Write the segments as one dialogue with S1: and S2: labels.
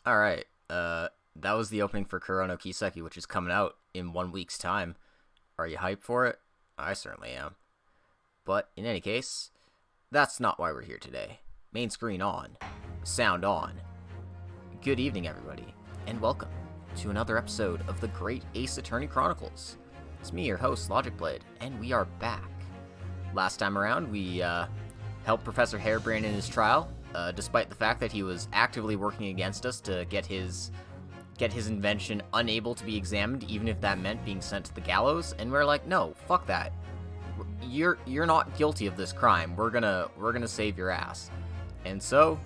S1: Alright, that was the opening for Kuro no Kiseki, which is coming out in 1 week's time. Are you hyped for it? I certainly am. But, in any case, that's not why we're here today. Main screen on. Sound on. Good evening, everybody, and welcome to another episode of the Great Ace Attorney Chronicles. It's me, your host, Logic Blade, and we are back. Last time around, we, helped Professor Harebrand in his trial, despite the fact that he was actively working against us to get his invention unable to be examined, even if that meant being sent to the gallows. And we're like, no, fuck that. You're not guilty of this crime. We're gonna save your ass. And so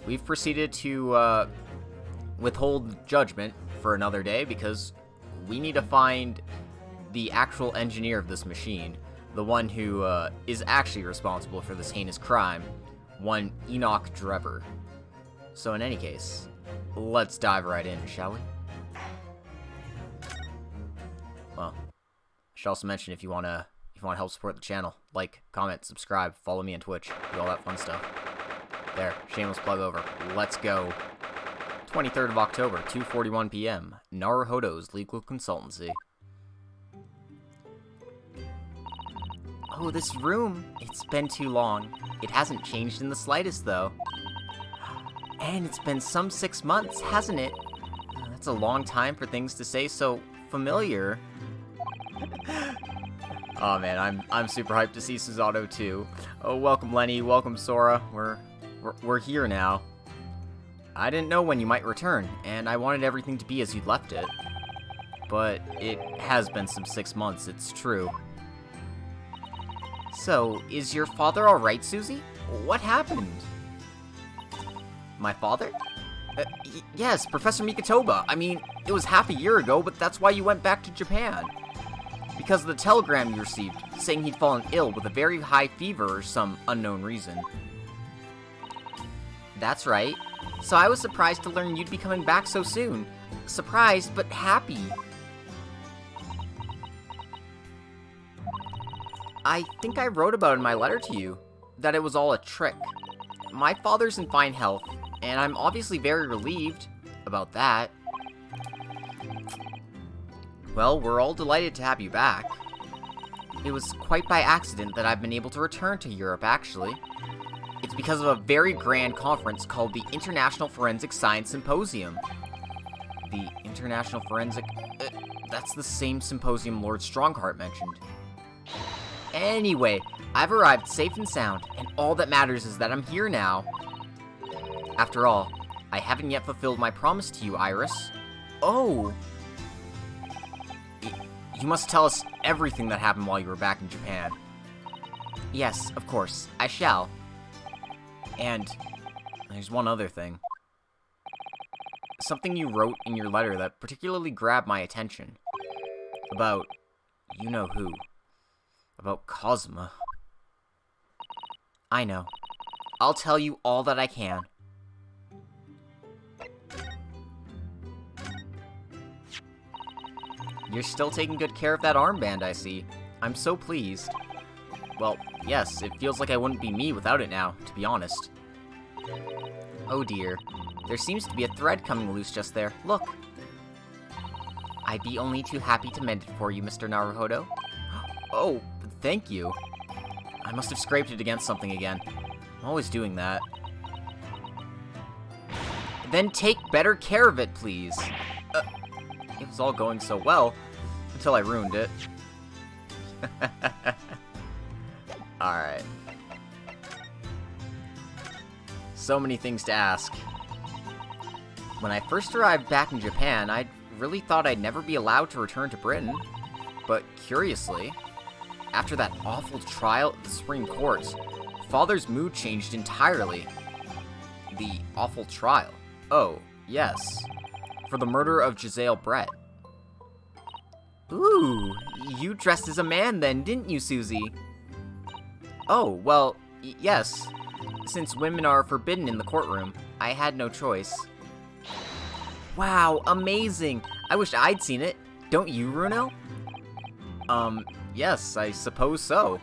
S1: we've proceeded to withhold judgment for another day because we need to find the actual engineer of this machine, the one who is actually responsible for this heinous crime, one Enoch Drebber. So in any case, let's dive right in, shall we? Well, I should also mention if you wanna help support the channel, like, comment, subscribe, follow me on Twitch, do all that fun stuff. There, shameless plug over. Let's go. 23rd of October, 2:41 p.m. Naruhodo's Legal Consultancy. Oh, this room. It's been too long. It hasn't changed in the slightest, though. And it's been some 6 months, hasn't it? That's a long time for things to say so familiar. Oh man, I'm super hyped to see Susato too. Oh, welcome Lenny, welcome Sora. We're here now. I didn't know when you might return, and I wanted everything to be as you'd left it. But it has been some 6 months, it's true. So, is your father alright, Susie? What happened? My father? Yes, Professor Mikotoba. I mean, it was half a year ago, but that's why you went back to Japan. Because of the telegram you received, saying he'd fallen ill with a very high fever or some unknown reason. That's right. So I was surprised to learn you'd be coming back so soon. Surprised, but happy. I think I wrote about in my letter to you that it was all a trick. My father's in fine health, and I'm obviously very relieved about that. Well, we're all delighted to have you back. It was quite by accident that I've been able to return to Europe, actually. It's because of a very grand conference called the International Forensic Science Symposium. The International Forensic... that's the same symposium Lord Strongheart mentioned. Anyway, I've arrived safe and sound, and all that matters is that I'm here now. After all, I haven't yet fulfilled my promise to you, Iris. Oh! You must tell us everything that happened while you were back in Japan. Yes, of course, I shall. And there's one other thing. Something you wrote in your letter that particularly grabbed my attention. About you-know-who. About Cosma. I know. I'll tell you all that I can. You're still taking good care of that armband, I see. I'm so pleased. Well, yes, it feels like I wouldn't be me without it now, to be honest. Oh dear. There seems to be a thread coming loose just there. Look. I'd be only too happy to mend it for you, Mr. Naruhodo. Oh, thank you. I must have scraped it against something again. I'm always doing that. Then take better care of it, please. It was all going so well, until I ruined it. Alright. So many things to ask. When I first arrived back in Japan, I really thought I'd never be allowed to return to Britain. But curiously, after that awful trial at the Supreme Court, Father's mood changed entirely. The awful trial? Oh, yes. For the murder of Giselle Brett. Ooh, you dressed as a man then, didn't you, Susie? Oh, well, yes. Since women are forbidden in the courtroom, I had no choice. Wow, amazing! I wish I'd seen it. Don't you, Runo? Yes, I suppose so.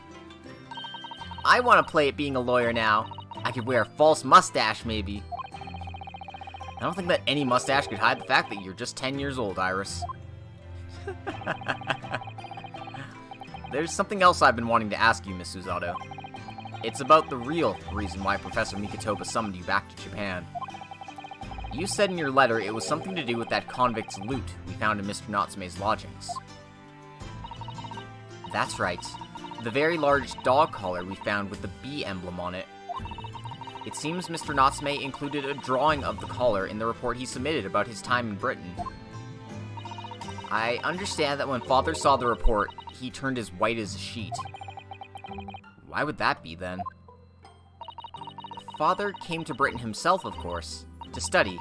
S1: I want to play at being a lawyer now. I could wear a false mustache, maybe. I don't think that any mustache could hide the fact that you're just 10 years old, Iris. There's something else I've been wanting to ask you, Miss Susato. It's about the real reason why Professor Mikotoba summoned you back to Japan. You said in your letter it was something to do with that convict's loot we found in Mr. Natsume's lodgings. That's right. The very large dog collar we found with the bee emblem on it. It seems Mr. Natsume included a drawing of the collar in the report he submitted about his time in Britain. I understand that when Father saw the report, he turned as white as a sheet. Why would that be, then? Father came to Britain himself, of course, to study.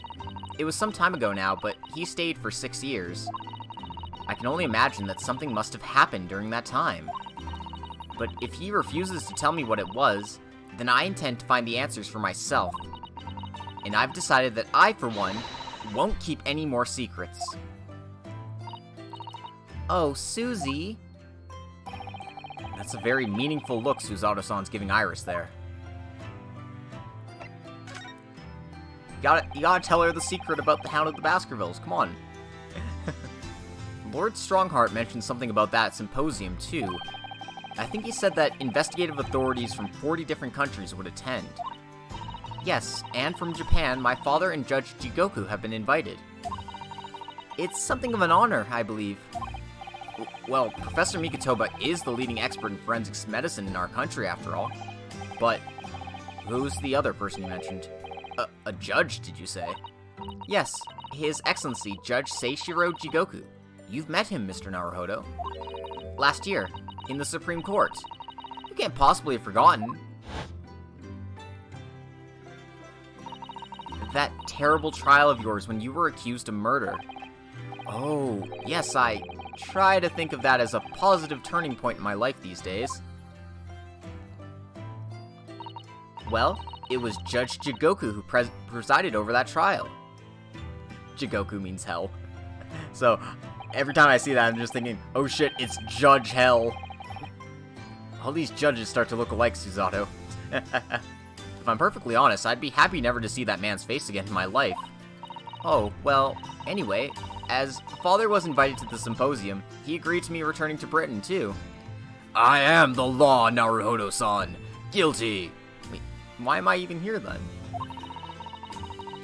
S1: It was some time ago now, but he stayed for 6 years. I can only imagine that something must have happened during that time. But if he refuses to tell me what it was, then I intend to find the answers for myself. And I've decided that I, for one, won't keep any more secrets. Oh, Susie. That's a very meaningful look Susato-san's giving Iris there. You gotta tell her the secret about the Hound of the Baskervilles, come on. Lord Strongheart mentioned something about that symposium, too. I think he said that investigative authorities from 40 different countries would attend. Yes, and from Japan, my father and Judge Jigoku have been invited. It's something of an honor, I believe. Well, Professor Mikotoba is the leading expert in forensics medicine in our country, after all. But who's the other person you mentioned? A judge, did you say? Yes, His Excellency Judge Seishiro Jigoku. You've met him, Mr. Naruhodo. Last year, in the Supreme Court. You can't possibly have forgotten. That terrible trial of yours when you were accused of murder. Oh, yes, I try to think of that as a positive turning point in my life these days. Well, it was Judge Jigoku who presided over that trial. Jigoku means hell. So, every time I see that, I'm just thinking, oh shit, it's Judge Hell. All these judges start to look alike, Susato. If I'm perfectly honest, I'd be happy never to see that man's face again in my life. Oh, well, anyway, as Father was invited to the symposium, he agreed to me returning to Britain, too. I am the law, Naruhodo-san. Guilty. Wait, why am I even here, then?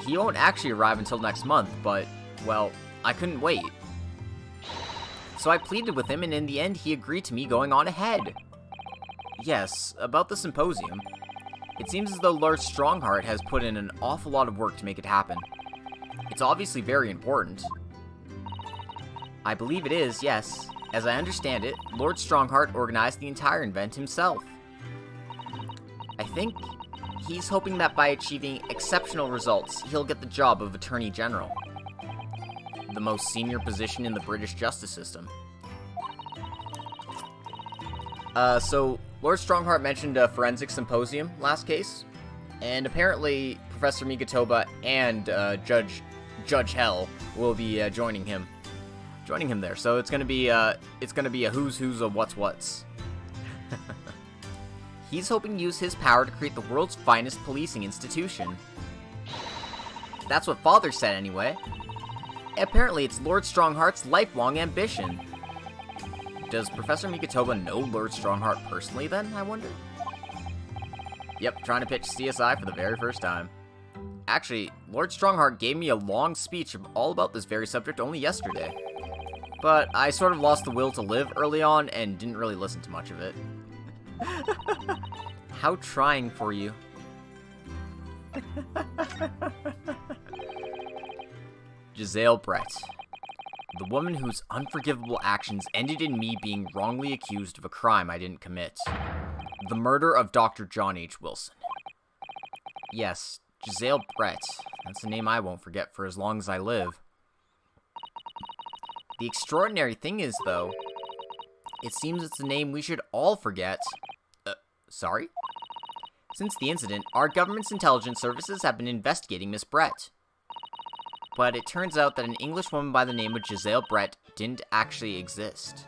S1: He won't actually arrive until next month, but, well, I couldn't wait. So I pleaded with him, and in the end, he agreed to me going on ahead. Yes, about the symposium. It seems as though Lord Strongheart has put in an awful lot of work to make it happen. It's obviously very important. I believe it is, yes. As I understand it, Lord Strongheart organized the entire event himself. I think he's hoping that by achieving exceptional results, he'll get the job of Attorney General. The most senior position in the British justice system. So Lord Strongheart mentioned a forensic symposium last case, and apparently Professor Mikotoba and Judge Hell will be joining him there. So it's gonna be a who's of what's. He's hoping to use his power to create the world's finest policing institution. That's what Father said anyway. Apparently it's Lord Strongheart's lifelong ambition. Does Professor Mikotoba know Lord Strongheart personally then, I wonder? Yep, trying to pitch CSI for the very first time. Actually, Lord Strongheart gave me a long speech all about this very subject only yesterday. But I sort of lost the will to live early on and didn't really listen to much of it. How trying for you. Giselle Brett. The woman whose unforgivable actions ended in me being wrongly accused of a crime I didn't commit. The murder of Dr. John H. Wilson. Yes, Giselle Brett. That's a name I won't forget for as long as I live. The extraordinary thing is, though, it seems it's a name we should all forget. Sorry? Since the incident, our government's intelligence services have been investigating Miss Brett. But it turns out that an English woman by the name of Giselle Brett didn't actually exist.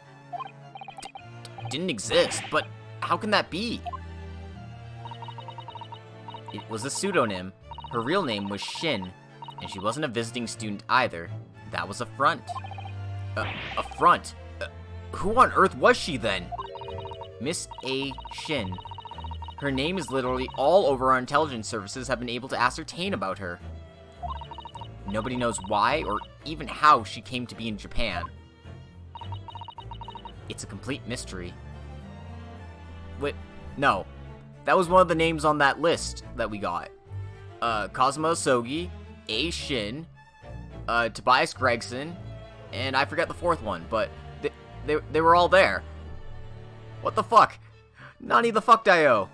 S1: Didn't exist? But how can that be? It was a pseudonym. Her real name was Shin. And she wasn't a visiting student either. That was a front. A front? Who on earth was she then? Miss A. Shin. Her name is literally all over our intelligence services have been able to ascertain about her. Nobody knows why or even how she came to be in Japan. It's a complete mystery. Wait, no. That was one of the names on that list that we got. Kazuma Sogi, A. Shin, Tobias Gregson, and I forget the fourth one, but they were all there. What the fuck? Nani the fuck Dio?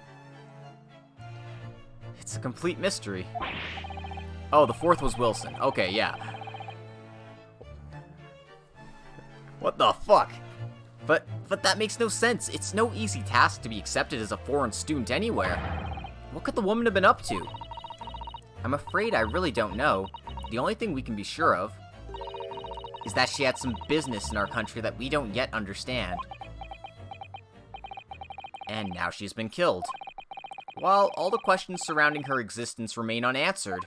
S1: It's a complete mystery. Oh, the fourth was Wilson. Okay, yeah. What the fuck? But that makes no sense. It's no easy task to be accepted as a foreign student anywhere. What could the woman have been up to? I'm afraid I really don't know. The only thing we can be sure of is that she had some business in our country that we don't yet understand. And now she's been killed, while all the questions surrounding her existence remain unanswered.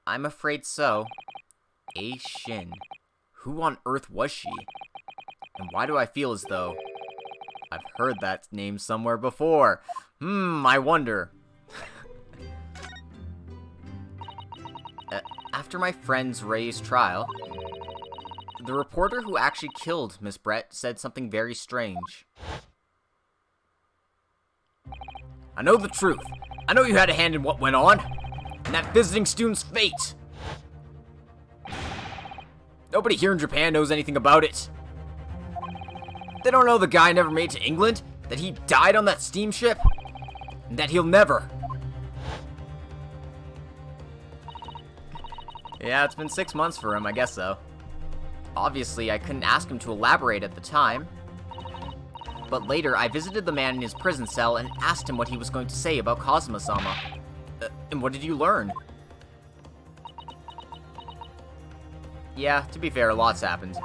S1: I'm afraid so. A. Shin. Who on earth was she? And why do I feel as though I've heard that name somewhere before? I wonder. After my friend's Ray's trial, the reporter who actually killed Miss Brett said something very strange. I know the truth. I know you had a hand in what went on, and that visiting student's fate. Nobody here in Japan knows anything about it. They don't know the guy never made it to England, that he died on that steamship, and that he'll never. Yeah, it's been 6 months for him, I guess so. Obviously, I couldn't ask him to elaborate at the time. But later, I visited the man in his prison cell and asked him what he was going to say about Kazuma-sama. And what did you learn? Yeah, to be fair, lots happened.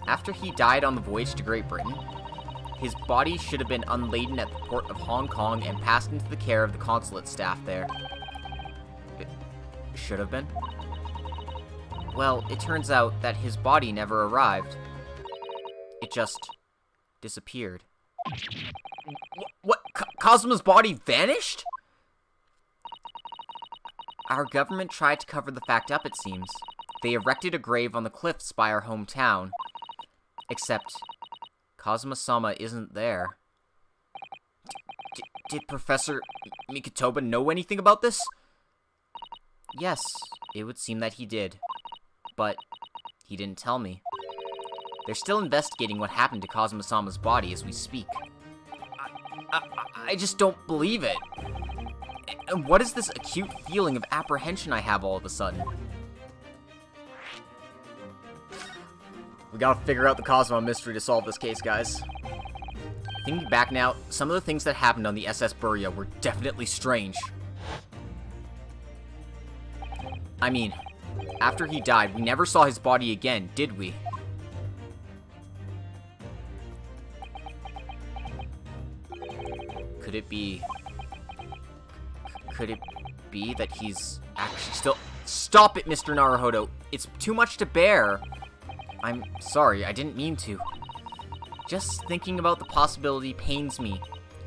S1: After he died on the voyage to Great Britain, his body should have been unladen at the port of Hong Kong and passed into the care of the consulate staff there. It should have been? Well, it turns out that his body never arrived. It just disappeared. What? Kazuma's body vanished? Our government tried to cover the fact up, it seems. They erected a grave on the cliffs by our hometown. Except, Kazuma-sama isn't there. Did Professor Mikotoba know anything about this? Yes, it would seem that he did. But he didn't tell me. They're still investigating what happened to Kazuma-sama's body as we speak. I just don't believe it. And what is this acute feeling of apprehension I have all of a sudden? We gotta figure out the Kazuma mystery to solve this case, guys. Thinking back now, some of the things that happened on the SS Burya were definitely strange. I mean, after he died, we never saw his body again, did we? Could it be that he's actually still... Stop it, Mr. Naruhodo! It's too much to bear! I'm sorry, I didn't mean to. Just thinking about the possibility pains me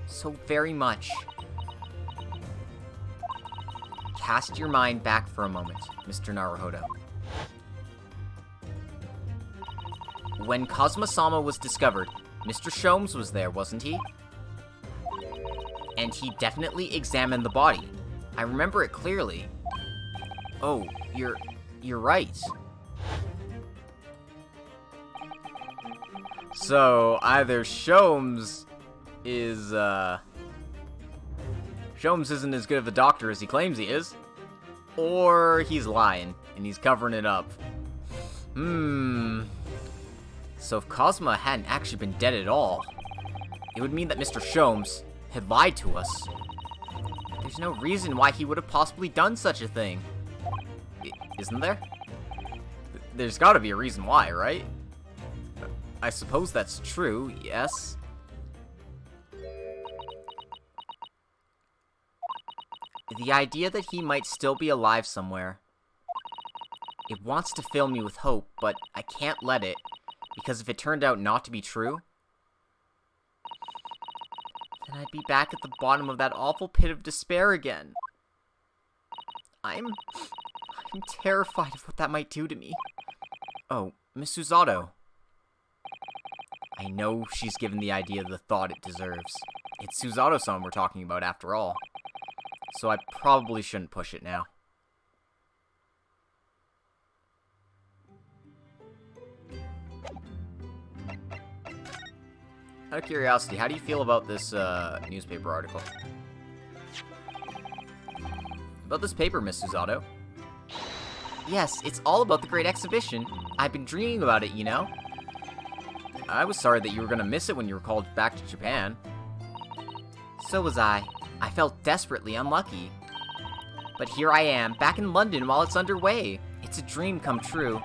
S1: so very much. Cast your mind back for a moment, Mr. Naruhodo. When Kazuma-sama was discovered, Mr. Sholmes was there, wasn't he? And he definitely examined the body. I remember it clearly. Oh, you're right. So, either Sholmes isn't as good of a doctor as he claims he is, or he's lying, and he's covering it up. So if Kazuma hadn't actually been dead at all, it would mean that Mr. Sholmes had lied to us. There's no reason why he would have possibly done such a thing. Isn't there? There's gotta be a reason why, right? I suppose that's true, yes. The idea that he might still be alive somewhere. It wants to fill me with hope, but I can't let it, because if it turned out not to be true, then I'd be back at the bottom of that awful pit of despair again. I'm terrified of what that might do to me. Oh, Miss Susato. I know she's given the idea the thought it deserves. It's Susato-san we're talking about after all. So I probably shouldn't push it now. Out of curiosity, how do you feel about this newspaper article? About this paper, Miss Susato? Yes, it's all about the Great Exhibition. I've been dreaming about it, you know? I was sorry that you were gonna miss it when you were called back to Japan. So was I. I felt desperately unlucky. But here I am, back in London while it's underway. It's a dream come true.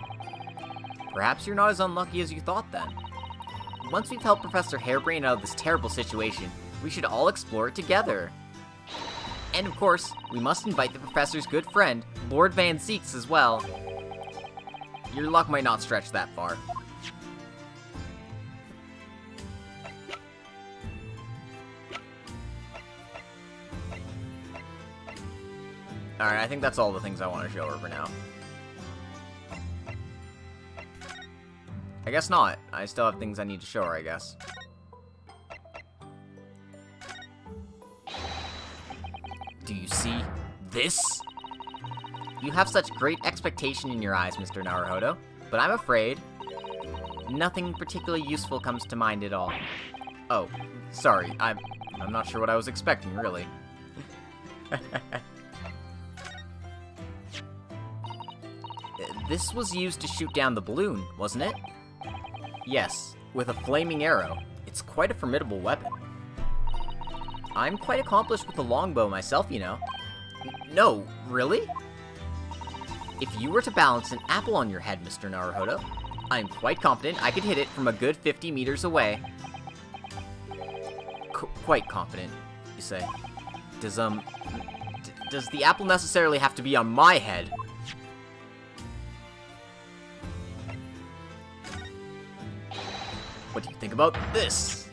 S1: Perhaps you're not as unlucky as you thought then. Once we've helped Professor Harebrained out of this terrible situation, we should all explore it together. And of course, we must invite the Professor's good friend, Lord Van Zeeks, as well. Your luck might not stretch that far. Alright, I think that's all the things I want to show her for now. I guess not. I still have things I need to show her, I guess. Do you see this? You have such great expectation in your eyes, Mr. Naruhodo, but I'm afraid nothing particularly useful comes to mind at all. Oh, sorry. I'm not sure what I was expecting, really. This was used to shoot down the balloon, wasn't it? Yes, with a flaming arrow. It's quite a formidable weapon. I'm quite accomplished with the longbow myself, you know. No, really? If you were to balance an apple on your head, Mr. Naruhodo, I'm quite confident I could hit it from a good 50 meters away. Quite confident, you say. Does the apple necessarily have to be on my head? What do you think about this?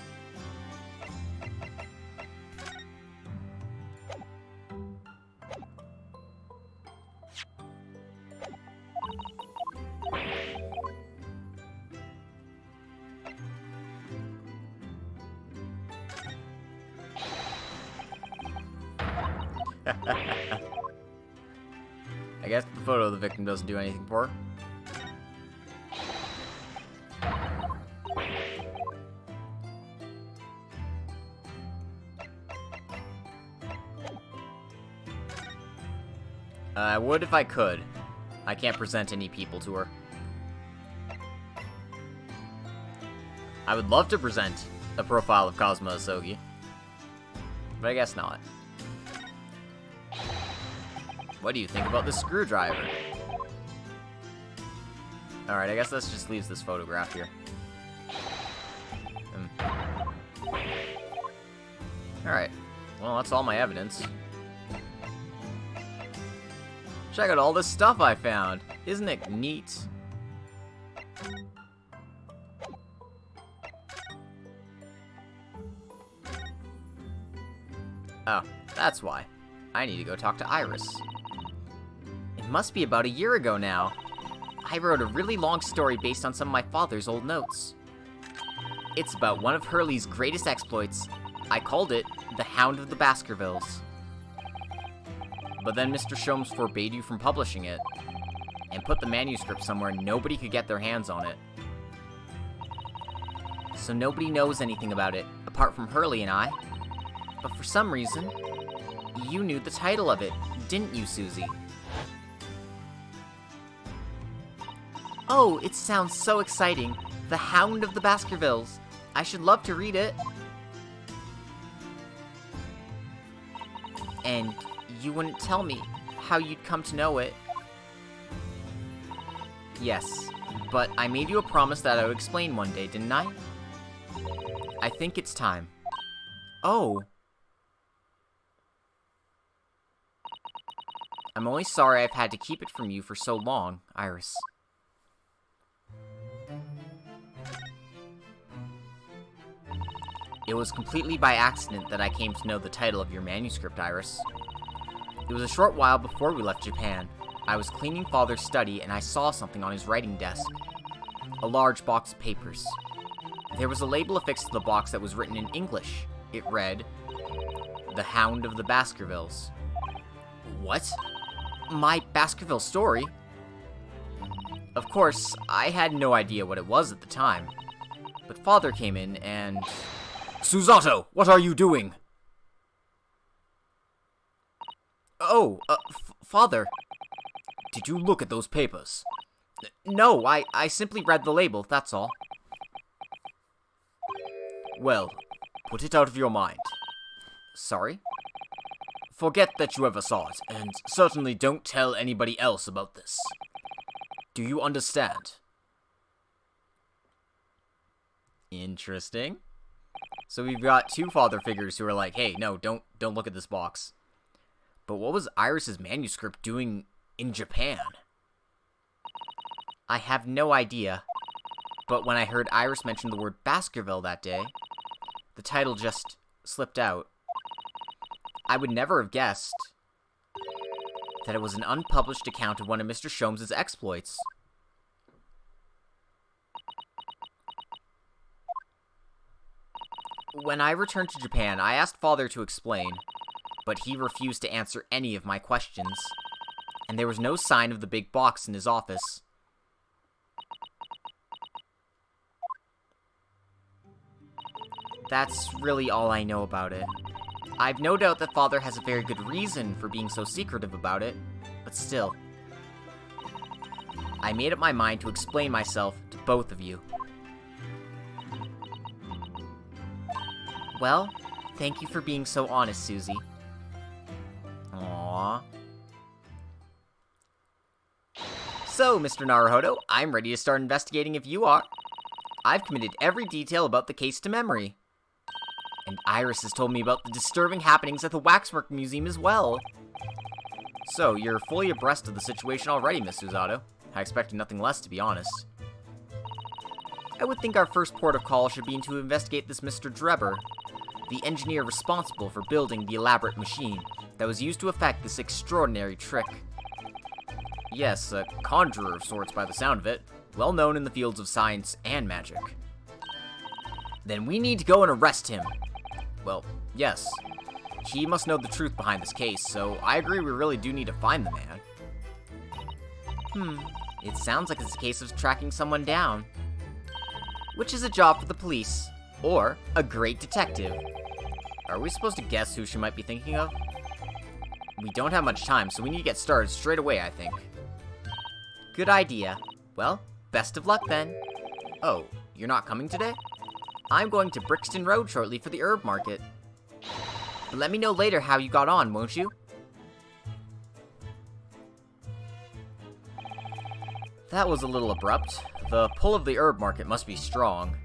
S1: I guess the photo of the victim doesn't do anything for her. I would if I could. I can't present any people to her. I would love to present a profile of Kazuma Asogi, but I guess not. What do you think about the screwdriver? Alright, I guess that just leaves this photograph here. Alright, well, that's all my evidence. Check out all this stuff I found. Isn't it neat? Oh, that's why. I need to go talk to Iris. It must be about a year ago now. I wrote a really long story based on some of my father's old notes. It's about one of Hurley's greatest exploits. I called it The Hound of the Baskervilles. But then Mr. Sholmes forbade you from publishing it, and put the manuscript somewhere nobody could get their hands on it. So nobody knows anything about it, apart from Hurley and I. But for some reason, you knew the title of it, didn't you, Susie? Oh, it sounds so exciting. The Hound of the Baskervilles. I should love to read it. And you wouldn't tell me how you'd come to know it. Yes, but I made you a promise that I would explain one day, didn't I? I think it's time. Oh. I'm only sorry I've had to keep it from you for so long, Iris. It was completely by accident that I came to know the title of your manuscript, Iris. It was a short while before we left Japan. I was cleaning Father's study and I saw something on his writing desk. A large box of papers. There was a label affixed to the box that was written in English. It read, "The Hound of the Baskervilles." What? My Baskerville story? Of course, I had no idea what it was at the time. But Father came in and... Susato, what are you doing? Oh, Father. Did you look at those papers? No, I simply read the label, that's all. Well, put it out of your mind. Sorry? Forget that you ever saw it, and certainly don't tell anybody else about this. Do you understand? Interesting. So we've got two father figures who are like, hey, no, don't look at this box. But what was Iris's manuscript doing in Japan? I have no idea. But when I heard Iris mention the word Baskerville that day, the title just slipped out. I would never have guessed that it was an unpublished account of one of Mr. Sholmes' exploits. When I returned to Japan, I asked Father to explain, but he refused to answer any of my questions, and there was no sign of the big box in his office. That's really all I know about it. I've no doubt that Father has a very good reason for being so secretive about it, but still. I made up my mind to explain myself to both of you. Well, thank you for being so honest, Susie. Aww. So, Mr. Naruhodo, I'm ready to start investigating if you are. I've committed every detail about the case to memory. And Iris has told me about the disturbing happenings at the Waxwork Museum as well. So, you're fully abreast of the situation already, Miss Susato. I expected nothing less, to be honest. I would think our first port of call should be to investigate this Mr. Drebber, the engineer responsible for building the elaborate machine that was used to effect this extraordinary trick. Yes, a conjurer of sorts by the sound of it, well known in the fields of science and magic. Then we need to go and arrest him. Well, yes. He must know the truth behind this case, so I agree we really do need to find the man. It sounds like it's a case of tracking someone down. Which is a job for the police, or a great detective. Are we supposed to guess who she might be thinking of? We don't have much time, so we need to get started straight away, I think. Good idea. Well, best of luck then. Oh, you're not coming today? I'm going to Brixton Road shortly for the herb market. But let me know later how you got on, won't you? That was a little abrupt. The pull of the herb market must be strong.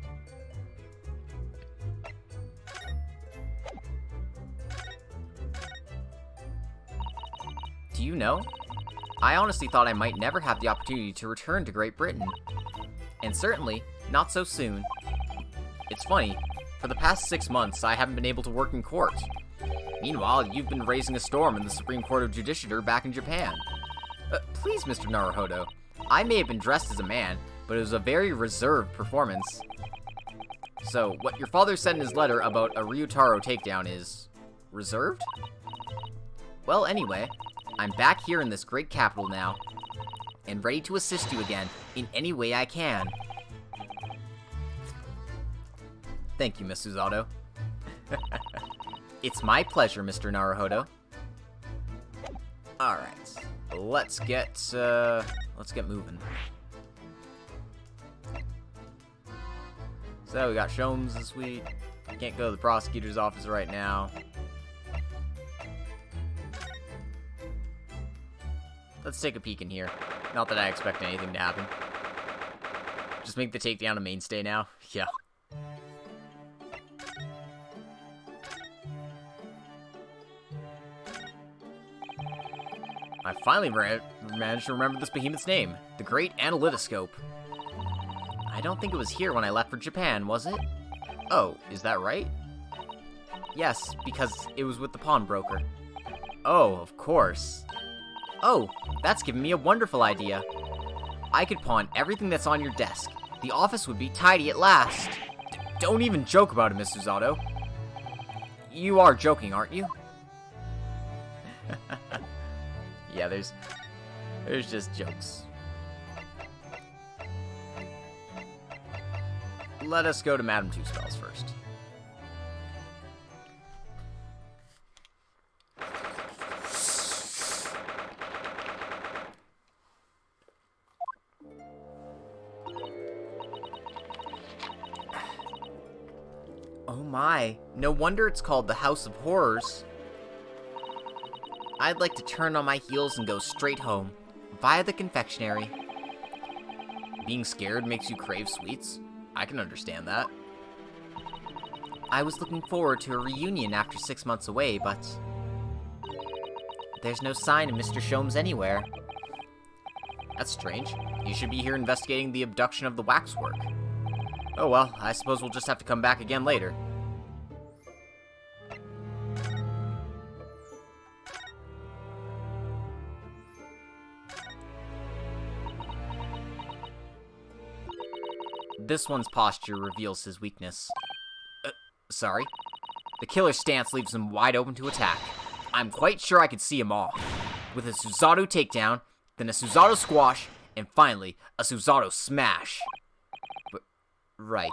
S1: Do you know? I honestly thought I might never have the opportunity to return to Great Britain. And certainly, not so soon. It's funny, for the past 6 months, I haven't been able to work in court. Meanwhile, you've been raising a storm in the Supreme Court of Judicature back in Japan. Please, Mr. Naruhodo, I may have been dressed as a man, but it was a very reserved performance. So, what your father said in his letter about a Ryutaro takedown is... reserved? Well, anyway, I'm back here in this great capital now, and ready to assist you again in any way I can. Thank you, Miss Susato. It's my pleasure, Mr. Naruhodo. Alright, let's get moving. So, we got Sholmes this week. Can't go to the prosecutor's office right now. Let's take a peek in here. Not that I expect anything to happen. Just make the takedown a mainstay now? Yeah. I finally managed to remember this behemoth's name, the Great Analytoscope. I don't think it was here when I left for Japan, was it? Oh, is that right? Yes, because it was with the pawnbroker. Oh, of course. Oh, that's given me a wonderful idea. I could pawn everything that's on your desk. The office would be tidy at last. Don't even joke about it, Miss Susato. You are joking, aren't you? Yeah, there's just jokes. Let us go to Madame Two Spells first. Oh my, no wonder it's called the House of Horrors. I'd like to turn on my heels and go straight home, via the confectionery. Being scared makes you crave sweets? I can understand that. I was looking forward to a reunion after 6 months away, but there's no sign of Mr. Sholmes anywhere. That's strange. You should be here investigating the abduction of the waxwork. Oh well, I suppose we'll just have to come back again later. This one's posture reveals his weakness. Sorry. The killer's stance leaves him wide open to attack. I'm quite sure I could see him off. With a Susato takedown, then a Susato squash, and finally, a Susato smash. But, right.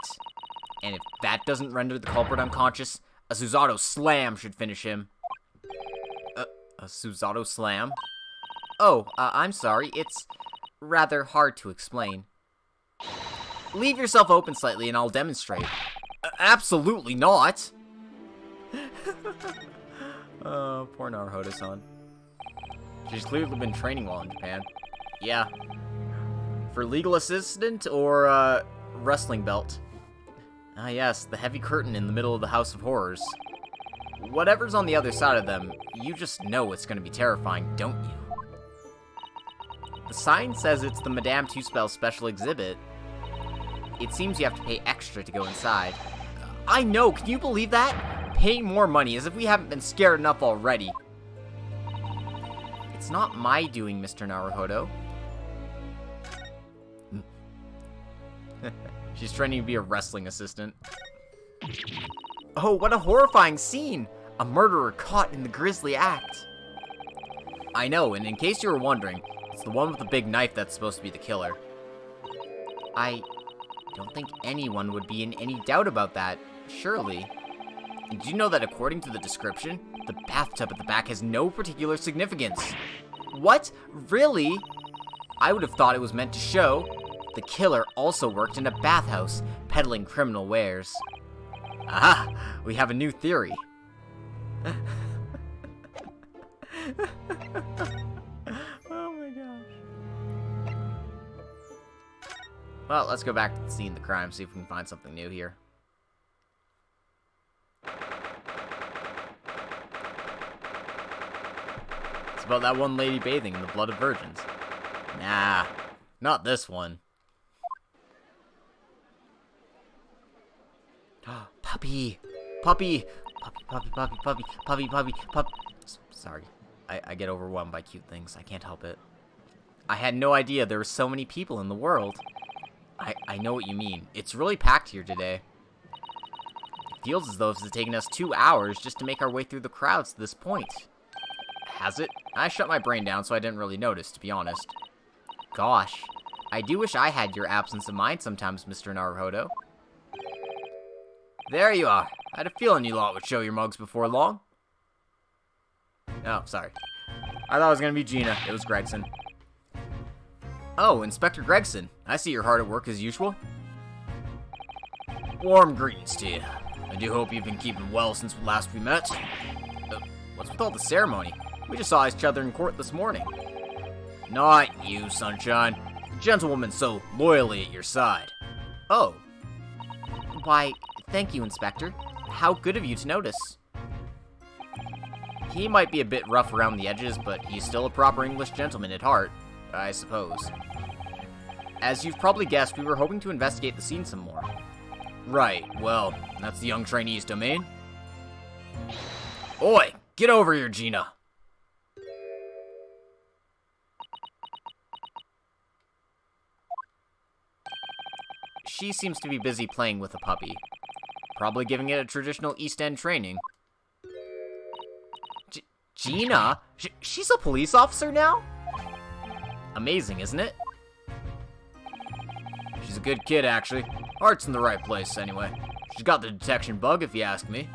S1: And if that doesn't render the culprit unconscious, a Susato slam should finish him. A Susato slam? Oh, I'm sorry. It's rather hard to explain. Leave yourself open slightly and I'll demonstrate. Absolutely not! Oh, poor Naruhodo-san. She's clearly been training while in Japan. Yeah. For legal assistant or, wrestling belt? Ah yes, the heavy curtain in the middle of the House of Horrors. Whatever's on the other side of them, you just know it's gonna be terrifying, don't you? The sign says it's the Madame Two Spells special exhibit. It seems you have to pay extra to go inside. I know, can you believe that? Paying more money, as if we haven't been scared enough already. It's not my doing, Mr. Naruhodo. She's training to be a wrestling assistant. Oh, what a horrifying scene! A murderer caught in the grisly act. I know, and in case you were wondering, it's the one with the big knife that's supposed to be the killer. I don't think anyone would be in any doubt about that, surely. And do you know that according to the description, the bathtub at the back has no particular significance? What? Really? I would have thought it was meant to show the killer also worked in a bathhouse, peddling criminal wares. Aha! We have a new theory. Oh my gosh. Well, let's go back to the scene of the crime, see if we can find something new here. It's about that one lady bathing in the blood of virgins. Nah, not this one. Puppy! Puppy! Puppy, puppy, puppy, puppy, puppy, puppy. Sorry. I get overwhelmed by cute things. I can't help it. I had no idea there were so many people in the world. I know what you mean. It's really packed here today. It feels as though it's taken us 2 hours just to make our way through the crowds to this point. Has it? I shut my brain down so I didn't really notice, to be honest. Gosh. I do wish I had your absence of mind sometimes, Mr. Naruhodo. There you are. I had a feeling you lot would show your mugs before long. Oh, sorry. I thought it was going to be Gina. It was Gregson. Oh, Inspector Gregson. I see you're hard at work as usual. Warm greetings to you. I do hope you've been keeping well since last we met. What's with all the ceremony? We just saw each other in court this morning. Not you, Sunshine. The gentlewoman so loyally at your side. Oh. Why, thank you, Inspector. How good of you to notice. He might be a bit rough around the edges, but he's still a proper English gentleman at heart, I suppose. As you've probably guessed, we were hoping to investigate the scene some more. Right, well, that's the young trainee's domain. Oi, get over here, Gina. She seems to be busy playing with a puppy. Probably giving it a traditional East End training. Gina? She's a police officer now? Amazing, isn't it? She's a good kid, actually. Heart's in the right place, anyway. She's got the detection bug, if you ask me.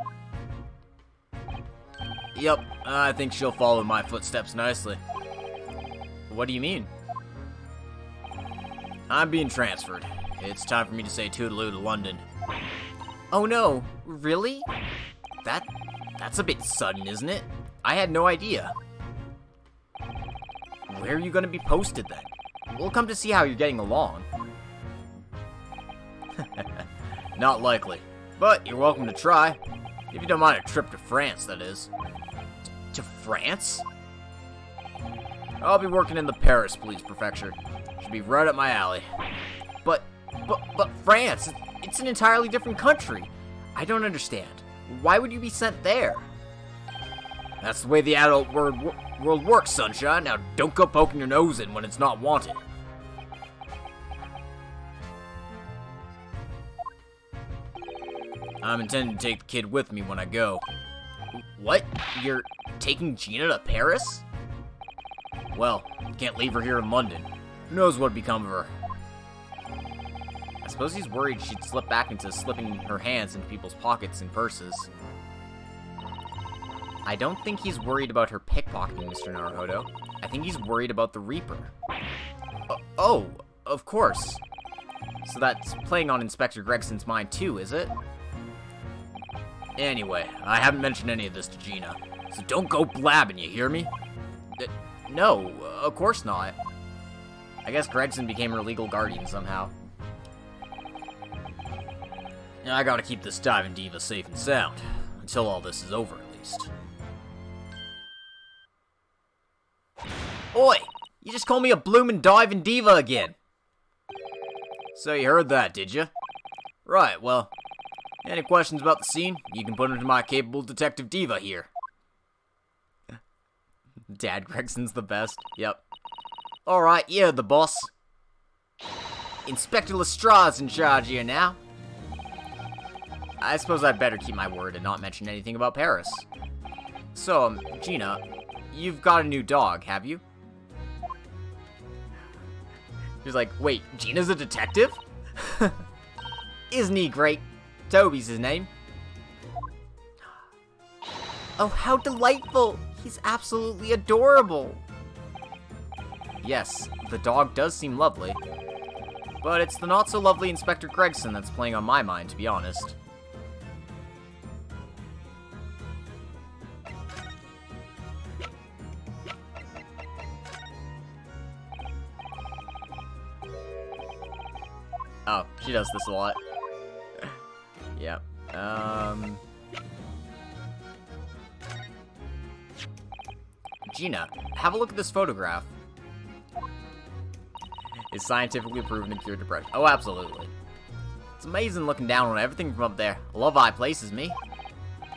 S1: Yep, I think she'll follow my footsteps nicely. What do you mean? I'm being transferred. It's time for me to say toodaloo to London. Oh no, really? That's a bit sudden, isn't it? I had no idea. Where are you going to be posted then? We'll come to see how you're getting along. Not likely, but you're welcome to try. If you don't mind a trip to France, that is. To France? I'll be working in the Paris Police Prefecture. Should be right up my alley. But France, it's an entirely different country. I don't understand. Why would you be sent there? That's the way the adult world works, sunshine. Now don't go poking your nose in when it's not wanted. I'm intending to take the kid with me when I go. What? You're taking Gina to Paris? Well, can't leave her here in London. Who knows what'd become of her? I suppose he's worried she'd slip back into slipping her hands into people's pockets and purses. I don't think he's worried about her pickpocketing, Mr. Naruhodo. I think he's worried about the Reaper. Oh, of course. So that's playing on Inspector Gregson's mind too, is it? Anyway, I haven't mentioned any of this to Gina, so don't go blabbing, you hear me? No, of course not. I guess Gregson became her legal guardian somehow. I gotta keep this diving diva safe and sound, until all this is over at least. Oi! You just called me a bloomin' diving diva again! So you heard that, did you? Right, well, any questions about the scene, you can put them to my capable detective diva here. Dad Gregson's the best, yep. Alright, yeah, the boss. Inspector Lestrade's in charge here now. I suppose I'd better keep my word and not mention anything about Paris. So, Gina, you've got a new dog, have you? She's like, wait, Gina's a detective? Isn't he great? Toby's his name. Oh, how delightful! He's absolutely adorable! Yes, the dog does seem lovely. But it's the not-so-lovely Inspector Gregson that's playing on my mind, to be honest. Oh, she does this a lot. Yeah. Gina, have a look at this photograph. Is scientifically proven to cure depression. Oh, absolutely. It's amazing looking down on everything from up there. Love eye places me.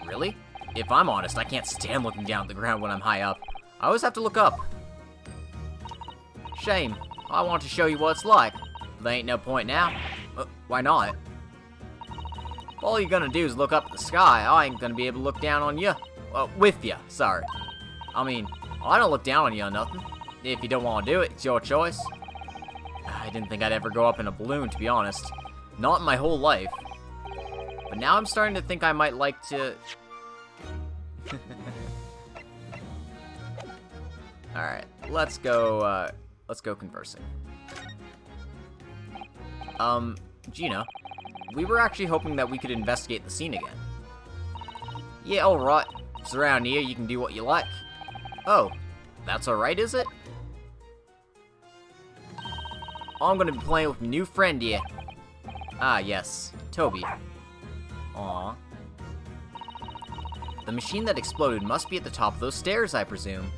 S1: Really? If I'm honest, I can't stand looking down at the ground when I'm high up. I always have to look up. Shame. I want to show you what it's like. There ain't no point now. Why not? All you're gonna do is look up at the sky. I ain't gonna be able to look down on you. With you, sorry. I mean, I don't look down on you or nothing. If you don't want to do it, it's your choice. I didn't think I'd ever go up in a balloon, to be honest. Not in my whole life. But now I'm starting to think I might like to... Alright, let's go conversing. Gina, we were actually hoping that we could investigate the scene again. Yeah, alright. It's around here, you can do what you like. Oh, that's alright, is it? I'm gonna be playing with my new friend here. Ah, yes, Toby. Aww. The machine that exploded must be at the top of those stairs, I presume.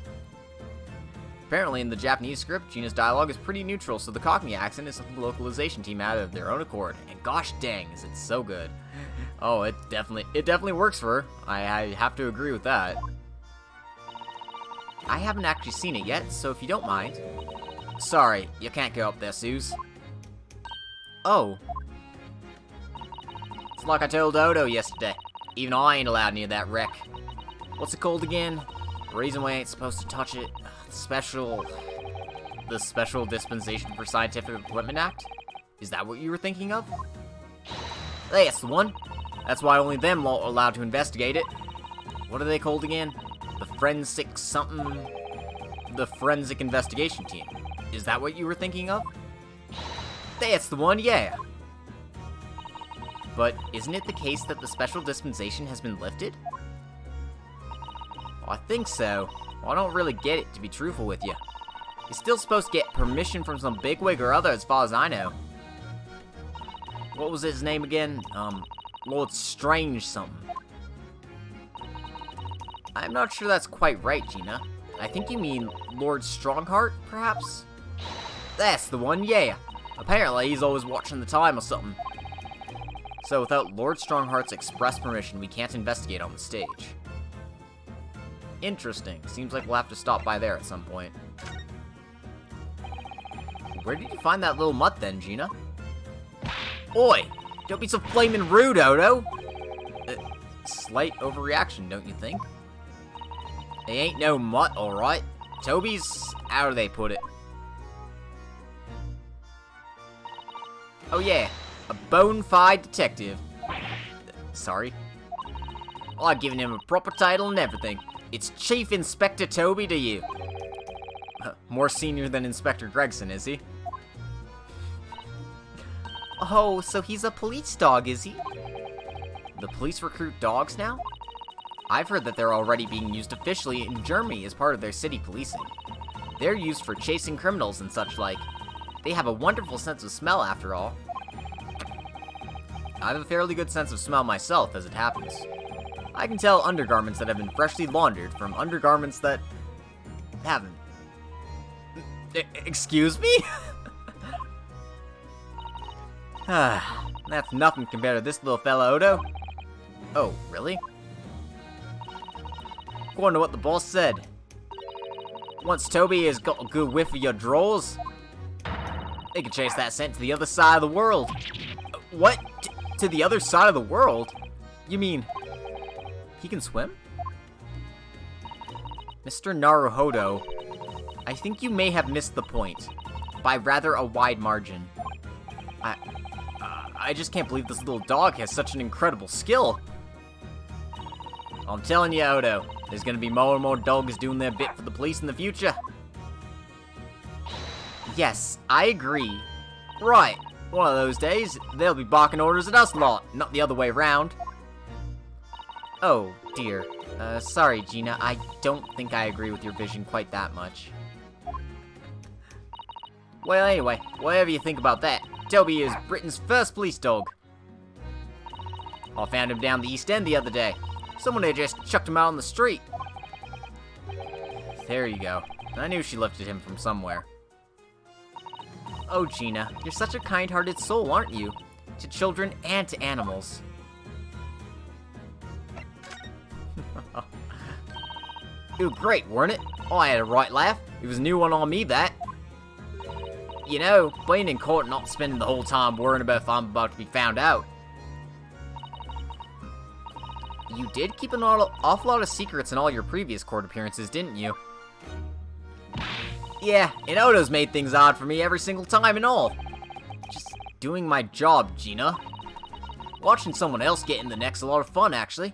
S1: Apparently, in the Japanese script, Gina's dialogue is pretty neutral, so the Cockney accent is something the localization team added of their own accord. And gosh dang, is it so good. Oh, it definitely works for her. I have to agree with that. I haven't actually seen it yet, so if you don't mind. Sorry, you can't go up there, Suze. Oh. It's like I told Odo yesterday. Even I ain't allowed near that wreck. What's it called again? The reason why I ain't supposed to touch it. The Special Dispensation for Scientific Equipment Act? Is that what you were thinking of? That's the one. That's why only them are allowed to investigate it. What are they called again? The Forensic something... The Forensic Investigation Team. Is that what you were thinking of? That's the one, yeah. But isn't it the case that the Special Dispensation has been lifted? Well, I think so. Well, I don't really get it, to be truthful with you. You're still supposed to get permission from some bigwig or other, as far as I know. What was his name again? Lord Strange something. I'm not sure that's quite right, Gina. I think you mean Lord Strongheart, perhaps? That's the one, yeah. Apparently, he's always watching the time or something. So without Lord Strongheart's express permission, we can't investigate on the stage. Interesting. Seems like we'll have to stop by there at some point. Where did you find that little mutt then, Gina? Oi! Don't be so flamin' rude, Odo! Slight overreaction, don't you think? They ain't no mutt, alright. Toby's... how do they put it? Oh yeah, a bona fide detective. Sorry? Well, I've given him a proper title and everything. It's Chief Inspector Toby to you. More senior than Inspector Gregson, is he? Oh, so he's a police dog, is he? The police recruit dogs now? I've heard that they're already being used officially in Germany as part of their city policing. They're used for chasing criminals and such like. They have a wonderful sense of smell, after all. I have a fairly good sense of smell myself, as it happens. I can tell undergarments that have been freshly laundered from undergarments that haven't. Excuse me? That's nothing compared to this little fella, Odo. Oh, really? According to what the boss said. Once Toby has got a good whiff of your drawers, they can chase that scent to the other side of the world. What? To the other side of the world? You mean... he can swim? Mr. Naruhodo, I think you may have missed the point, by rather a wide margin. I just can't believe this little dog has such an incredible skill. I'm telling you, Odo, there's gonna be more and more dogs doing their bit for the police in the future. Yes, I agree. Right, one of those days, they'll be barking orders at us lot, not the other way around. Oh, dear. Sorry, Gina, I don't think I agree with your vision quite that much. Well, anyway, whatever you think about that, Toby is Britain's first police dog. I found him down the East End the other day. Someone had just chucked him out on the street. There you go. I knew she lifted him from somewhere. Oh, Gina, you're such a kind-hearted soul, aren't you? To children and to animals. It was great, weren't it? Oh, I had a right laugh. It was a new one on me, that. You know, being in court and not spending the whole time worrying about if I'm about to be found out. You did keep an awful lot of secrets in all your previous court appearances, didn't you? Yeah, and Odo's made things odd for me every single time and all. Just doing my job, Gina. Watching someone else get in the neck's a lot of fun, actually.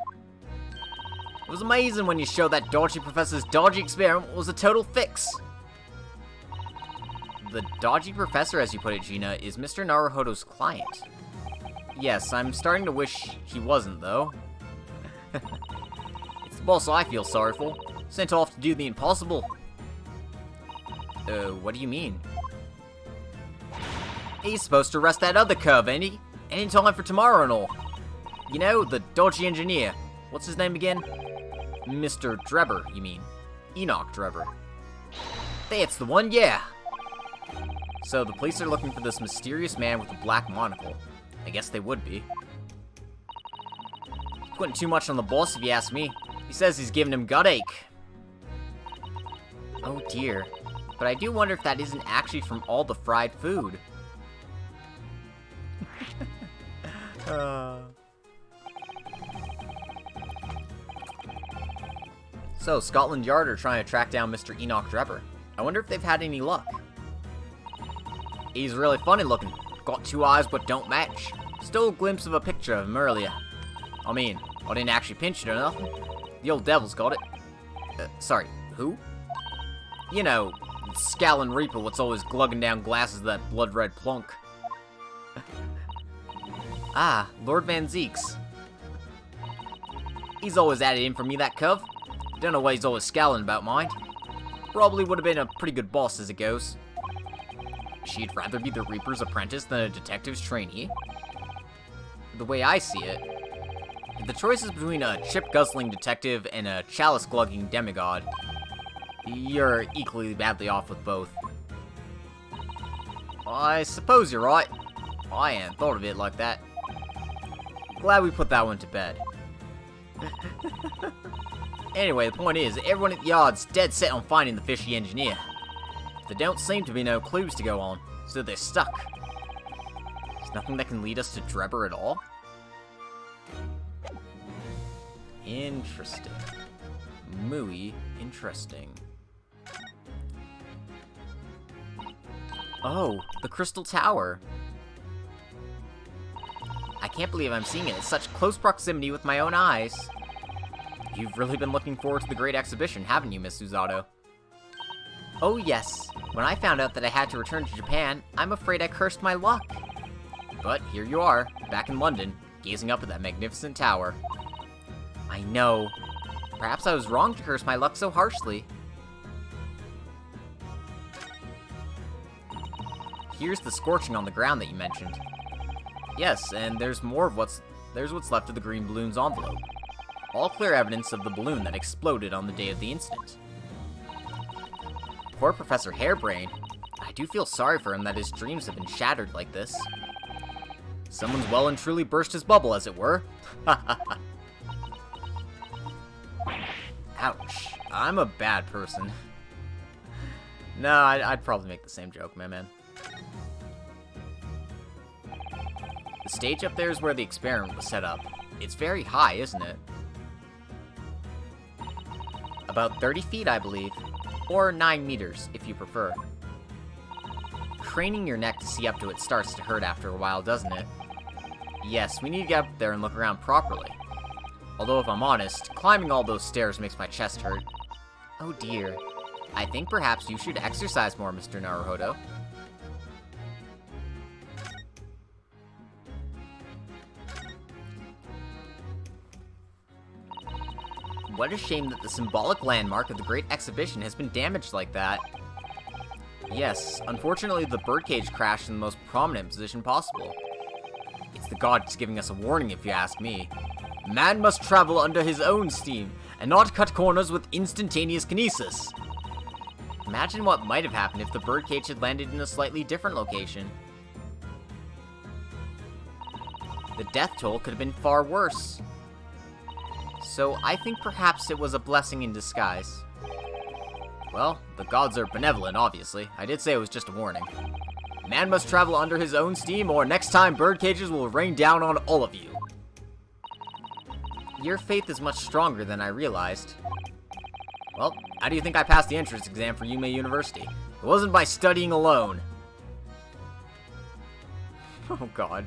S1: It was amazing when you showed that dodgy professor's dodgy experiment was a total fix. The dodgy professor, as you put it, Gina, is Mr. Naruhodo's client. Yes, I'm starting to wish he wasn't, though. It's the boss I feel sorry for. Sent off to do the impossible. What do you mean? He's supposed to arrest that other cub, ain't he? And in time for tomorrow and all. You know, the dodgy engineer. What's his name again? Mr. Drebber, you mean. Enoch Drebber. Hey, it's the one, yeah! So, the police are looking for this mysterious man with a black monocle. I guess they would be. Putting too much on the boss, if you ask me. He says he's giving him gut ache. Oh dear. But I do wonder if that isn't actually from all the fried food. So, Scotland Yard are trying to track down Mr. Enoch Drebber. I wonder if they've had any luck. He's really funny looking. Got 2 eyes but don't match. Stole a glimpse of a picture of him earlier. I mean, I didn't actually pinch it or nothing. The old devil's got it. Sorry, who? You know, Scowlin' Reaper what's always glugging down glasses of that blood-red plunk. Ah, Lord Van Zeeks. He's always at it in for me, that cove. Don't know what he's always scowling about, mind. Probably would have been a pretty good boss as it goes. She'd rather be the Reaper's apprentice than a detective's trainee. The way I see it, if the choice is between a chip-guzzling detective and a chalice-glugging demigod, you're equally badly off with both. I suppose you're right. I hadn't thought of it like that. Glad we put that one to bed. Anyway, the point is, everyone at the yard's dead set on finding the fishy engineer. There don't seem to be no clues to go on, so they're stuck. There's nothing that can lead us to Drebber at all? Interesting. Muy interesting. Oh, the Crystal Tower. I can't believe I'm seeing it in such close proximity with my own eyes. You've really been looking forward to the great exhibition, haven't you, Miss Suzato? Oh yes. When I found out that I had to return to Japan, I'm afraid I cursed my luck. But here you are, back in London, gazing up at that magnificent tower. I know. Perhaps I was wrong to curse my luck so harshly. Here's the scorching on the ground that you mentioned. Yes, and there's what's left of the green balloon's envelope. All clear evidence of the balloon that exploded on the day of the incident. Poor Professor Hairbrain. I do feel sorry for him that his dreams have been shattered like this. Someone's well and truly burst his bubble, as it were. Ouch. I'm a bad person. No, I'd probably make the same joke, my man. The stage up there is where the experiment was set up. It's very high, isn't it? About 30 feet, I believe. Or 9 meters, if you prefer. Craning your neck to see up to it starts to hurt after a while, doesn't it? Yes, we need to get up there and look around properly. Although, if I'm honest, climbing all those stairs makes my chest hurt. Oh dear. I think perhaps you should exercise more, Mr. Naruhodo. What a shame that the symbolic landmark of the Great Exhibition has been damaged like that. Yes, unfortunately the birdcage crashed in the most prominent position possible. It's the gods giving us a warning, if you ask me. Man must travel under his own steam, and not cut corners with instantaneous kinesis. Imagine what might have happened if the birdcage had landed in a slightly different location. The death toll could have been far worse. So I think perhaps it was a blessing in disguise. Well, the gods are benevolent, obviously. I did say it was just a warning. Man must travel under his own steam, or next time birdcages will rain down on all of you. Your faith is much stronger than I realized. Well, how do you think I passed the entrance exam for Yume University? It wasn't by studying alone. Oh god.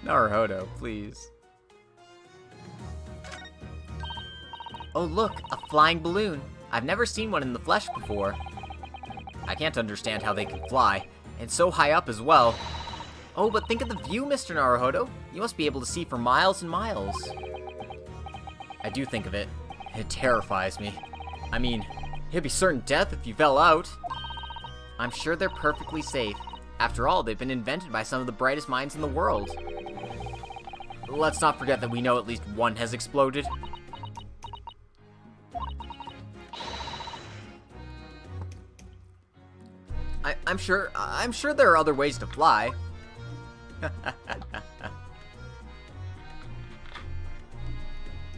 S1: Naruhodo, please. Oh look, a flying balloon. I've never seen one in the flesh before. I can't understand how they can fly, and so high up as well. Oh, but think of the view, Mr. Naruhodo. You must be able to see for miles and miles. I do think of it. It terrifies me. I mean, it'd be certain death if you fell out. I'm sure they're perfectly safe. After all, they've been invented by some of the brightest minds in the world. let's not forget that we know at least one has exploded. I'm sure there are other ways to fly.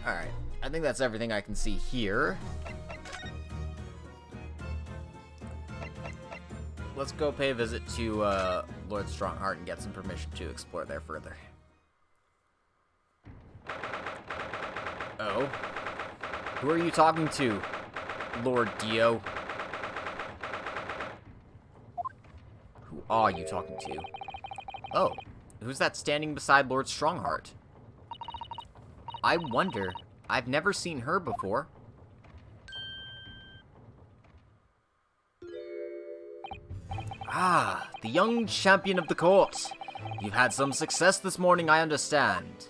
S1: Alright, I think that's everything I can see here. Let's go pay a visit to Lord Strongheart and get some permission to explore there further. Oh? Who are you talking to, Lord Dio? Who are you talking to? Oh, who's that standing beside Lord Strongheart? I wonder. I've never seen her before. Ah, the young champion of the court. You've had some success this morning, I understand.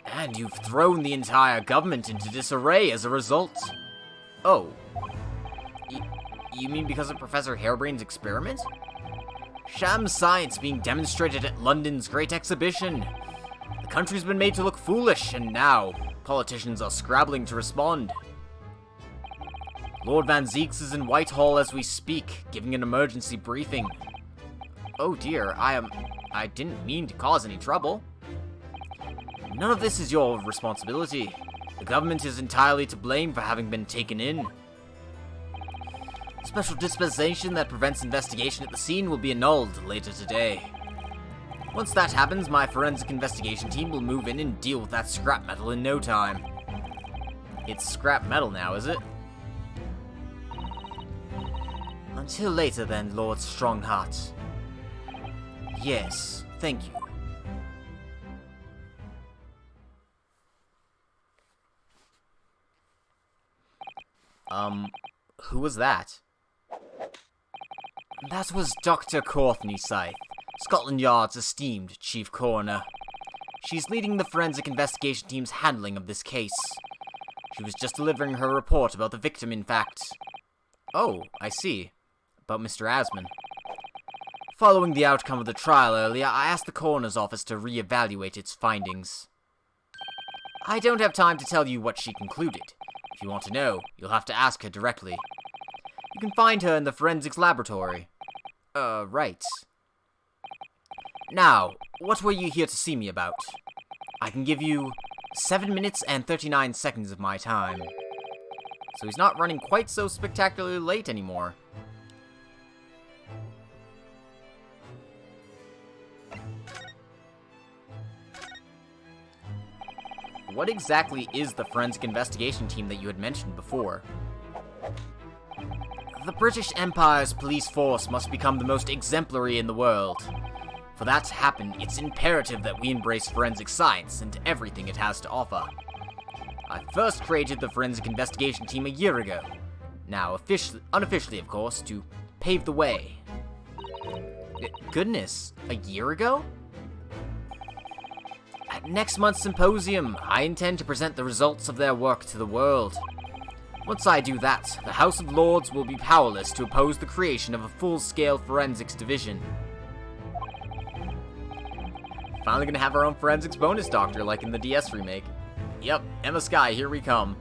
S1: And you've thrown the entire government into disarray as a result. Oh. You mean because of Professor Harebrain's experiment? Sham science being demonstrated at London's Great Exhibition. The country's been made to look foolish, and now politicians are scrabbling to respond. Lord Van Zeeks is in Whitehall as we speak, giving an emergency briefing. Oh dear, I didn't mean to cause any trouble. None of this is your responsibility. The government is entirely to blame for having been taken in. Special dispensation that prevents investigation at the scene will be annulled later today. Once that happens, my forensic investigation team will move in and deal with that scrap metal in no time. It's scrap metal now, is it? Until later then, Lord Strongheart. Yes, thank you. Who was that? That was Dr. Courtney Scythe, Scotland Yard's esteemed chief coroner. She's leading the forensic investigation team's handling of this case. She was just delivering her report about the victim, in fact. Oh, I see. About Mr. Asman. Following the outcome of the trial earlier, I asked the coroner's office to re-evaluate its findings. I don't have time to tell you what she concluded. If you want to know, you'll have to ask her directly. You can find her in the forensics laboratory. Right. Now, what were you here to see me about? I can give you 7 minutes and 39 seconds of my time. So he's not running quite so spectacularly late anymore. What exactly is the forensic investigation team that you had mentioned before? The British Empire's police force must become the most exemplary in the world. For that to happen, it's imperative that we embrace forensic science and everything it has to offer. I first created the forensic investigation team a year ago. Now, unofficially, of course, to pave the way. Goodness, a year ago? At next month's symposium, I intend to present the results of their work to the world. Once I do that, the House of Lords will be powerless to oppose the creation of a full-scale forensics division. Finally gonna have our own forensics bonus doctor like in the DS remake. Yep, Emma Skye, here we come.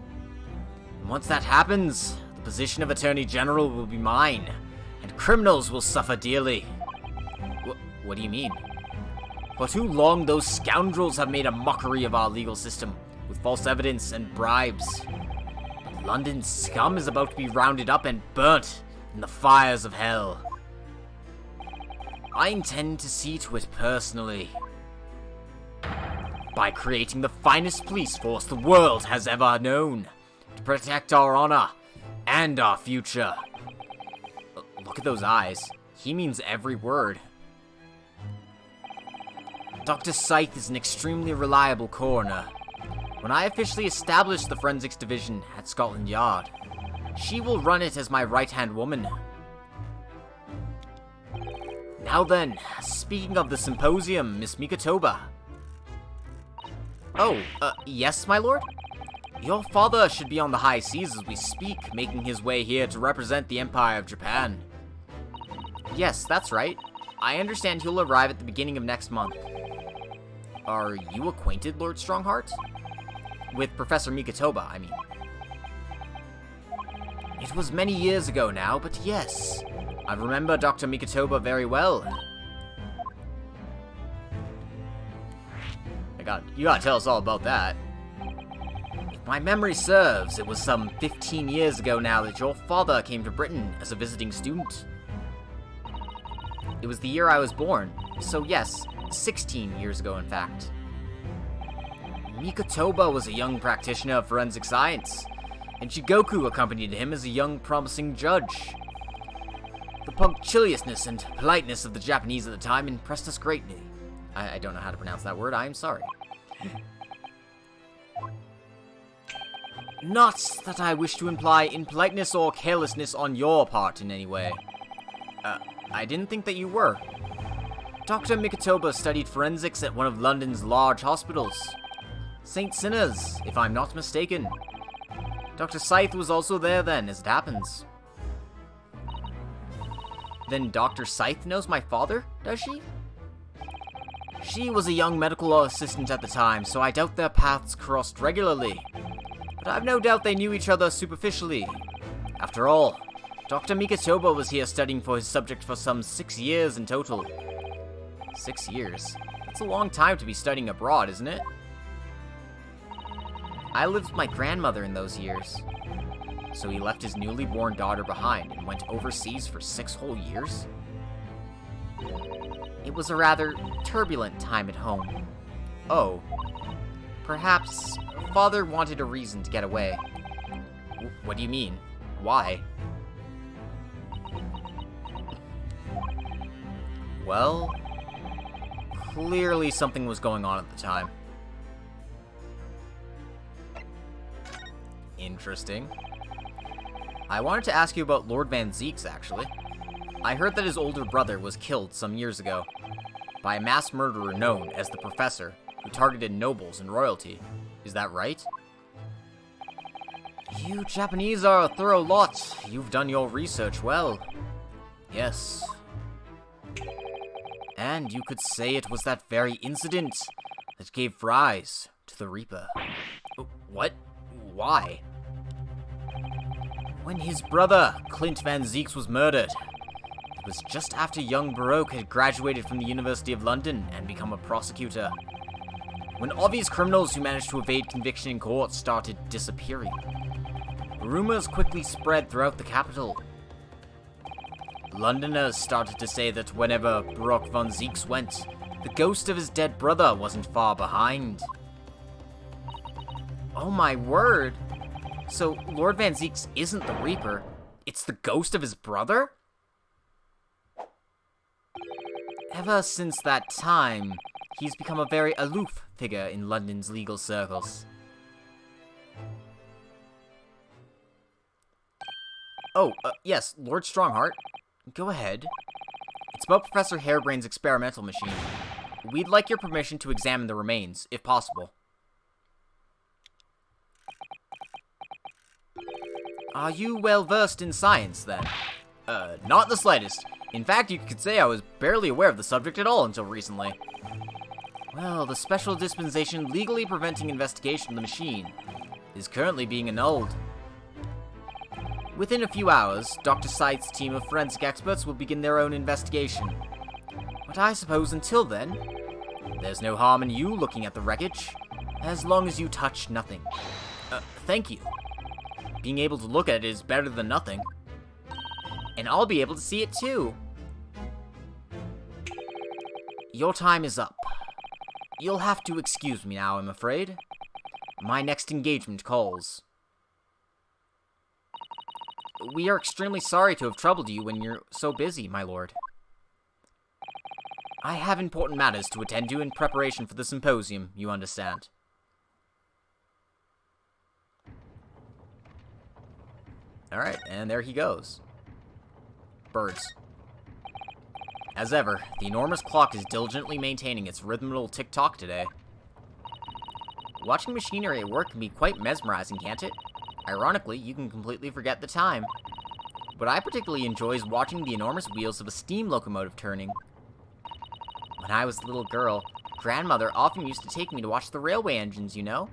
S1: And once that happens, the position of Attorney General will be mine, and criminals will suffer dearly. What do you mean? For too long, those scoundrels have made a mockery of our legal system, with false evidence and bribes. But London's scum is about to be rounded up and burnt in the fires of hell. I intend to see to it personally. By creating the finest police force the world has ever known, to protect our honor and our future. Look at those eyes. He means every word. Dr. Scythe is an extremely reliable coroner. When I officially establish the forensics division at Scotland Yard, she will run it as my right-hand woman. Now then, speaking of the symposium, Miss Mikotoba. Oh, yes, my lord? Your father should be on the high seas as we speak, making his way here to represent the Empire of Japan. Yes, that's right. I understand he'll arrive at the beginning of next month. Are you acquainted, Lord Strongheart? With Professor Mikotoba, I mean. It was many years ago now, but yes. I remember Dr. Mikotoba very well. You gotta tell us all about that. If my memory serves, it was some 15 years ago now that your father came to Britain as a visiting student. It was the year I was born, so yes, 16 years ago in fact. Mikotoba was a young practitioner of forensic science, and Shigoku accompanied him as a young promising judge. The punctiliousness and politeness of the Japanese at the time impressed us greatly. I don't know how to pronounce that word, I am sorry. Not that I wish to imply impoliteness or carelessness on your part in any way. I didn't think that you were. Dr. Mikotoba studied forensics at one of London's large hospitals. St. Sinner's, if I'm not mistaken. Dr. Scythe was also there then, as it happens. Then Dr. Scythe knows my father, does she? She was a young medical assistant at the time, so I doubt their paths crossed regularly. But I've no doubt they knew each other superficially. After all, Dr. Mikotoba was here studying for his subject for some 6 years in total. 6 years? That's a long time to be studying abroad, isn't it? I lived with my grandmother in those years. So he left his newly born daughter behind and went overseas for 6 whole years? It was a rather turbulent time at home. Oh. Perhaps father wanted a reason to get away. What do you mean? Why? Well, clearly something was going on at the time. Interesting. I wanted to ask you about Lord Van Zeeks, actually. I heard that his older brother was killed some years ago by a mass murderer known as the Professor, who targeted nobles and royalty. Is that right? You Japanese are a thorough lot. You've done your research well. Yes. And you could say it was that very incident that gave rise to the Reaper. What? Why? When his brother, Clint Van Zeeks, was murdered, it was just after young Baroque had graduated from the University of London and become a prosecutor. When obvious criminals who managed to evade conviction in court started disappearing, rumors quickly spread throughout the capital. Londoners started to say that whenever Baroque Van Zeeks went, the ghost of his dead brother wasn't far behind. Oh my word! So Lord Van Zeeks isn't the Reaper, it's the ghost of his brother? Ever since that time, he's become a very aloof figure in London's legal circles. Oh, yes, Lord Strongheart. Go ahead. It's about Professor Harebrain's experimental machine. We'd like your permission to examine the remains, if possible. Are you well versed in science, then? Not the slightest. In fact, you could say I was barely aware of the subject at all until recently. Well, the special dispensation legally preventing investigation of the machine is currently being annulled. Within a few hours, Dr. Scythe's team of forensic experts will begin their own investigation. But I suppose until then, there's no harm in you looking at the wreckage, as long as you touch nothing. Thank you. Being able to look at it is better than nothing. And I'll be able to see it too. Your time is up. You'll have to excuse me now, I'm afraid. My next engagement calls. We are extremely sorry to have troubled you when you're so busy, my lord. I have important matters to attend to in preparation for the symposium, you understand. Alright, and there he goes. Birds. As ever, the enormous clock is diligently maintaining its rhythmical tick-tock today. Watching machinery at work can be quite mesmerizing, can't it? Ironically, you can completely forget the time. What I particularly enjoy is watching the enormous wheels of a steam locomotive turning. When I was a little girl, Grandmother often used to take me to watch the railway engines, you know?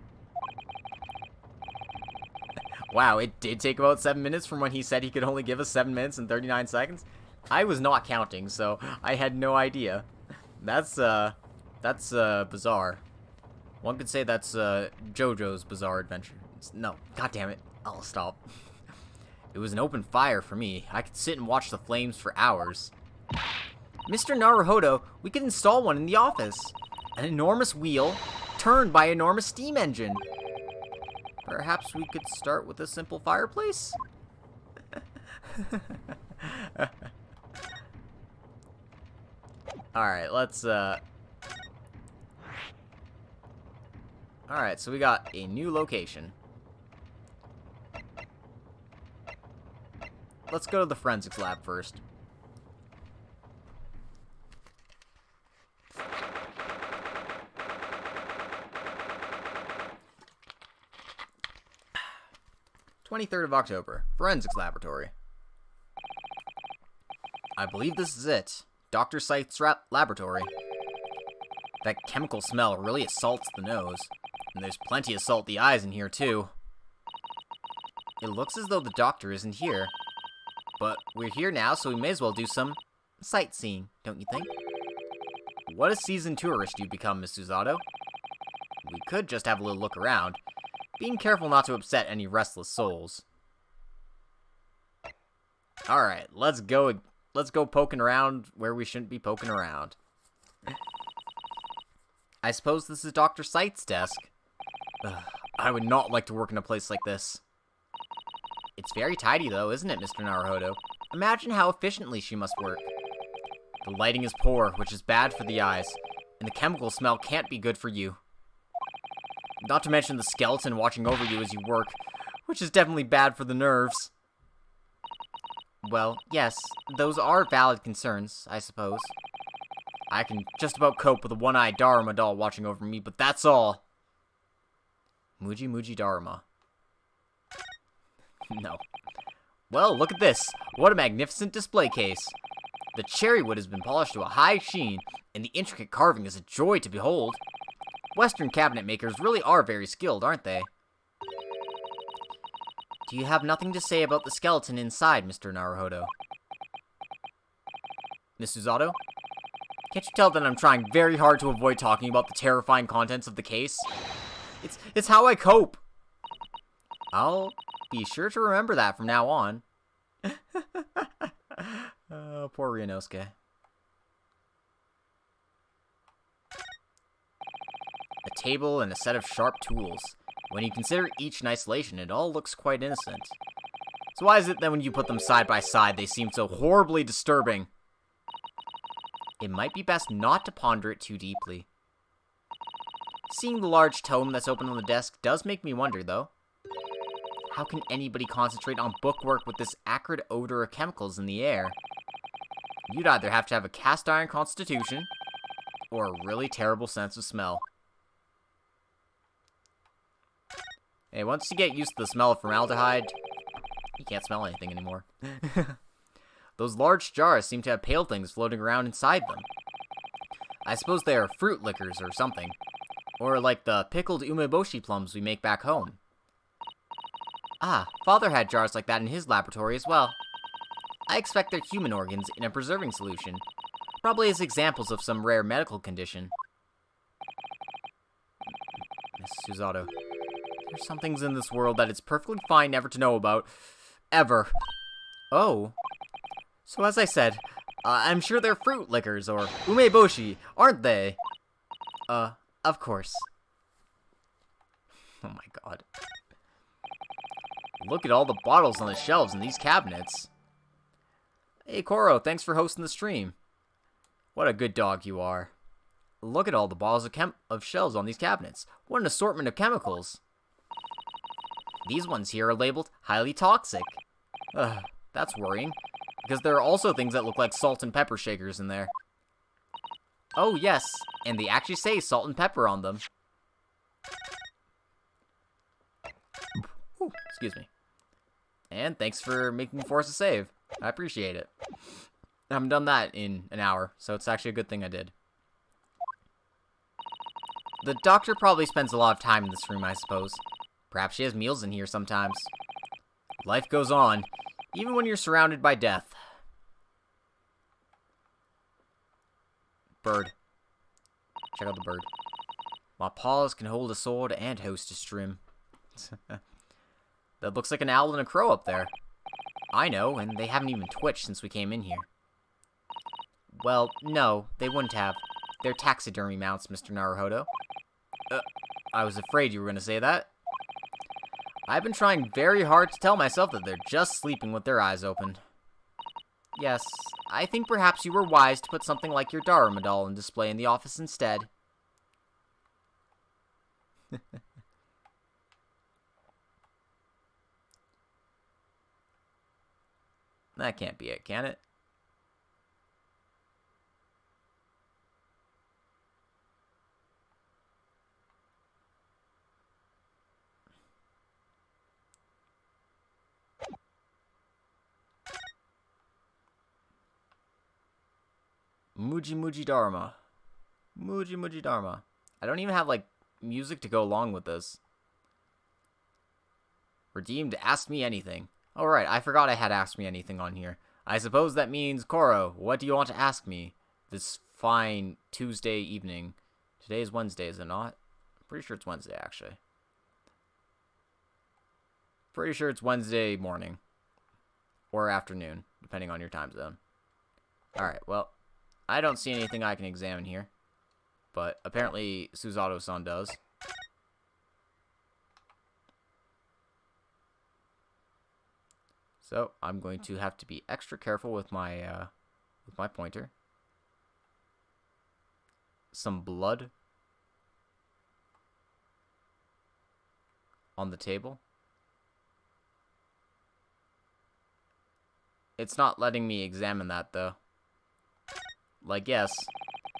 S1: Wow, it did take about 7 minutes from when he said he could only give us 7 minutes and 39 seconds. I was not counting, so I had no idea. That's bizarre. One could say that's JoJo's Bizarre Adventure. No, god damn it. I'll stop. It was an open fire for me. I could sit and watch the flames for hours. Mr. Naruhodo, we could install one in the office. An enormous wheel, turned by an enormous steam engine. Perhaps we could start with a simple fireplace? Alright, let's, Alright, so we got a new location. Let's go to the forensics lab first. "23rd of October, Forensics Laboratory. I believe this is it. Dr. Scythe's laboratory. That chemical smell really assaults the nose. And there's plenty of salty eyes in here, too. It looks as though the doctor isn't here. But we're here now, so we may as well do some sightseeing, don't you think? What a seasoned tourist you've become, Miss Susato. We could just have a little look around, being careful not to upset any restless souls. Alright, let's go poking around where we shouldn't be poking around. I suppose this is Dr. Scythe's desk. Ugh, I would not like to work in a place like this. It's very tidy, though, isn't it, Mr. Naruhodo? Imagine how efficiently she must work. The lighting is poor, which is bad for the eyes, and the chemical smell can't be good for you. Not to mention the skeleton watching over you as you work, which is definitely bad for the nerves. Well, yes, those are valid concerns, I suppose. I can just about cope with a one-eyed Dharma doll watching over me, but that's all. Muji Muji Dharma. No. Well, look at this. What a magnificent display case. The cherry wood has been polished to a high sheen, and the intricate carving is a joy to behold. Western cabinet makers really are very skilled, aren't they? Do you have nothing to say about the skeleton inside, Mr. Naruhodo? Miss Susato? Can't you tell that I'm trying very hard to avoid talking about the terrifying contents of the case? It's how I cope. I'll be sure to remember that from now on. Oh, poor Ryunosuke. A table and a set of sharp tools. When you consider each in isolation, it all looks quite innocent. So why is it that when you put them side by side, they seem so horribly disturbing? It might be best not to ponder it too deeply. Seeing the large tome that's open on the desk does make me wonder, though. How can anybody concentrate on bookwork with this acrid odor of chemicals in the air? You'd either have to have a cast iron constitution, or a really terrible sense of smell. Hey, once you get used to the smell of formaldehyde, you can't smell anything anymore. Those large jars seem to have pale things floating around inside them. I suppose they are fruit liquors or something. Or like the pickled umeboshi plums we make back home. Ah, Father had jars like that in his laboratory as well. I expect they're human organs in a preserving solution. Probably as examples of some rare medical condition. Miss Susato, there's some things in this world that it's perfectly fine never to know about. Ever. Oh. So as I said, I'm sure they're fruit liquors or umeboshi, aren't they? Of course. Oh my god. Look at all the bottles on the shelves in these cabinets. Hey Koro, thanks for hosting the stream. What a good dog you are. Look at all the bottles of shelves on these cabinets. What an assortment of chemicals. These ones here are labeled highly toxic. Ugh, that's worrying. Because there are also things that look like salt and pepper shakers in there. Oh yes, and they actually say salt and pepper on them. Ooh, excuse me. And thanks for making me force a save. I appreciate it. I haven't done that in an hour, so it's actually a good thing I did. The doctor probably spends a lot of time in this room, I suppose. Perhaps she has meals in here sometimes. Life goes on, even when you're surrounded by death. Bird. Check out the bird. My paws can hold a sword and host a stream. That looks like an owl and a crow up there. I know, and they haven't even twitched since we came in here. Well, no, they wouldn't have. They're taxidermy mounts, Mr. Naruhodo. I was afraid you were going to say that. I've been trying very hard to tell myself that they're just sleeping with their eyes open. Yes, I think perhaps you were wise to put something like your Dharma doll on display in the office instead. That can't be it, can it? Muji Muji Dharma. Muji Muji Dharma. I don't even have, like, music to go along with this. Redeemed, ask me anything. Oh, right, I forgot I had asked me anything on here. I suppose that means, Koro, what do you want to ask me this fine Tuesday evening? Today is Wednesday, is it not? I'm pretty sure it's Wednesday, actually. Pretty sure it's Wednesday morning. Or afternoon, depending on your time zone. Alright, well, I don't see anything I can examine here. But apparently, Suzato-san does. So, I'm going to have to be extra careful with my pointer. Some blood on the table. It's not letting me examine that, though. Like, yes,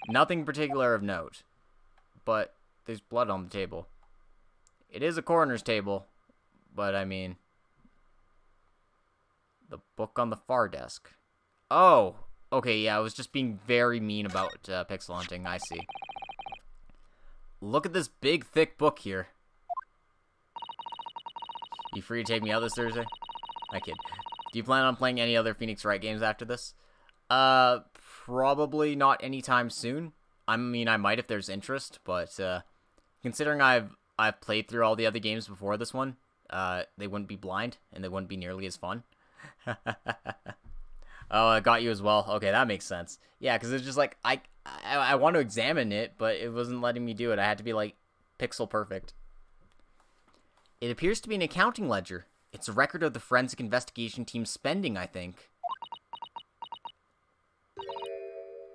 S1: nothing particular of note, but there's blood on the table. It is a coroner's table, but I mean... The book on the far desk. Oh, okay, yeah, I was just being very mean about pixel hunting, I see. Look at this big, thick book here. You free to take me out this Thursday? I kid. Do you plan on playing any other Phoenix Wright games after this? Probably not anytime soon. I mean, I might if there's interest, but considering I've played through all the other games before this one, they wouldn't be blind, and they wouldn't be nearly as fun. Oh, I got you as well. Okay, that makes sense. Yeah, because it's just like, I want to examine it, but it wasn't letting me do it. I had to be, like, pixel perfect. It appears to be an accounting ledger. It's a record of the forensic investigation team's spending, I think.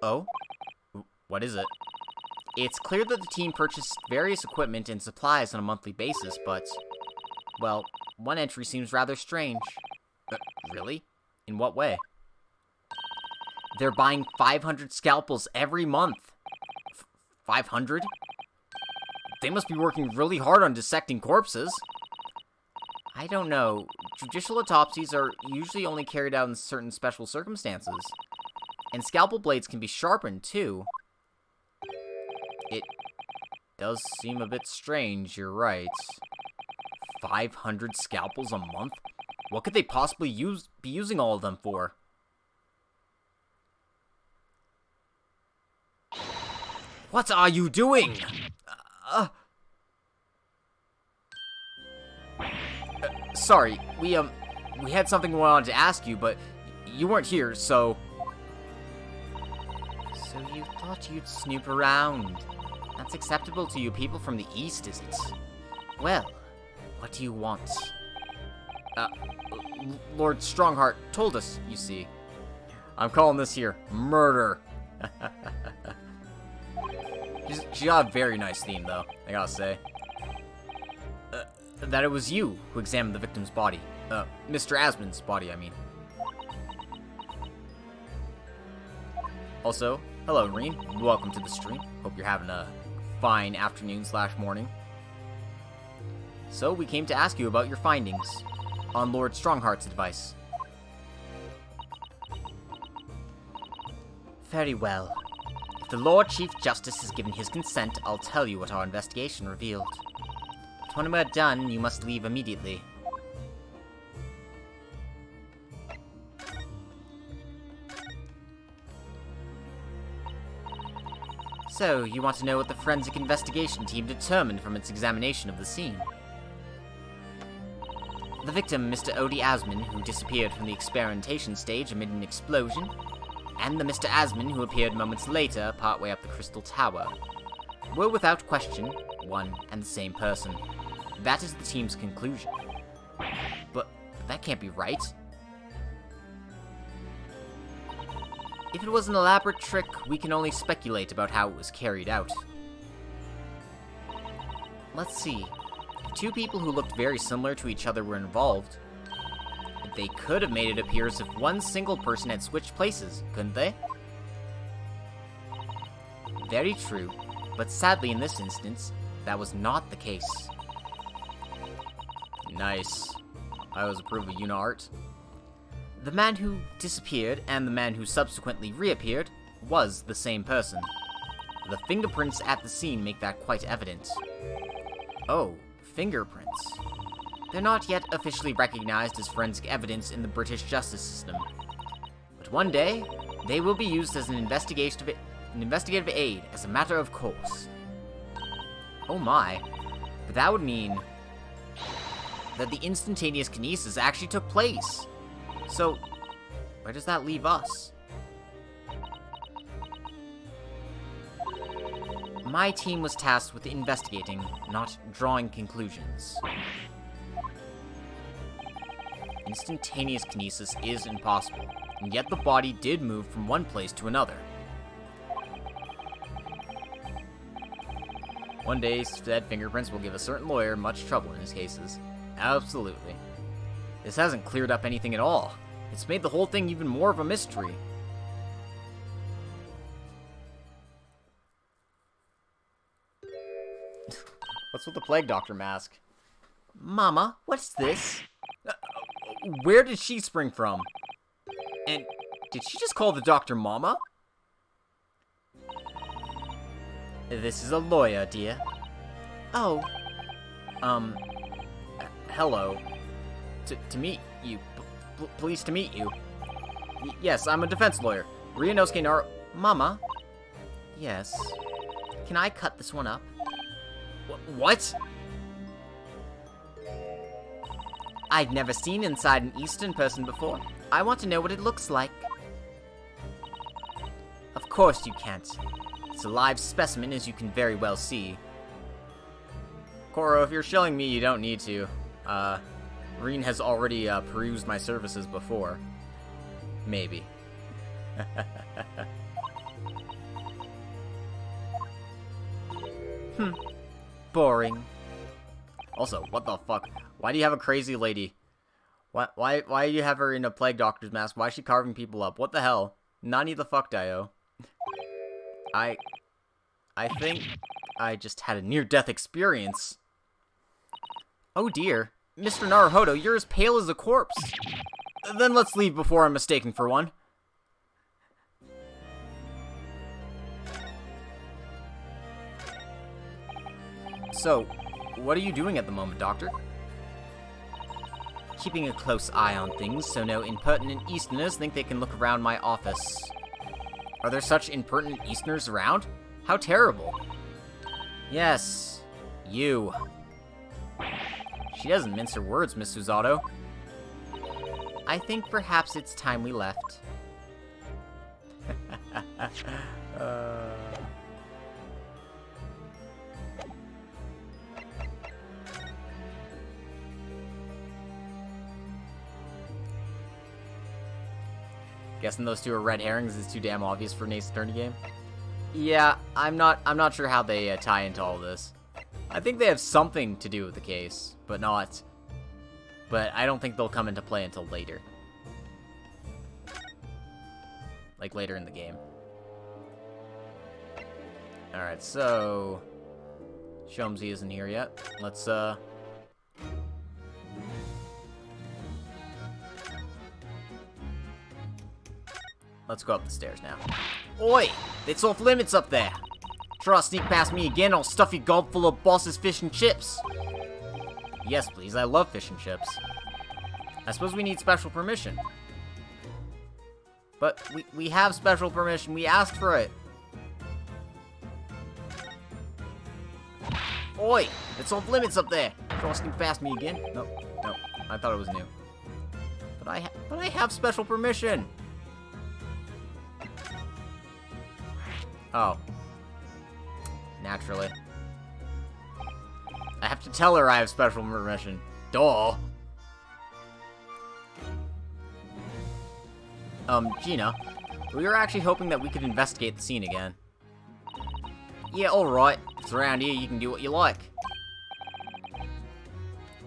S1: Oh? What is it? It's clear that the team purchased various equipment and supplies on a monthly basis, but... Well, one entry seems rather strange. Really? In what way? They're buying 500 scalpels every month. 500? They must be working really hard on dissecting corpses. I don't know. Judicial autopsies are usually only carried out in certain special circumstances. And scalpel blades can be sharpened, too. It does seem a bit strange, you're right. 500 scalpels a month? What could they possibly be using all of them for? What are you doing? Sorry, we had something we wanted to ask you, but you weren't here, so... So you thought you'd snoop around. That's acceptable to you people from the East, is it? Well, what do you want? Lord Strongheart told us, you see. I'm calling this here murder. She got a very nice theme, though, I gotta say. That it was you who examined the victim's body. Mr. Asmund's body, I mean. Also, hello, Reen. Welcome to the stream. Hope you're having a fine afternoon/morning. So, we came to ask you about your findings on Lord Strongheart's advice. Very well. If the Lord Chief Justice has given his consent, I'll tell you what our investigation revealed. But when we're done, you must leave immediately. So, you want to know what the forensic investigation team determined from its examination of the scene? The victim, Mr. Odie Asman, who disappeared from the experimentation stage amid an explosion, and the Mr. Asman, who appeared moments later, partway up the Crystal Tower, were without question one and the same person. That is the team's conclusion. But that can't be right. If it was an elaborate trick, we can only speculate about how it was carried out. Let's see. Two people who looked very similar to each other were involved. They could have made it appear as if one single person had switched places, couldn't they? Very true, but sadly in this instance, that was not the case. Nice. I always approve of Yuna art. The man who disappeared and the man who subsequently reappeared was the same person. The fingerprints at the scene make that quite evident. Oh, fingerprints. They're not yet officially recognized as forensic evidence in the British justice system. But one day, they will be used as an investigative aid as a matter of course. Oh my, but that would mean that the instantaneous kinesis actually took place. So, where does that leave us? My team was tasked with investigating, not drawing conclusions. Instantaneous kinesis is impossible, and yet the body did move from one place to another. One day, said fingerprints will give a certain lawyer much trouble in his cases. Absolutely. This hasn't cleared up anything at all. It's made the whole thing even more of a mystery. What's with the Plague Doctor mask? Mama, what's this? Where did she spring from? And did she just call the doctor Mama? This is a lawyer, dear. Oh. Hello. To meet you. Pleased to meet you. Yes, I'm a defense lawyer. Ryunosuke Naruhodo. Mama? Yes. Can I cut this one up? What? I've never seen inside an Eastern person before. I want to know what it looks like. Of course you can't. It's a live specimen, as you can very well see. Koro, if you're showing me, you don't need to. Reen has already perused my services before. Maybe. Boring. Also, what the fuck? Why do you have a crazy lady? Why do you have her in a Plague Doctor's mask? Why is she carving people up? What the hell? Nani the fuck, Dio? I think I just had a near-death experience. Oh dear. Mr. Naruhodo, you're as pale as a corpse. Then let's leave before I'm mistaken for one. So, what are you doing at the moment, Doctor? Keeping a close eye on things so no impertinent Easterners think they can look around my office. Are there such impertinent Easterners around? How terrible. Yes, you. She doesn't mince her words, Miss Susato. I think perhaps it's time we left. Guessing those two are red herrings is too damn obvious for an Ace Attorney game. Yeah, I'm not sure how they tie into all this. I think they have something to do with the case, but not. But I don't think they'll come into play until later. Like later in the game. Alright, so Shomzi isn't here yet. Let's go up the stairs now. Oi! It's off limits up there! Try to sneak past me again, I'll stuff your gob full of boss's fish and chips! Yes, please, I love fish and chips. I suppose we need special permission. But we have special permission, we asked for it. Oi! It's off limits up there! Try to sneak past me again? No, I thought it was new. But I have special permission! Oh. Naturally. I have to tell her I have special permission. Duh! Gina, we were actually hoping that we could investigate the scene again. Yeah, alright. If it's around here, you can do what you like.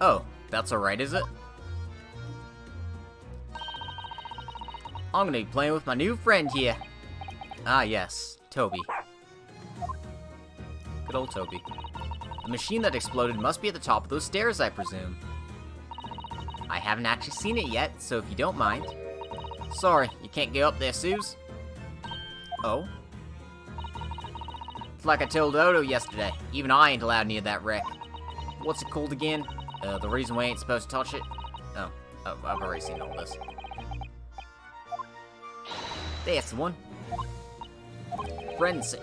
S1: Oh, that's alright, is it? I'm gonna be playing with my new friend here. Ah, yes. Toby. Good old Toby. The machine that exploded must be at the top of those stairs, I presume. I haven't actually seen it yet, so if you don't mind. Sorry, you can't go up there, Suze. Oh? It's like I told Odo yesterday. Even I ain't allowed near that wreck. What's it called again? The reason we ain't supposed to touch it? Oh, I've already seen all this. That's the one. Forensic.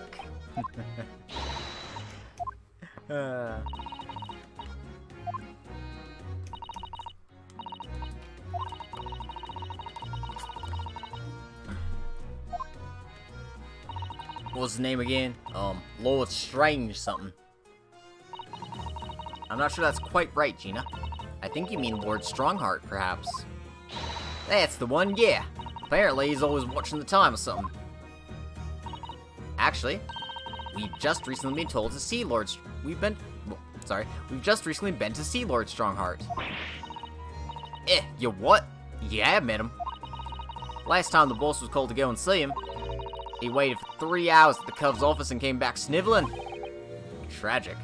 S1: What's his name again? Lord Strange something. I'm not sure that's quite right, Gina. I think you mean Lord Strongheart, perhaps. That's the one, yeah. Apparently, he's always watching the time or something. Actually, we've just recently been told to see We've just recently been to see Lord Strongheart. You what? Yeah, I met him. Last time the boss was called to go and see him, he waited for 3 hours at the Cubs' office and came back sniveling. Tragic.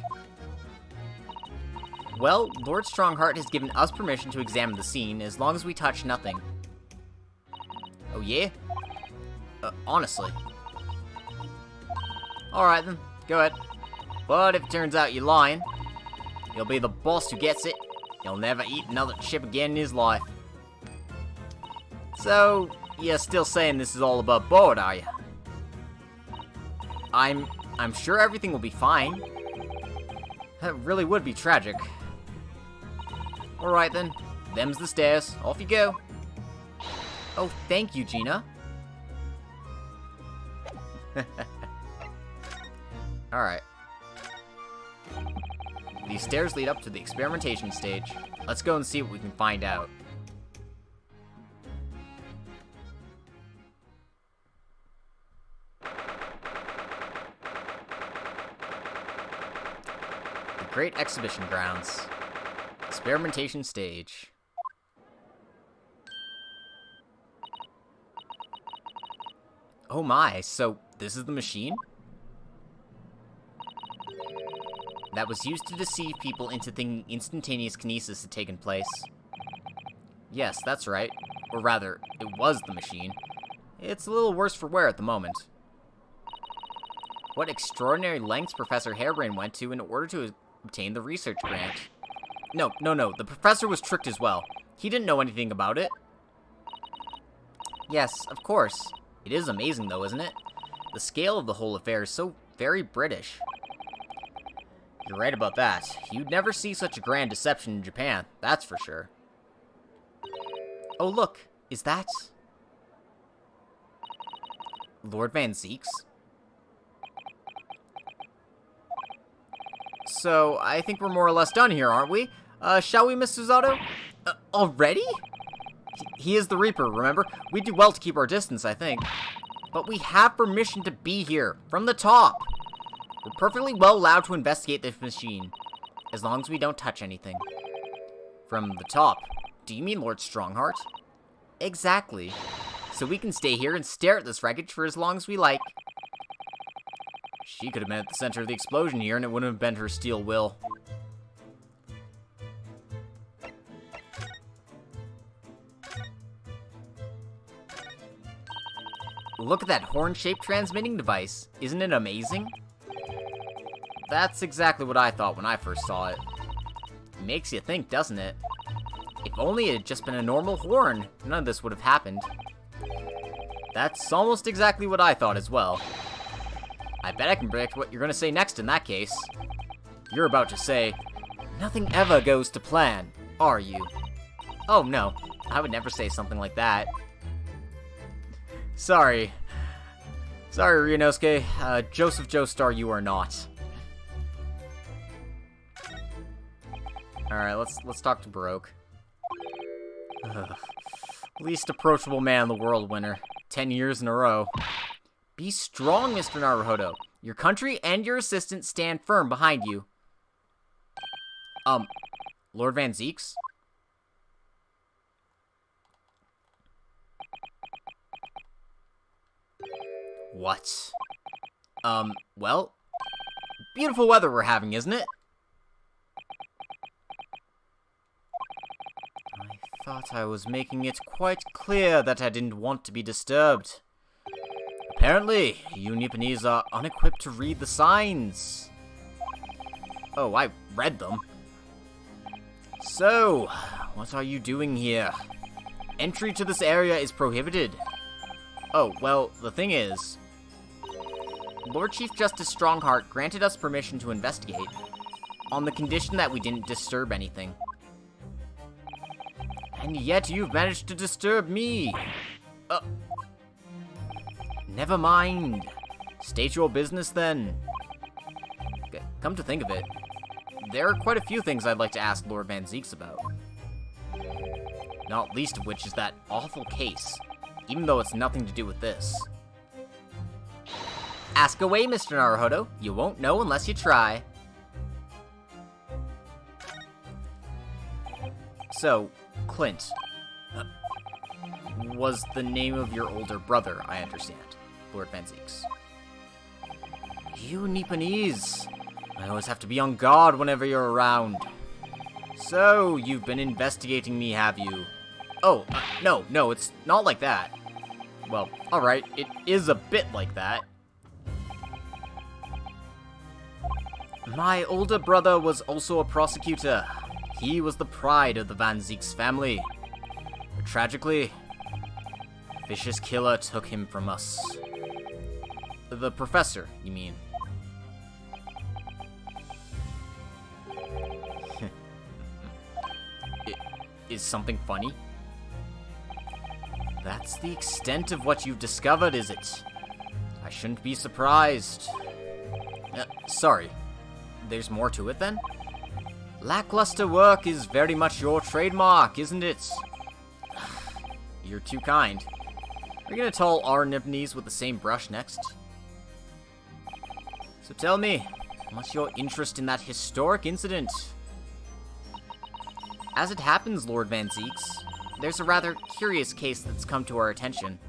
S1: Well, Lord Strongheart has given us permission to examine the scene as long as we touch nothing. Oh yeah? Honestly. Alright then, go ahead. But if it turns out you're lying, you'll be the boss who gets it. He'll never eat another chip again in his life. So, you're still saying this is all above board, are you? I'm sure everything will be fine. That really would be tragic. Alright then, them's the stairs. Off you go. Oh, thank you, Gina. Alright. These stairs lead up to the experimentation stage. Let's go and see what we can find out. The Great Exhibition Grounds. Experimentation Stage. Oh my, so this is the machine? That was used to deceive people into thinking instantaneous kinesis had taken place. Yes, that's right. Or rather, it was the machine. It's a little worse for wear at the moment. What extraordinary lengths Professor Harebrain went to in order to obtain the research grant. No, the professor was tricked as well. He didn't know anything about it. Yes, of course. It is amazing though, isn't it? The scale of the whole affair is so very British. You're right about that. You'd never see such a grand deception in Japan, that's for sure. Oh look, is that... Lord Van Zeeks? So, I think we're more or less done here, aren't we? Shall we, Mr. Zato? Already? He is the Reaper, remember? We do well to keep our distance, I think. But we have permission to be here, from the top. We're perfectly well allowed to investigate this machine, as long as we don't touch anything. From the top? Do you mean Lord Strongheart? Exactly. So we can stay here and stare at this wreckage for as long as we like. She could have been at the center of the explosion here, and it wouldn't have bent her steel will. Look at that horn-shaped transmitting device. Isn't it amazing? That's exactly what I thought when I first saw it. It makes you think, doesn't it? If only it had just been a normal horn, none of this would have happened. That's almost exactly what I thought as well. I bet I can predict what you're going to say next in that case. You're about to say, "Nothing ever goes to plan," are you? Oh no, I would never say something like that. Sorry, Ryunosuke. Joseph Joestar, you are not. Alright, let's talk to Baroque. Ugh. Least approachable man in the world, winner. 10 years in a row. Be strong, Mr. Naruhodo. Your country and your assistant stand firm behind you. Lord Van Zeeks? What? Well, beautiful weather we're having, isn't it? I thought I was making it quite clear that I didn't want to be disturbed. Apparently, you Nipponese are unequipped to read the signs. Oh, I read them. So, what are you doing here? Entry to this area is prohibited. Oh, well, the thing is, Lord Chief Justice Strongheart granted us permission to investigate, on the condition that we didn't disturb anything. And yet you've managed to disturb me! Never mind. State your business then. Come to think of it, there are quite a few things I'd like to ask Lord Van Zeeks about. Not least of which is that awful case, even though it's nothing to do with this. Ask away, Mr. Naruhodo. You won't know unless you try. So, Clint, was the name of your older brother, I understand, Lord Van Zeeks. You Nipponese. I always have to be on guard whenever you're around. So, you've been investigating me, have you? Oh, no, it's not like that. Well, alright, it is a bit like that. My older brother was also a prosecutor. He was the pride of the Van Zeeks family. But tragically, a vicious killer took him from us. The professor, you mean? Is something funny? That's the extent of what you've discovered, is it? I shouldn't be surprised. Sorry. There's more to it, then? Lackluster work is very much your trademark, isn't it? You're too kind. Are you gonna tell our Nipponese with the same brush next? So tell me, what's your interest in that historic incident? As it happens, Lord Van Zeeks, there's a rather curious case that's come to our attention.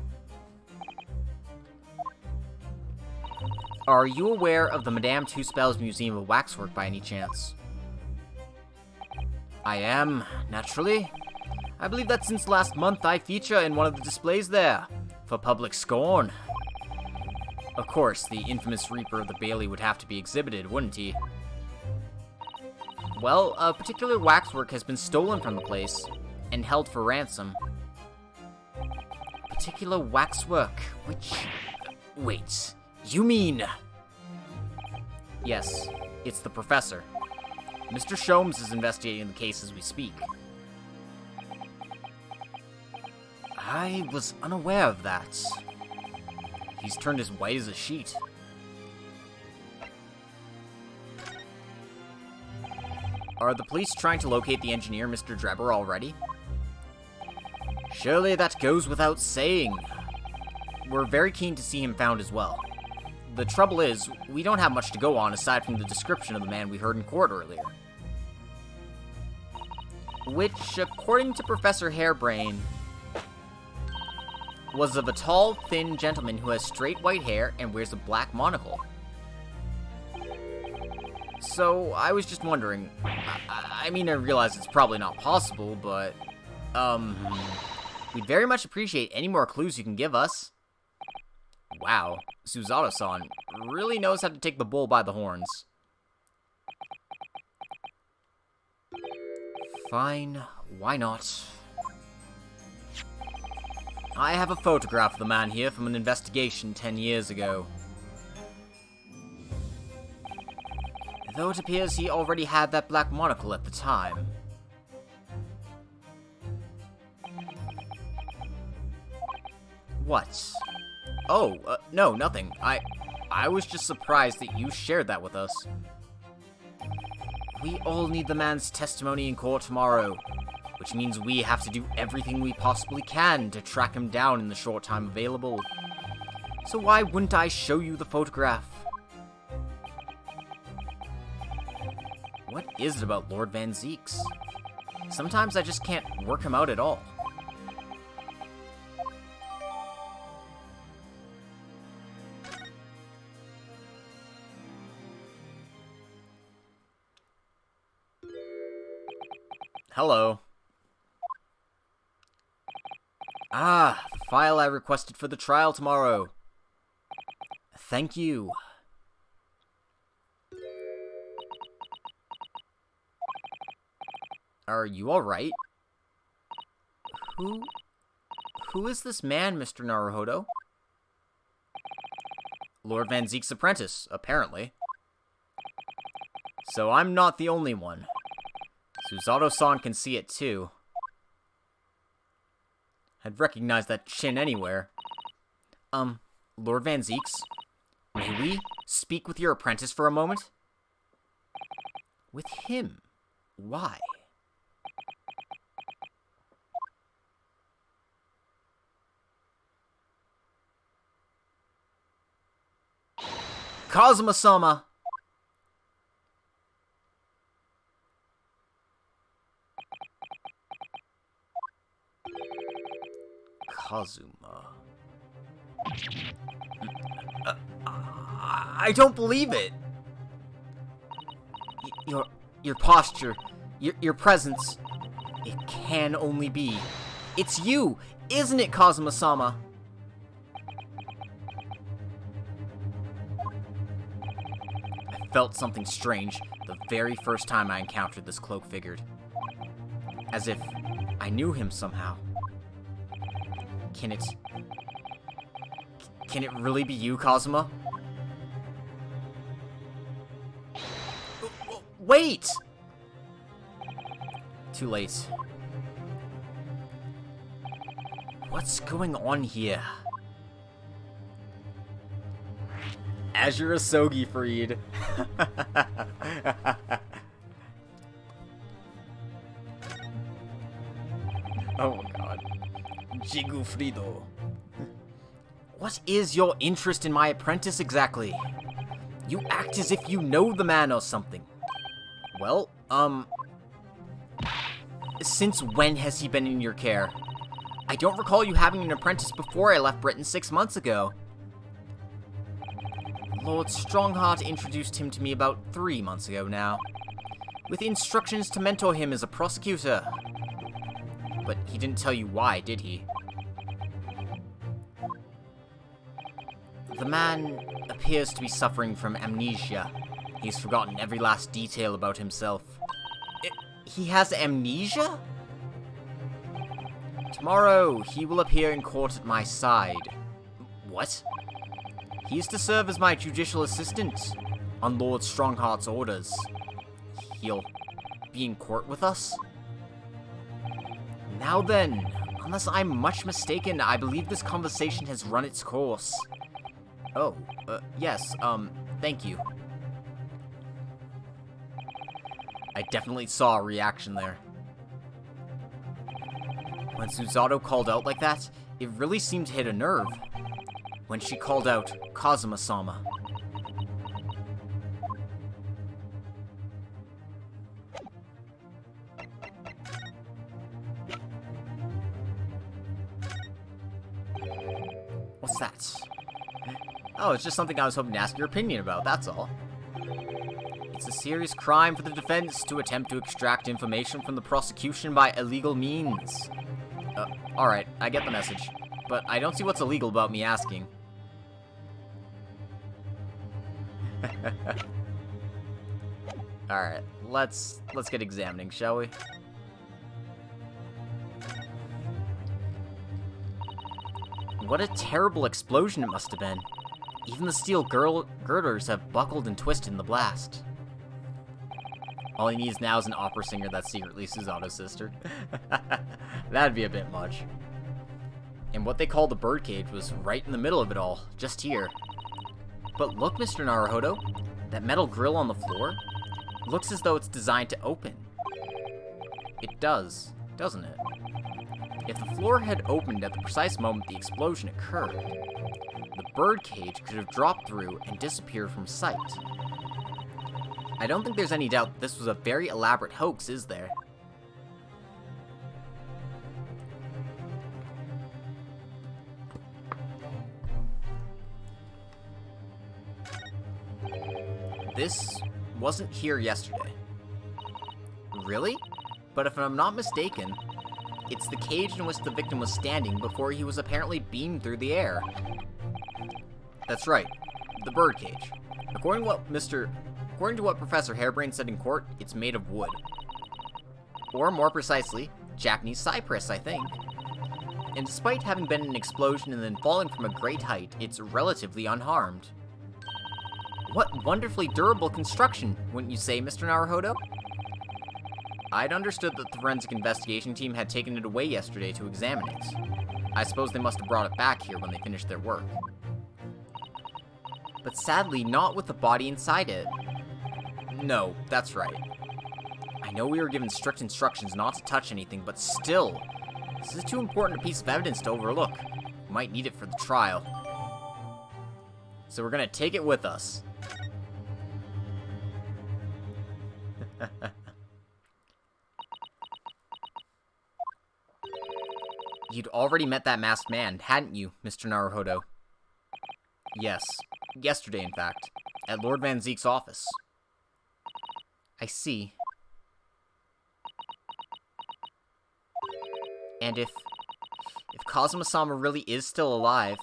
S1: Are you aware of the Madame Two-Spells Museum of Waxwork by any chance? I am, naturally. I believe that since last month I feature in one of the displays there, for public scorn. Of course, the infamous Reaper of the Bailey would have to be exhibited, wouldn't he? Well, a particular waxwork has been stolen from the place, and held for ransom. Particular waxwork, which... Wait, you mean... Yes, it's the professor. Mr. Sholmes is investigating the case as we speak. I was unaware of that. He's turned as white as a sheet. Are the police trying to locate the engineer, Mr. Drebber, already? Surely that goes without saying. We're very keen to see him found as well. The trouble is, we don't have much to go on aside from the description of the man we heard in court earlier. Which, according to Professor Hairbrain, was of a tall, thin gentleman who has straight white hair and wears a black monocle. So, I was just wondering, I mean, I realize it's probably not possible, but, we'd very much appreciate any more clues you can give us. Wow, Suzato-san really knows how to take the bull by the horns. Fine, why not? I have a photograph of the man here from an investigation 10 years ago. Though it appears he already had that black monocle at the time. What? Oh, no, nothing. I was just surprised that you shared that with us. We all need the man's testimony in court tomorrow, which means we have to do everything we possibly can to track him down in the short time available. So why wouldn't I show you the photograph? What is it about Lord Van Zeeks? Sometimes I just can't work him out at all. Hello. Ah, the file I requested for the trial tomorrow. Thank you. Are you alright? Who is this man, Mr. Naruhodo? Lord Van Zeek's apprentice, apparently. So I'm not the only one. Suzato-san can see it too. I'd recognize that chin anywhere. Lord Van Zeeks, may we speak with your apprentice for a moment? With him? Why? Kazuma-sama! Kazuma. I don't believe it! Your posture, your presence, it can only be. It's you, isn't it, Kazuma-sama? I felt something strange the very first time I encountered this cloak-figured. As if I knew him somehow. Can it really be you, Kazuma? Wait! Too late. What's going on here? Azure Asogi Freed. Oh my god. Jigu Frido. What is your interest in my apprentice exactly? You act as if you know the man or something. Well, since when has he been in your care? I don't recall you having an apprentice before I left Britain 6 months ago. Lord Strongheart introduced him to me about 3 months ago now, with instructions to mentor him as a prosecutor. But he didn't tell you why, did he? The man appears to be suffering from amnesia. He's forgotten every last detail about himself. He has amnesia? Tomorrow, he will appear in court at my side. What? He's to serve as my judicial assistant, on Lord Strongheart's orders. He'll be in court with us? Now then, unless I'm much mistaken, I believe this conversation has run its course. Oh, yes, thank you. I definitely saw a reaction there. When Suzato called out like that, it really seemed to hit a nerve. When she called out, Kazuma-sama. What's that? Oh, it's just something I was hoping to ask your opinion about, that's all. It's a serious crime for the defense to attempt to extract information from the prosecution by illegal means. Alright, I get the message. But I don't see what's illegal about me asking. Alright, let's get examining, shall we? What a terrible explosion it must have been. Even the steel girders have buckled and twisted in the blast. All he needs now is an opera singer that's secretly Susanoo's sister. That'd be a bit much. And what they call the birdcage was right in the middle of it all, just here. But look, Mr. Naruhodo, that metal grill on the floor looks as though it's designed to open. It does, doesn't it? If the floor had opened at the precise moment the explosion occurred, the birdcage could have dropped through and disappeared from sight. I don't think there's any doubt that this was a very elaborate hoax, is there? This wasn't here yesterday. Really? But if I'm not mistaken, it's the cage in which the victim was standing before he was apparently beamed through the air. That's right, the birdcage. According to what Professor Harebrain said in court, it's made of wood. Or more precisely, Japanese cypress, I think. And despite having been an explosion and then falling from a great height, it's relatively unharmed. What wonderfully durable construction, wouldn't you say, Mr. Naruhodo? I'd understood that the forensic investigation team had taken it away yesterday to examine it. I suppose they must have brought it back here when they finished their work. But sadly, not with the body inside it. No, that's right. I know we were given strict instructions not to touch anything, but still, this is too important a piece of evidence to overlook. We might need it for the trial. So we're gonna take it with us. You'd already met that masked man, hadn't you, Mr. Naruhodo? Yes. Yesterday, in fact. At Lord Van Zeek's office. I see. And if Kazuma-sama really is still alive,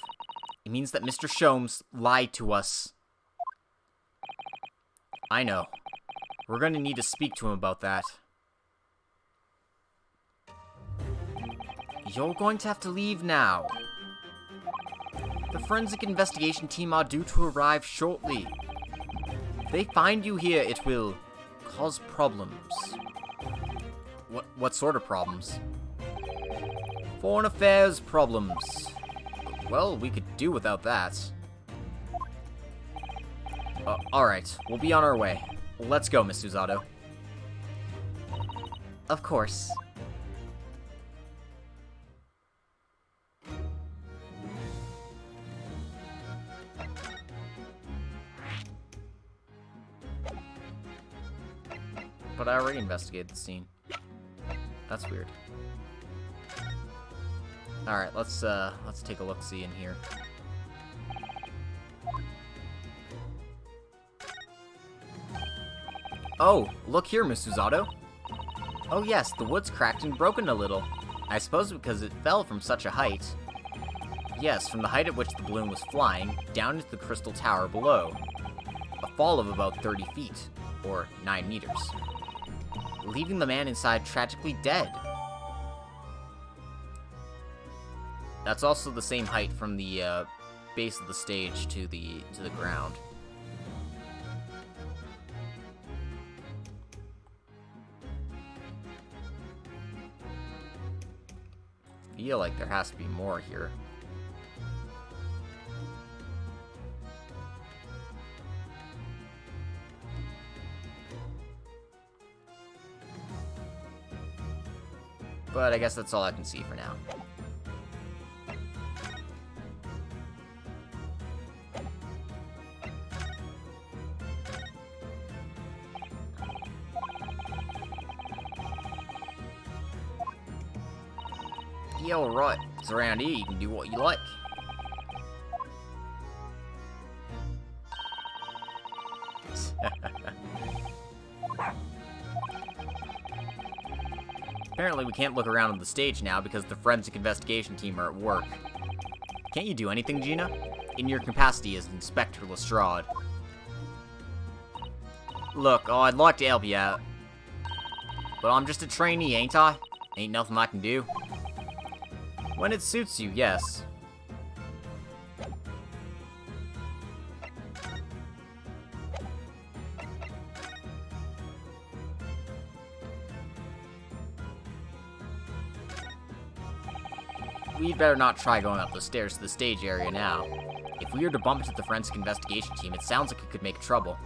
S1: it means that Mr. Sholmes lied to us. I know. We're gonna need to speak to him about that. You're going to have to leave now. The forensic investigation team are due to arrive shortly. If they find you here, it will cause problems. What sort of problems? Foreign affairs problems. Well, we could do without that. Alright, we'll be on our way. Let's go, Miss Susato. Of course. But I already investigated the scene. That's weird. Alright, let's take a look-see in here. Oh, look here, Miss Susato. Oh yes, the wood's cracked and broken a little. I suppose because it fell from such a height. Yes, from the height at which the balloon was flying, down into the crystal tower below. A fall of about 30 feet, or 9 meters. Leaving the man inside tragically dead. That's also the same height from the base of the stage to the ground. Feel like there has to be more here. But I guess that's all I can see for now. Yeah, alright. It's around here, you can do what you like. Apparently we can't look around on the stage now because the forensic investigation team are at work. Can't you do anything, Gina? In your capacity as Inspector Lestrade. Look, oh, I'd like to help you out. But I'm just a trainee, ain't I? Ain't nothing I can do. When it suits you, yes. We'd better not try going up the stairs to the stage area now. If we were to bump into the forensic investigation team, it sounds like it could make trouble.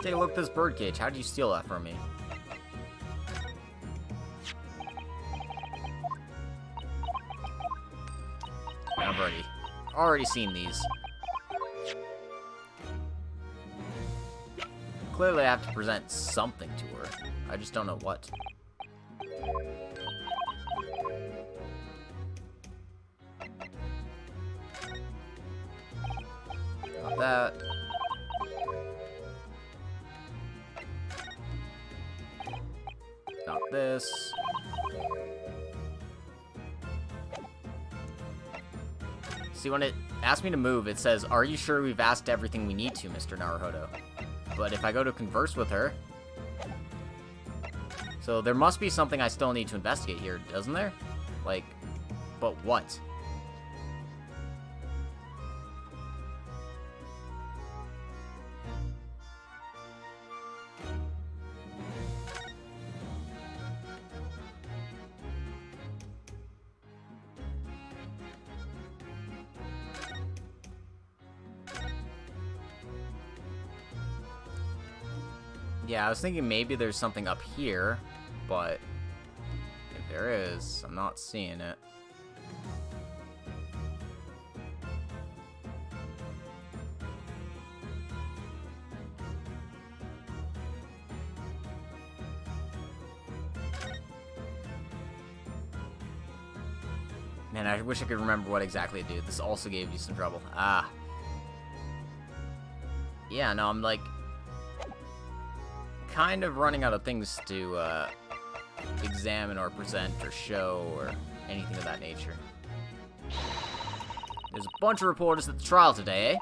S1: Take a look at this birdcage. How did you steal that from me? I've already seen these. Clearly I have to present something to her. I just don't know what. Got that. Got this. See, when it asks me to move, it says, "Are you sure we've asked everything we need to, Mr. Naruhodo?" But if I go to converse with her... So there must be something I still need to investigate here, doesn't there? Like, but what? Yeah, I was thinking maybe there's something up here, but if there is, I'm not seeing it. Man, I wish I could remember what exactly to do. This also gave you some trouble. Ah. Yeah, no, I'm like... kind of running out of things to examine or present or show or anything of that nature. There's a bunch of reporters at the trial today, eh?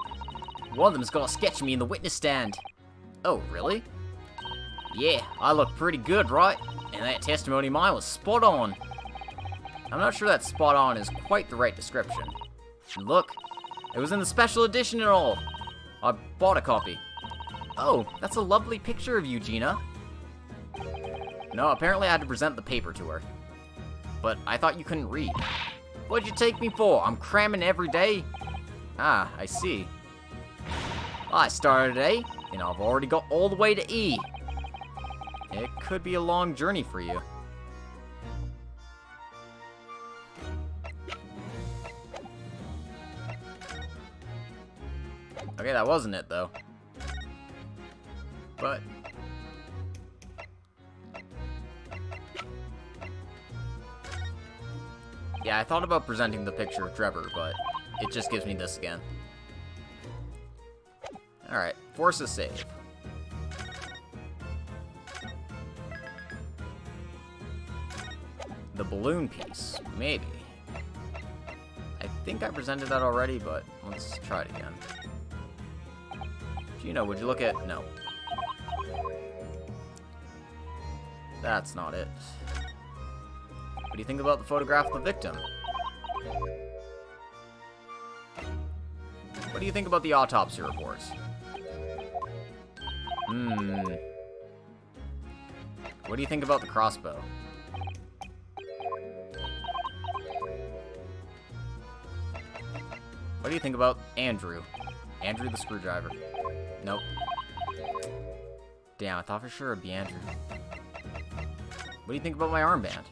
S1: One of them's gonna sketch me in the witness stand. Oh, really? Yeah, I look pretty good, right? And that testimony of mine was spot on. I'm not sure that spot on is quite the right description. And look, it was in the special edition and all. I bought a copy. Oh, that's a lovely picture of you, Gina. No, apparently I had to present the paper to her. But I thought you couldn't read. What'd you take me for? I'm cramming every day. Ah, I see. I started at A, and I've already got all the way to E. It could be a long journey for you. Okay, that wasn't it, though. But... yeah, I thought about presenting the picture of Trevor, but it just gives me this again. Alright, force a save. The balloon piece, maybe. I think I presented that already, but let's try it again. Gina, would you look at... no. That's not it. What do you think about the photograph of the victim? What do you think about the autopsy reports? What do you think about the crossbow? What do you think about Andrew? Andrew the screwdriver. Nope. Damn, I thought for sure it'd be Andrew. What do you think about my armband?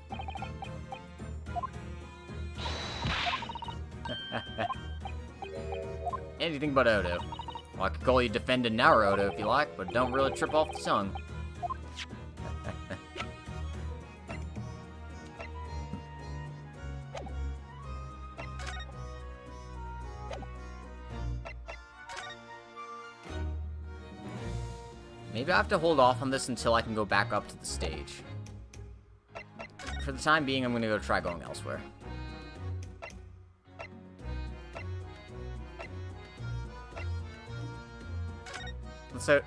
S1: Anything but Odo. Well, I could call you Defender Naruhodo if you like, but don't really trip off the tongue. Maybe I have to hold off on this until I can go back up to the stage. For the time being, I'm going to go try going elsewhere.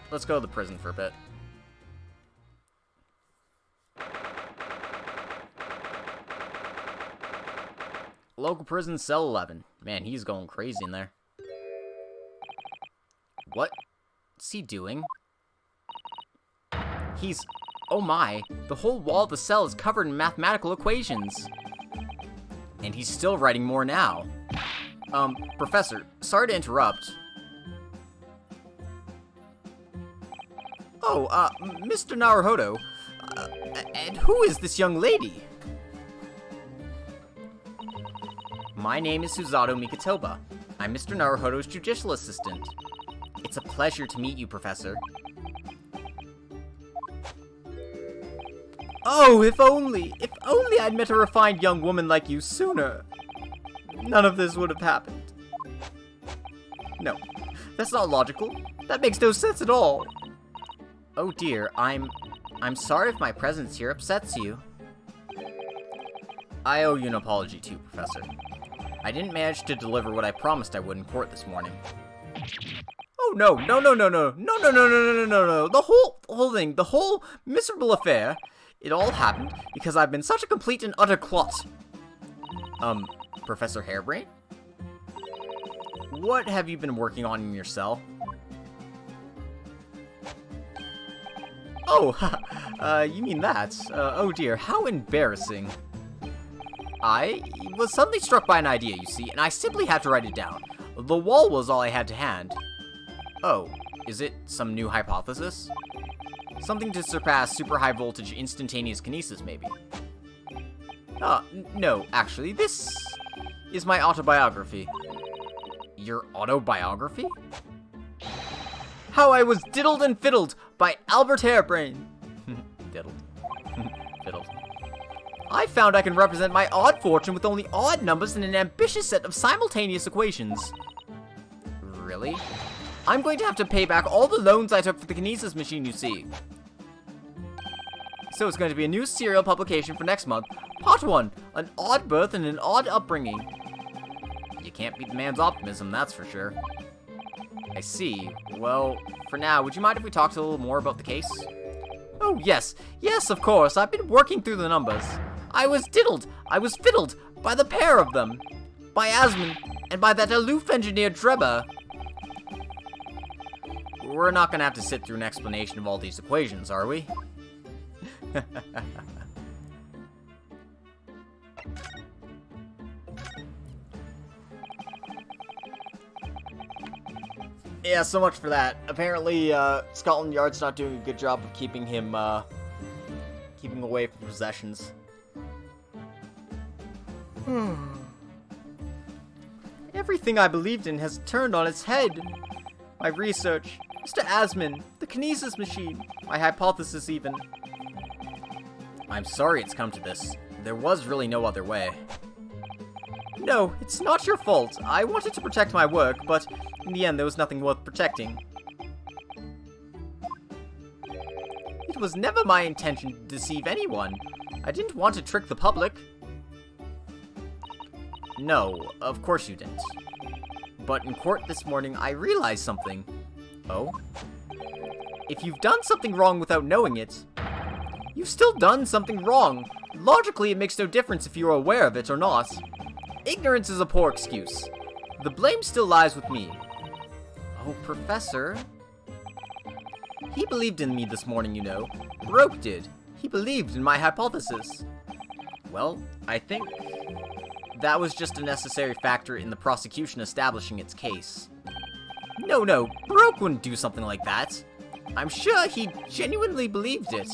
S1: Let's go to the prison for a bit. Local prison, cell 11. Man, he's going crazy in there. What's he doing? Oh my, the whole wall of the cell is covered in mathematical equations. And he's still writing more now. Professor, sorry to interrupt. Oh, Mr. Naruhodo, and who is this young lady? My name is Suzato Mikatoba. I'm Mr. Naruhodo's judicial assistant. It's a pleasure to meet you, Professor. Oh, if only I'd met a refined young woman like you sooner. None of this would have happened. No, that's not logical. That makes no sense at all. Oh dear, I'm sorry if my presence here upsets you. I owe you an apology too, Professor. I didn't manage to deliver what I promised I would in court this morning. Oh no. The whole thing, the whole miserable affair, it all happened because I've been such a complete and utter clot. Professor Hairbrain? What have you been working on in your cell? Oh, you mean that? Oh dear, how embarrassing. I was suddenly struck by an idea, you see, and I simply had to write it down. The wall was all I had to hand. Oh, is it some new hypothesis? Something to surpass super high voltage instantaneous kinesis, maybe? No, actually, this is my autobiography. Your autobiography? How I was diddled and fiddled by Albert Hairbrain. Diddled. Fiddled. I found I can represent my odd fortune with only odd numbers and an ambitious set of simultaneous equations. Really? I'm going to have to pay back all the loans I took for the kinesis machine, you see. So it's going to be a new serial publication for next month. Part 1, an odd birth and an odd upbringing. You can't beat the man's optimism, that's for sure. I see. Well, for now, would you mind if we talked a little more about the case? Oh, yes. Yes, of course. I've been working through the numbers. I was diddled. I was fiddled by the pair of them. By Asmund and by that aloof engineer Drebber. We're not going to have to sit through an explanation of all these equations, are we? Yeah, so much for that. Apparently, Scotland Yard's not doing a good job of keeping him, keeping away from possessions. Everything I believed in has turned on its head. My research, Mr. Asmund, the kinesis machine, my hypothesis even. I'm sorry it's come to this. There was really no other way. No, it's not your fault. I wanted to protect my work, but in the end there was nothing worth protecting. It was never my intention to deceive anyone. I didn't want to trick the public. No, of course you didn't. But in court this morning, I realized something. Oh? If you've done something wrong without knowing it, you've still done something wrong. Logically, it makes no difference if you're aware of it or not. Ignorance is a poor excuse. The blame still lies with me. Oh, Professor. He believed in me this morning, you know. Roke did. He believed in my hypothesis. Well, I think that was just a necessary factor in the prosecution establishing its case. No, Baroque wouldn't do something like that. I'm sure he genuinely believed it.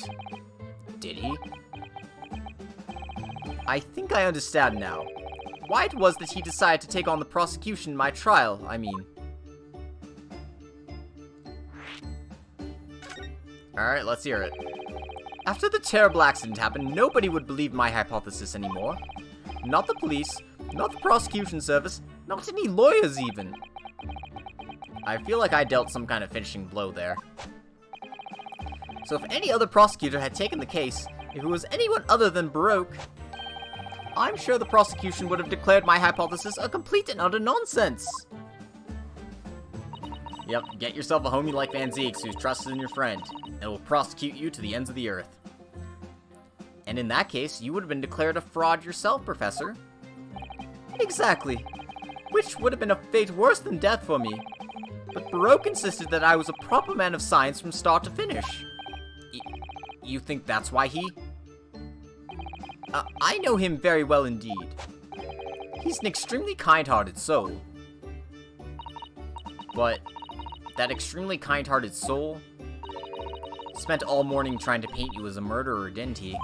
S1: Did he? I think I understand now. why it was that he decided to take on the prosecution in my trial, I mean. Alright, let's hear it. After the terrible accident happened, nobody would believe my hypothesis anymore. Not the police, not the prosecution service, not any lawyers even. I feel like I dealt some kind of finishing blow there. So if any other prosecutor had taken the case, if it was anyone other than Baroque, I'm sure the prosecution would have declared my hypothesis a complete and utter nonsense. Yep, get yourself a homie like Van Zieks who's trusted in your friend, and will prosecute you to the ends of the earth. And in that case, you would have been declared a fraud yourself, Professor. Exactly. Which would have been a fate worse than death for me. But Baroque insisted that I was a proper man of science from start to finish. You think that's why he... I know him very well indeed. He's an extremely kind-hearted soul. But that extremely kind-hearted soul spent all morning trying to paint you as a murderer, didn't he?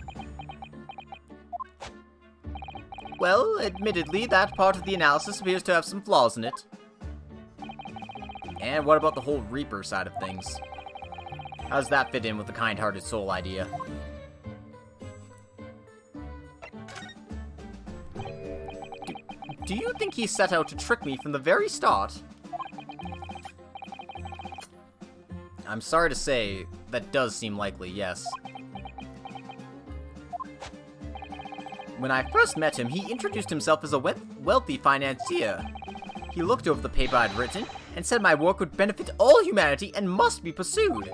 S1: Well, admittedly, that part of the analysis appears to have some flaws in it. And what about the whole Reaper side of things? How does that fit in with the kind-hearted soul idea? Do you think he set out to trick me from the very start? I'm sorry to say, that does seem likely, yes. When I first met him, he introduced himself as a wealthy financier. He looked over the paper I'd written, and said my work would benefit all humanity and must be pursued.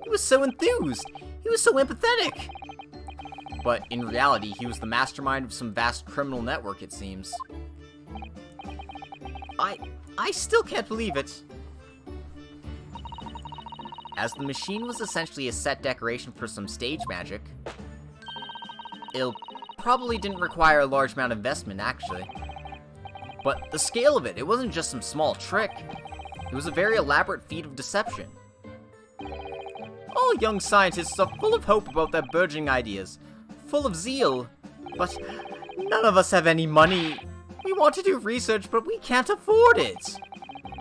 S1: He was so enthused. He was so empathetic. But in reality, he was the mastermind of some vast criminal network, it seems. I still can't believe it. As the machine was essentially a set decoration for some stage magic, it probably didn't require a large amount of investment, actually. But the scale of it wasn't just some small trick. It was a very elaborate feat of deception. All young scientists are full of hope about their burgeoning ideas, full of zeal, but none of us have any money. We want to do research, but we can't afford it.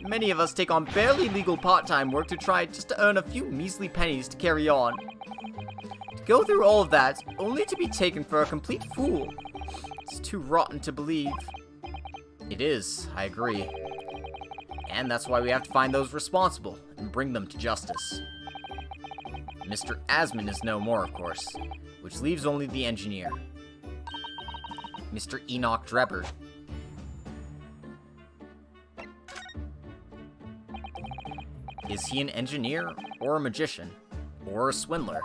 S1: Many of us take on barely legal part-time work to try just to earn a few measly pennies to carry on. To go through all of that, only to be taken for a complete fool. It's too rotten to believe. It is, I agree. And that's why we have to find those responsible and bring them to justice. Mr. Asman is no more, of course, which leaves only the engineer. Mr. Enoch Drebber. Is he an engineer, or a magician, or a swindler?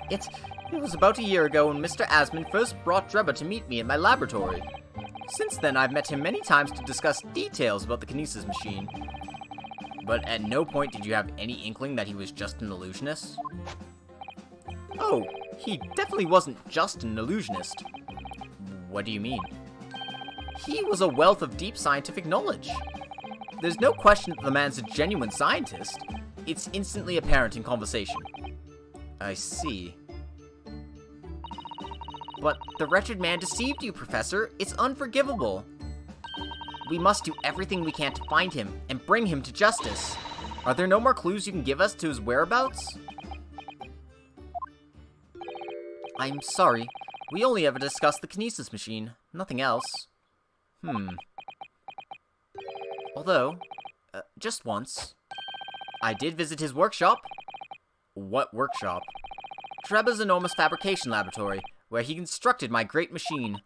S1: It was about a year ago when Mr. Asman first brought Drebber to meet me in my laboratory. Since then, I've met him many times to discuss details about the kinesis machine. But at no point did you have any inkling that he was just an illusionist? Oh, he definitely wasn't just an illusionist. What do you mean? He was a wealth of deep scientific knowledge. There's no question that the man's a genuine scientist. It's instantly apparent in conversation. I see. But the wretched man deceived you, Professor. It's unforgivable. We must do everything we can to find him and bring him to justice. Are there no more clues you can give us to his whereabouts? I'm sorry. We only ever discussed the kinesis machine. Nothing else. Although, just once, I did visit his workshop. What workshop? Drebber's enormous fabrication laboratory, where he constructed my great machine.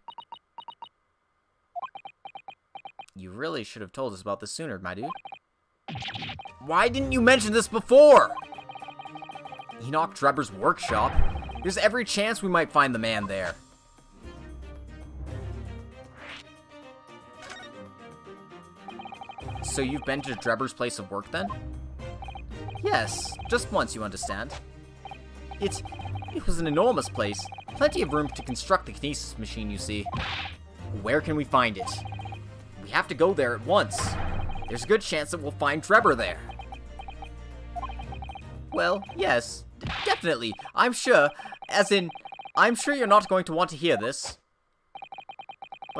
S1: You really should have told us about this sooner, my dude. Why didn't you mention this before? Enoch Drebber's workshop? There's every chance we might find the man there. So you've been to Drebber's place of work, then? Yes, just once, you understand. It was an enormous place. Plenty of room to construct the kinesis machine, you see. Where can we find it? We have to go there at once. There's a good chance that we'll find Drebber there. Well, yes, definitely. I'm sure, as in, I'm sure you're not going to want to hear this.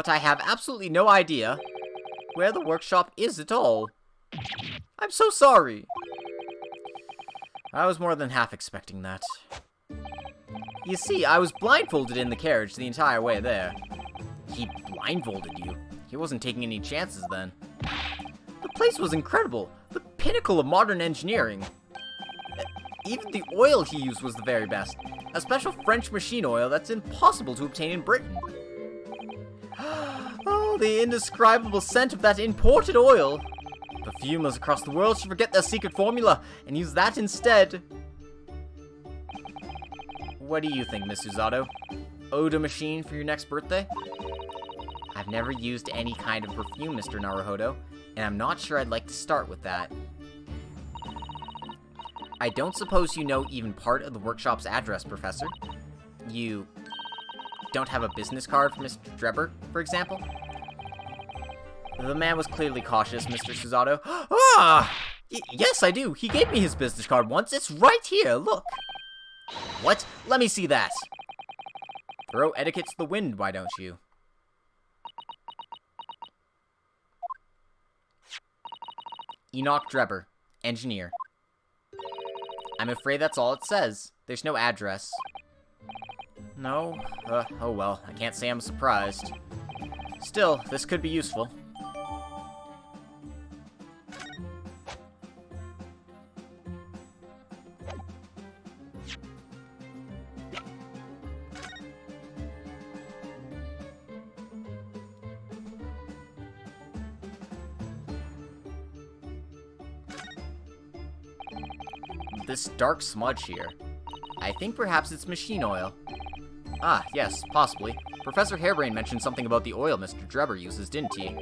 S1: but I have absolutely no idea where the workshop is at all. I'm so sorry. I was more than half expecting that. You see, I was blindfolded in the carriage the entire way there. He blindfolded you? He wasn't taking any chances then. The place was incredible. The pinnacle of modern engineering. Even the oil he used was the very best. A special French machine oil that's impossible to obtain in Britain. Oh, the indescribable scent of that imported oil. Perfumers across the world should forget their secret formula and use that instead. What do you think, Miss Susato? Oda machine for your next birthday? I've never used any kind of perfume, Mr. Naruhodo, and I'm not sure I'd like to start with that. I don't suppose you know even part of the workshop's address, Professor? You don't have a business card for Mr. Drebber, for example? The man was clearly cautious, Mr. Susato. Ah! Yes, I do. He gave me his business card once. It's right here, look. What? Let me see that. Throw etiquette to the wind, why don't you? Enoch Drebber, engineer. I'm afraid that's all it says. There's no address. No? Oh well, I can't say I'm surprised. Still, this could be useful. This dark smudge here. I think perhaps it's machine oil. Ah, yes, possibly. Professor Harebrained mentioned something about the oil Mr. Drebber uses, didn't he?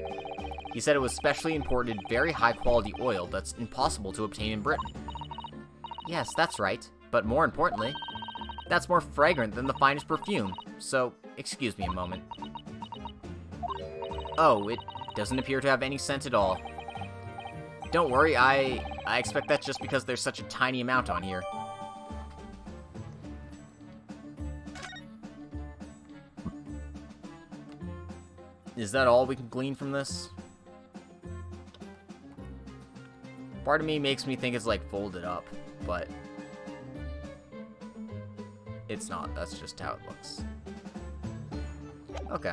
S1: He said it was specially imported, very high-quality oil that's impossible to obtain in Britain. Yes, that's right. But more importantly, that's more fragrant than the finest perfume. So, excuse me a moment. Oh, it doesn't appear to have any scent at all. Don't worry, I expect that's just because there's such a tiny amount on here. Is that all we can glean from this? Part of me makes me think it's like folded up, but it's not. That's just how it looks. Okay.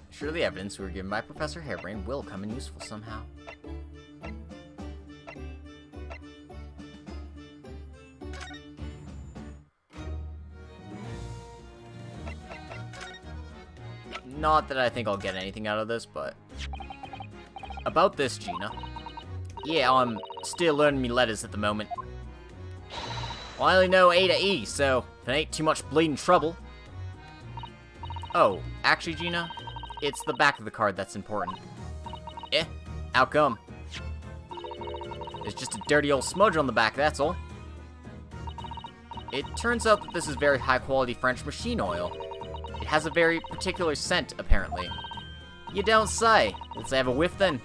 S1: Surely the evidence we were given by Professor Harebrained will come in useful somehow. Not that I think I'll get anything out of this, but... About this, Gina. Yeah, I'm still learning me letters at the moment. Well, I only know A to E, so if it ain't too much bleeding trouble. Oh, actually, Gina, it's the back of the card that's important. Eh? How come? There's just a dirty old smudge on the back, that's all. It turns out that this is very high-quality French machine oil. It has a very particular scent, apparently. You don't say. Let's have a whiff, then.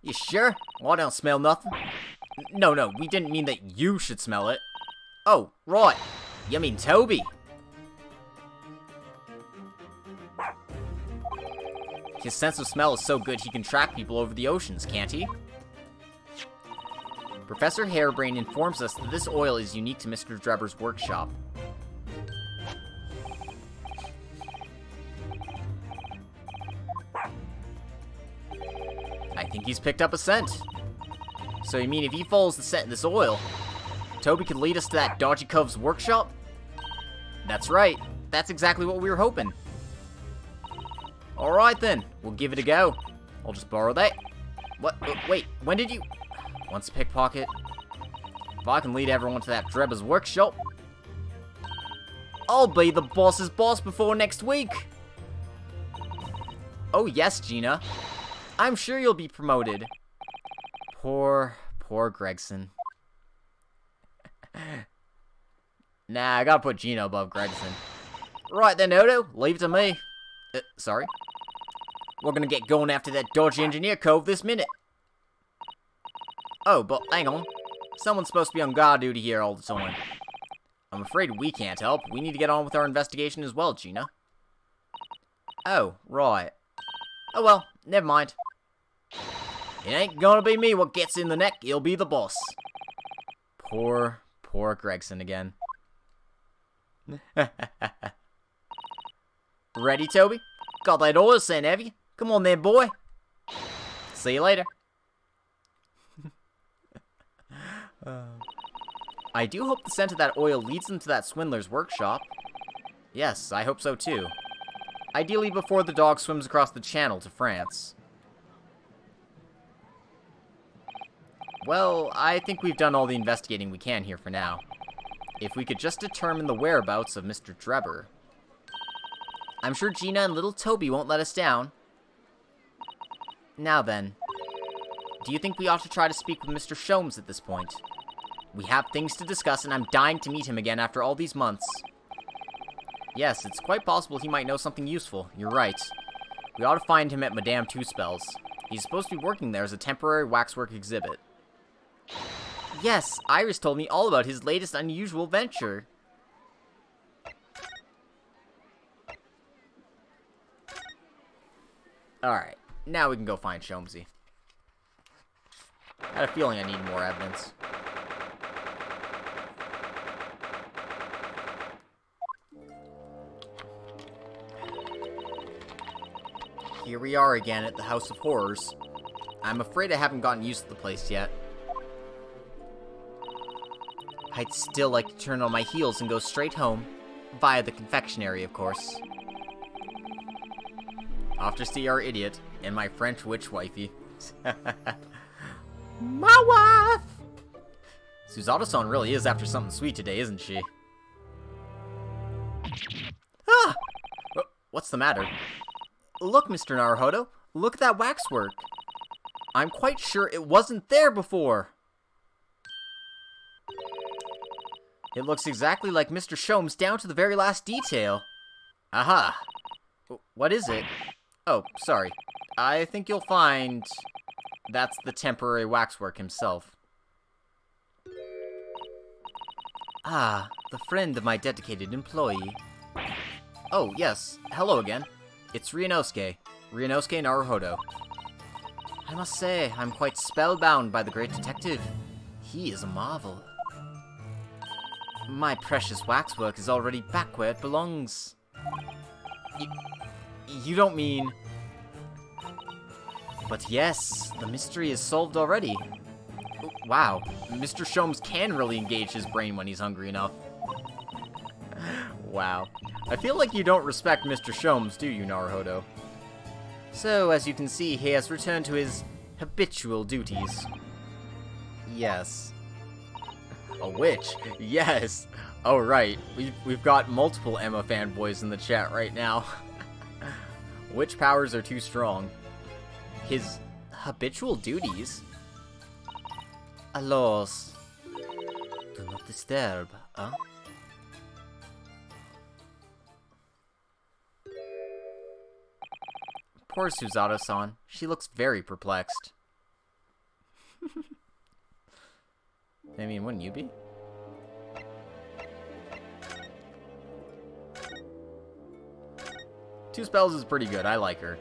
S1: You sure? Well, I don't smell nothing. No, we didn't mean that you should smell it. Oh, right. You mean Toby. His sense of smell is so good he can track people over the oceans, can't he? Professor Harebrained informs us that this oil is unique to Mr. Drebber's workshop. I think he's picked up a scent. So you mean if he follows the scent of this oil, Toby could lead us to that dodgy cove's workshop? That's right. That's exactly what we were hoping. Alright then, we'll give it a go. I'll just borrow that. What? Wait, when did you... Once a pickpocket. If I can lead everyone to that Drebber's workshop, I'll be the boss's boss before next week. Oh yes, Gina. I'm sure you'll be promoted. Poor Gregson. Nah, I gotta put Gina above Gregson. Right then, Odo, leave it to me. Sorry. We're gonna get going after that dodgy engineer cove this minute. Oh, but hang on. Someone's supposed to be on guard duty here all the time. I'm afraid we can't help. We need to get on with our investigation as well, Gina. Oh, right. Oh well, never mind. It ain't gonna be me what gets in the neck, it'll be the boss. Poor Gregson again. Ready, Toby? Got that oil scent, have you? Come on then, boy. See you later. I do hope the scent of that oil leads them to that swindler's workshop. Yes, I hope so too. Ideally before the dog swims across the channel to France. Well, I think we've done all the investigating we can here for now. If we could just determine the whereabouts of Mr. Drebber. I'm sure Gina and little Toby won't let us down. Now then, do you think we ought to try to speak with Mr. Sholmes at this point? We have things to discuss, and I'm dying to meet him again after all these months. Yes, it's quite possible he might know something useful. You're right. We ought to find him at Madame Two Spells. He's supposed to be working there as a temporary waxwork exhibit. Yes, Iris told me all about his latest unusual venture. Alright, now we can go find Sholmesy. I had a feeling I need more evidence. Here we are again at the House of Horrors. I'm afraid I haven't gotten used to the place yet. I'd still like to turn on my heels and go straight home. Via the confectionery, of course. Off to see our idiot and my French witch wifey. My wife! Suzato-san really is after something sweet today, isn't she? Ah! What's the matter? Look, Mr. Naruhodo. Look at that waxwork. I'm quite sure it wasn't there before. It looks exactly like Mr. Sholmes down to the very last detail. Aha! What is it? Oh, sorry. I think you'll find that's the temporary waxwork himself. Ah, the friend of my dedicated employee. Oh, yes. Hello again. It's Ryunosuke Naruhodo. I must say, I'm quite spellbound by the great detective. He is a marvel. My precious waxwork is already back where it belongs. You don't mean... But yes, the mystery is solved already. Wow, Mr. Sholmes can really engage his brain when he's hungry enough. Wow. I feel like you don't respect Mr. Sholmes, do you, Naruhodo? So, as you can see, he has returned to his habitual duties. Yes. A witch? Yes! Oh, right. We've got multiple Emma fanboys in the chat right now. Witch powers are too strong. His habitual duties? Alos. Do not disturb, huh? Poor Suzato-san. She looks very perplexed. I mean, wouldn't you be? Two Spells is pretty good. I like her.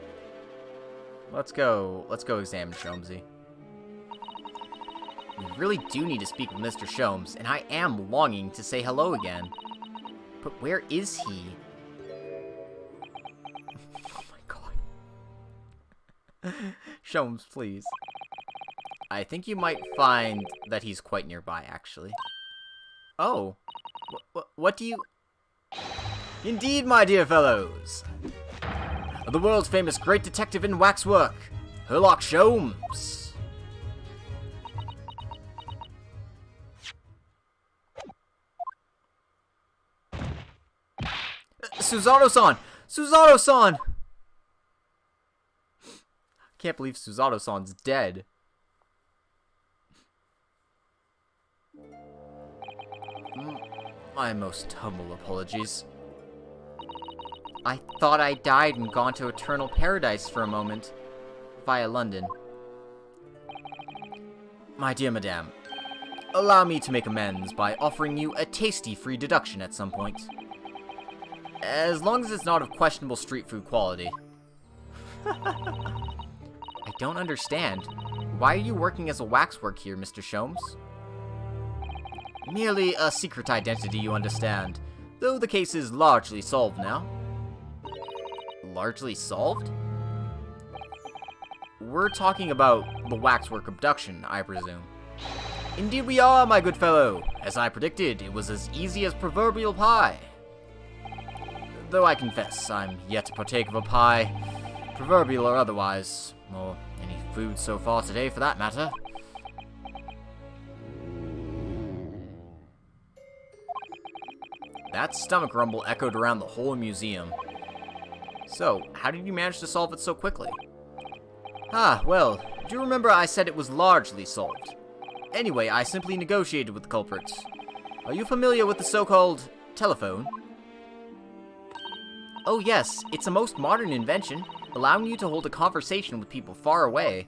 S1: Let's go examine Sholmesy. We really do need to speak with Mr. Sholmes, and I am longing to say hello again. But where is he? Oh my god. Sholmes, please. I think you might find that he's quite nearby, actually. Oh. What do you... Indeed, my dear fellows. The world's famous great detective in waxwork, Sherlock Sholmes. Suzato-san! Suzato-san! Can't believe Suzato-san's dead. My most humble apologies. I thought I died and gone to eternal paradise for a moment, via London. My dear madame, allow me to make amends by offering you a tasty free deduction at some point. As long as it's not of questionable street food quality. I don't understand. Why are you working as a waxwork here, Mr. Sholmes? Merely a secret identity, you understand, though the case is largely solved now. Largely solved? We're talking about the waxwork abduction, I presume. Indeed we are, my good fellow. As I predicted, it was as easy as proverbial pie. Though I confess, I'm yet to partake of a pie, proverbial or otherwise, or any food so far today for that matter. That stomach rumble echoed around the whole museum. So, how did you manage to solve it so quickly? Ah, well, do you remember I said it was largely solved? Anyway, I simply negotiated with the culprit. Are you familiar with the so-called telephone? Oh yes, it's a most modern invention, allowing you to hold a conversation with people far away.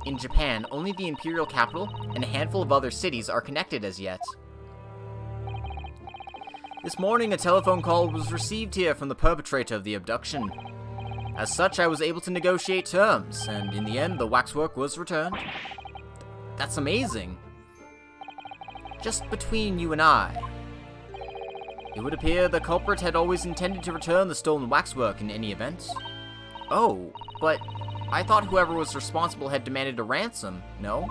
S1: In Japan, only the imperial capital and a handful of other cities are connected as yet. This morning, a telephone call was received here from the perpetrator of the abduction. As such, I was able to negotiate terms, and in the end, the waxwork was returned. That's amazing. Just between you and I, it would appear the culprit had always intended to return the stolen waxwork in any event. Oh, but I thought whoever was responsible had demanded a ransom, no?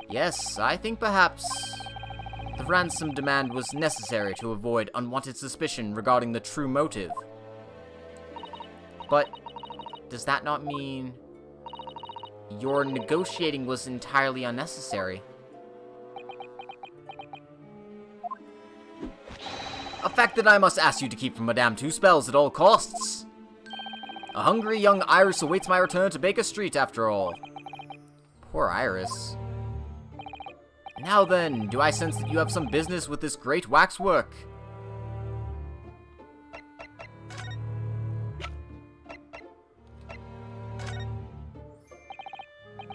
S1: Yes, I think perhaps the ransom demand was necessary to avoid unwanted suspicion regarding the true motive. But does that not mean your negotiating was entirely unnecessary? A fact that I must ask you to keep from Madame Two Spells at all costs. A hungry young Iris awaits my return to Baker Street, after all. Poor Iris. Now then, do I sense that you have some business with this great waxwork?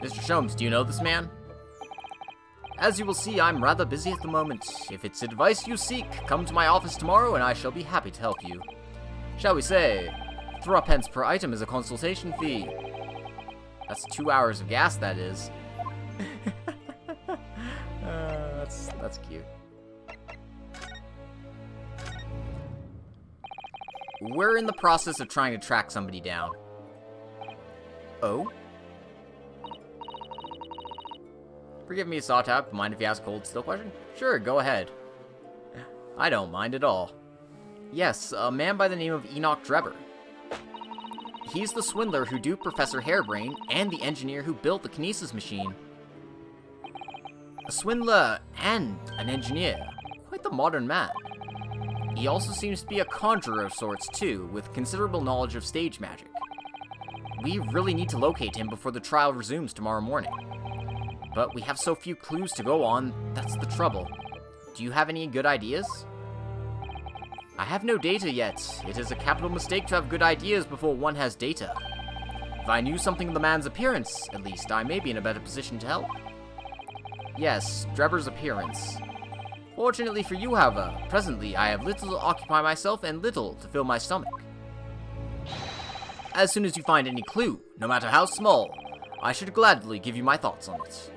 S1: Mr. Sholmes, do you know this man? As you will see, I'm rather busy at the moment. If it's advice you seek, come to my office tomorrow and I shall be happy to help you. Shall we say, 3 per item is a consultation fee. That's 2 hours of gas, that is. That's cute. We're in the process of trying to track somebody down. Oh? Forgive me, Sawtop. Mind if you ask a cold still question? Sure, go ahead. I don't mind at all. Yes, a man by the name of Enoch Drebber. He's the swindler who duped Professor Harebrain and the engineer who built the kinesis machine. A swindler and an engineer. Quite the modern man. He also seems to be a conjurer of sorts, too, with considerable knowledge of stage magic. We really need to locate him before the trial resumes tomorrow morning. But we have so few clues to go on, that's the trouble. Do you have any good ideas? I have no data yet. It is a capital mistake to have good ideas before one has data. If I knew something of the man's appearance, at least, I may be in a better position to help. Yes, Drebber's appearance. Fortunately for you, however, presently I have little to occupy myself and little to fill my stomach. As soon as you find any clue, no matter how small, I should gladly give you my thoughts on it.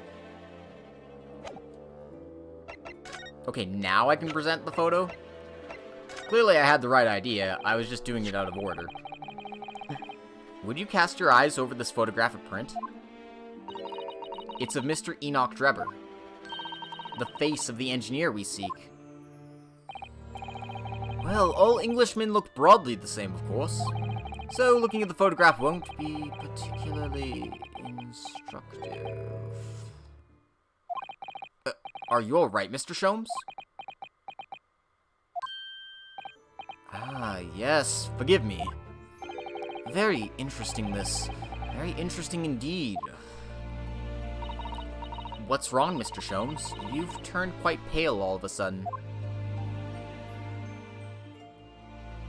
S1: Okay, now I can present the photo? Clearly I had the right idea, I was just doing it out of order. Would you cast your eyes over this photographic print? It's of Mr. Enoch Drebber, the face of the engineer we seek. Well, all Englishmen look broadly the same, of course. So looking at the photograph won't be particularly instructive. Are you alright, Mr. Sholmes? Ah, yes, forgive me. Very interesting, this. Very interesting indeed. What's wrong, Mr. Sholmes? You've turned quite pale all of a sudden.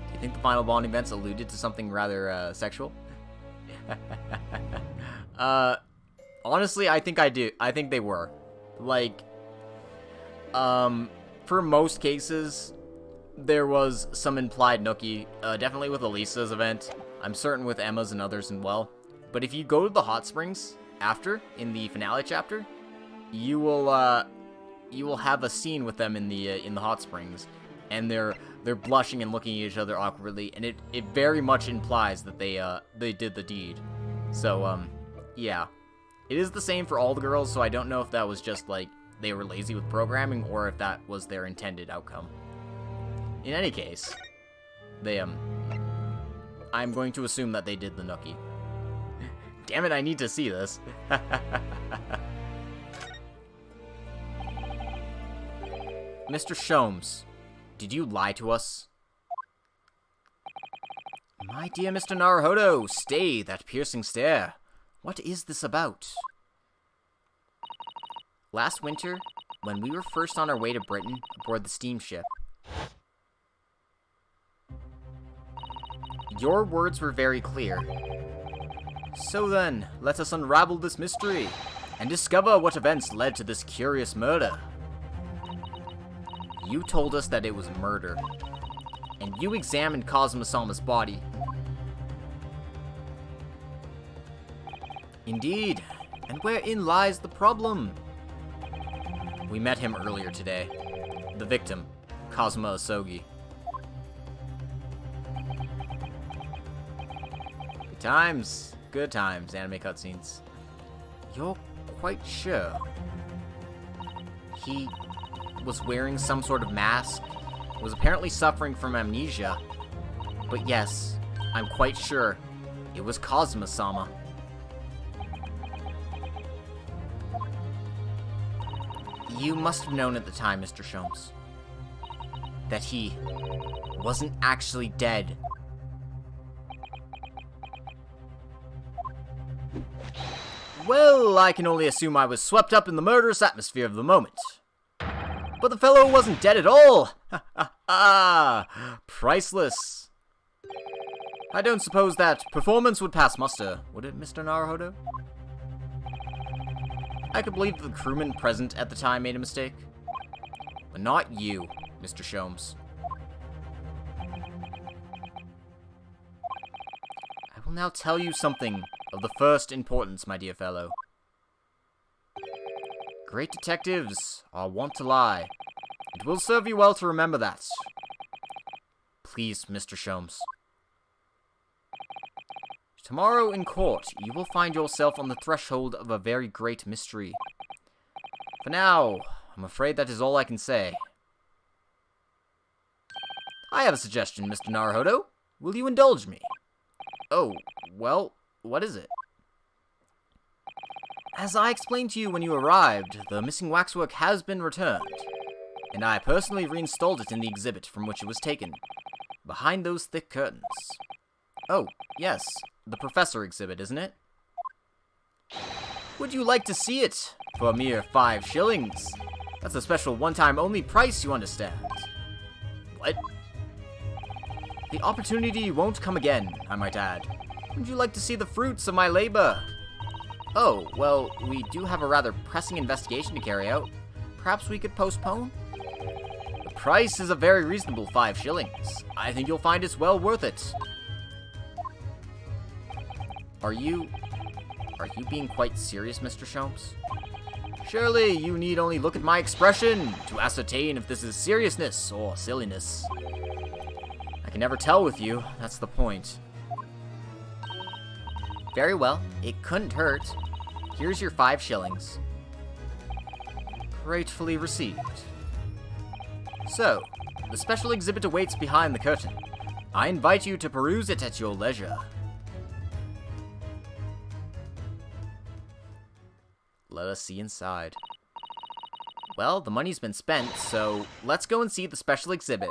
S1: Do you think the final bond events alluded to something rather, sexual? Honestly, I think I do. I think they were. Like, for most cases, there was some implied nookie. Definitely with Elisa's event. I'm certain with Emma's and others as well. But if you go to the hot springs after, in the finale chapter, you will have a scene with them in the hot springs, and they're blushing and looking at each other awkwardly, and it very much implies that they did the deed. So yeah, it is the same for all the girls. So I don't know if that was just like they were lazy with programming, or if that was their intended outcome. In any case, they I'm going to assume that they did the nookie. Damn it, I need to see this. Mr. Sholmes, did you lie to us? My dear Mr. Naruhodo, stay that piercing stare. What is this about? Last winter, when we were first on our way to Britain aboard the steamship, your words were very clear. So then, let us unravel this mystery and discover what events led to this curious murder. You told us that it was murder, and you examined Kazuma-sama's body. Indeed, and wherein lies the problem? We met him earlier today. The victim, Kazuma Asogi. Good times, anime cutscenes. You're quite sure? He was wearing some sort of mask, was apparently suffering from amnesia. But yes, I'm quite sure it was Kazuma-sama. You must have known at the time, Mr. Sholmes, that he wasn't actually dead. Well, I can only assume I was swept up in the murderous atmosphere of the moment. But the fellow wasn't dead at all! Ha ha ha! Priceless! I don't suppose that performance would pass muster, would it, Mr. Naruhodo? I could believe that the crewman present at the time made a mistake. But not you, Mr. Sholmes. I will now tell you something of the first importance, my dear fellow. Great detectives are wont to lie. It will serve you well to remember that. Please, Mr. Sholmes. Tomorrow in court, you will find yourself on the threshold of a very great mystery. For now, I'm afraid that is all I can say. I have a suggestion, Mr. Naruhodo. Will you indulge me? Oh, well, what is it? As I explained to you when you arrived, the missing waxwork has been returned, and I personally reinstalled it in the exhibit from which it was taken, behind those thick curtains. Oh, yes, the Professor exhibit, isn't it? Would you like to see it? For a mere 5 shillings. That's a special one-time only price, you understand. What? The opportunity won't come again, I might add. Would you like to see the fruits of my labor? Oh, well, we do have a rather pressing investigation to carry out. Perhaps we could postpone? The price is a very reasonable 5 shillings. I think you'll find it's well worth it. Are you being quite serious, Mr. Sholmes? Surely you need only look at my expression to ascertain if this is seriousness or silliness. I can never tell with you, that's the point. Very well, it couldn't hurt. Here's your 5 shillings. Gratefully received. So, the special exhibit awaits behind the curtain. I invite you to peruse it at your leisure. Let us see inside. Well, the money's been spent, so let's go and see the special exhibit.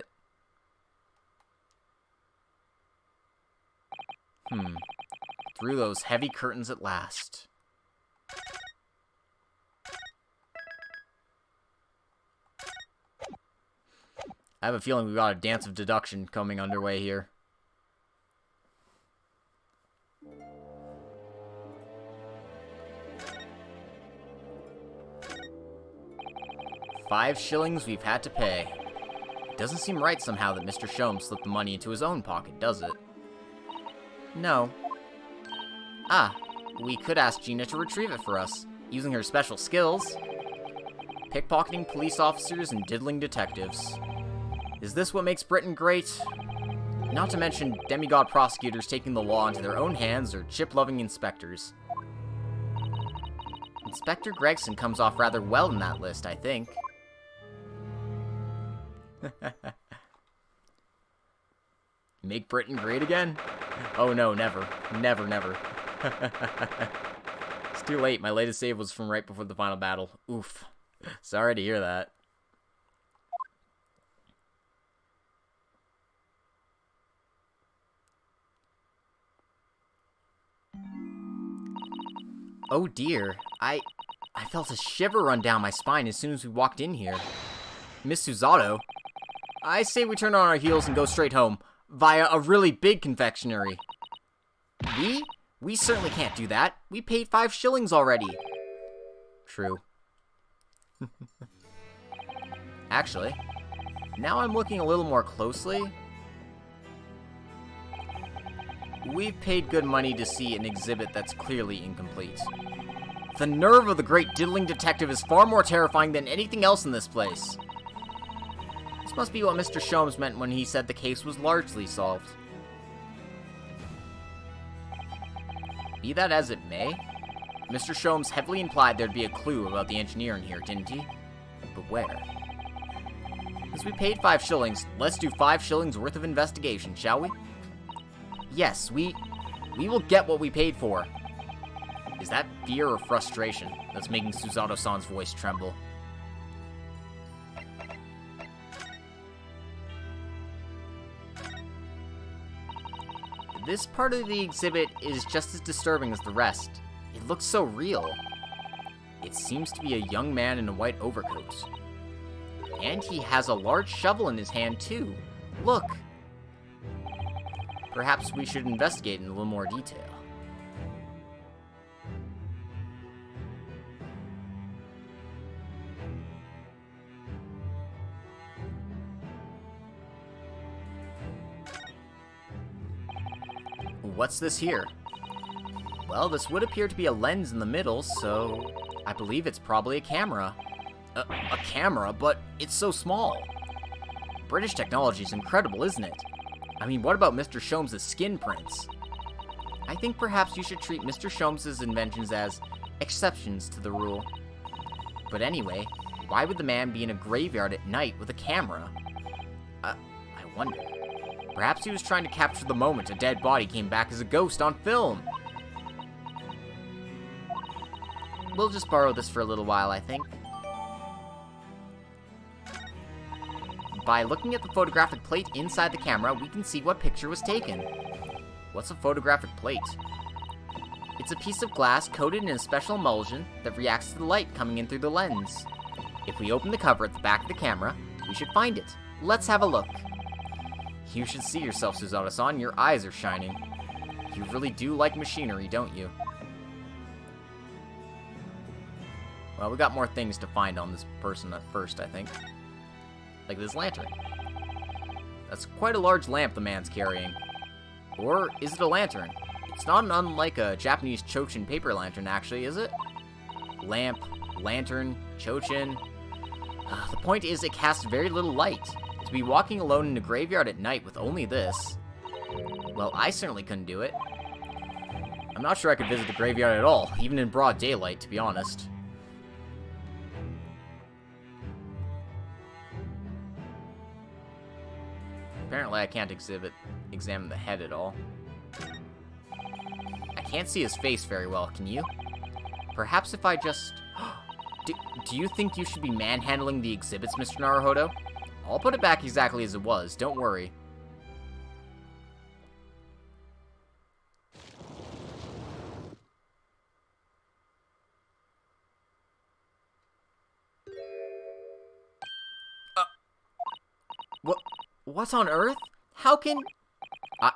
S1: Through those heavy curtains at last. I have a feeling we've got a dance of deduction coming underway here. 5 shillings we've had to pay. It doesn't seem right somehow that Mr. Shome slipped the money into his own pocket, does it? No. Ah, we could ask Gina to retrieve it for us, using her special skills. Pickpocketing police officers and diddling detectives. Is this what makes Britain great? Not to mention demigod prosecutors taking the law into their own hands or chip-loving inspectors. Inspector Gregson comes off rather well in that list, I think. Make Britain great again? Oh no, never. Never, never. It's too late. My latest save was from right before the final battle. Oof. Sorry to hear that. Oh dear. I felt a shiver run down my spine as soon as we walked in here. Miss Susato? I say we turn on our heels and go straight home, via a really big confectionery. We? We certainly can't do that. We paid 5 shillings already. True. Actually, now I'm looking a little more closely. We've paid good money to see an exhibit that's clearly incomplete. The nerve of the great diddling detective is far more terrifying than anything else in this place. This must be what Mr. Shomes meant when he said the case was largely solved. Be that as it may, Mr. Shomes heavily implied there'd be a clue about the engineer in here, didn't he? But where? Since we paid 5 shillings, let's do 5 shillings worth of investigation, shall we? Yes, we will get what we paid for. Is that fear or frustration that's making Susato-san's voice tremble? This part of the exhibit is just as disturbing as the rest. It looks so real. It seems to be a young man in a white overcoat. And he has a large shovel in his hand, too. Look! Perhaps we should investigate in a little more detail. What's this here? Well, this would appear to be a lens in the middle, so I believe it's probably a camera. A camera, but it's so small. British technology is incredible, isn't it? I mean, what about Mr. Shomes' skin prints? I think perhaps you should treat Mr. Shomes' inventions as exceptions to the rule. But anyway, why would the man be in a graveyard at night with a camera? I wonder. Perhaps he was trying to capture the moment a dead body came back as a ghost on film. We'll just borrow this for a little while, I think. By looking at the photographic plate inside the camera, we can see what picture was taken. What's a photographic plate? It's a piece of glass coated in a special emulsion that reacts to the light coming in through the lens. If we open the cover at the back of the camera, we should find it. Let's have a look. You should see yourself, Susato-san. Your eyes are shining. You really do like machinery, don't you? Well, we got more things to find on this person at first, I think. Like this lantern. That's quite a large lamp the man's carrying. Or is it a lantern? It's not unlike a Japanese chochin paper lantern, actually, is it? Lamp, lantern, chochin. The point is, it casts very little light. To be walking alone in a graveyard at night with only this... Well, I certainly couldn't do it. I'm not sure I could visit the graveyard at all, even in broad daylight, to be honest. Apparently I can't examine the head at all. I can't see his face very well, can you? Perhaps if I just... Do you think you should be manhandling the exhibits, Mr. Naruhodo? I'll put it back exactly as it was, don't worry. What on earth? How can... I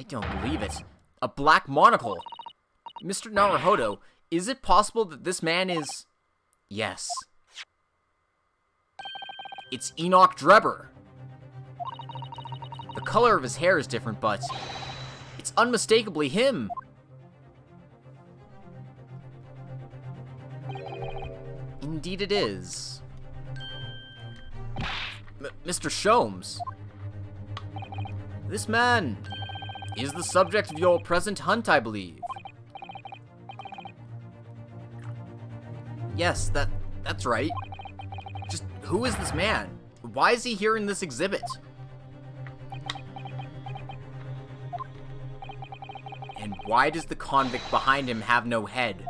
S1: don't believe it. A black monocle! Mr. Naruhodo, is it possible that this man is... Yes. It's Enoch Drebber. The color of his hair is different, but it's unmistakably him. Indeed it is. Mr. Sholmes. This man is the subject of your present hunt, I believe. Yes, that's right. Just who is this man? Why is he here in this exhibit? And why does the convict behind him have no head?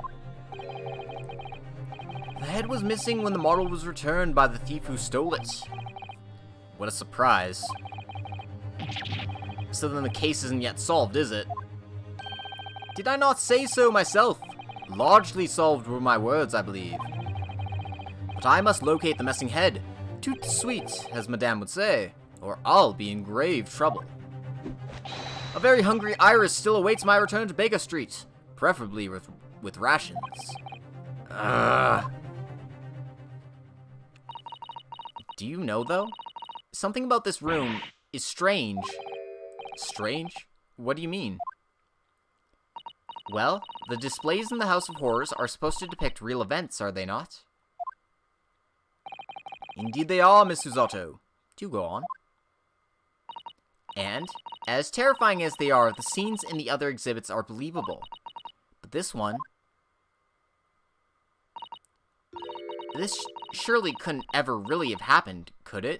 S1: The head was missing when the model was returned by the thief who stole it. What a surprise. So then the case isn't yet solved, is it? Did I not say so myself? Largely solved were my words, I believe. But I must locate the missing head. Tout de suite, as Madame would say, or I'll be in grave trouble. A very hungry iris still awaits my return to Baker Street, preferably with rations. Do you know, though? Something about this room is strange. Strange? What do you mean? Well, the displays in the House of Horrors are supposed to depict real events, are they not? Indeed they are, Miss Usoto. Do go on. And, as terrifying as they are, the scenes in the other exhibits are believable. But this one... This surely couldn't ever really have happened, could it?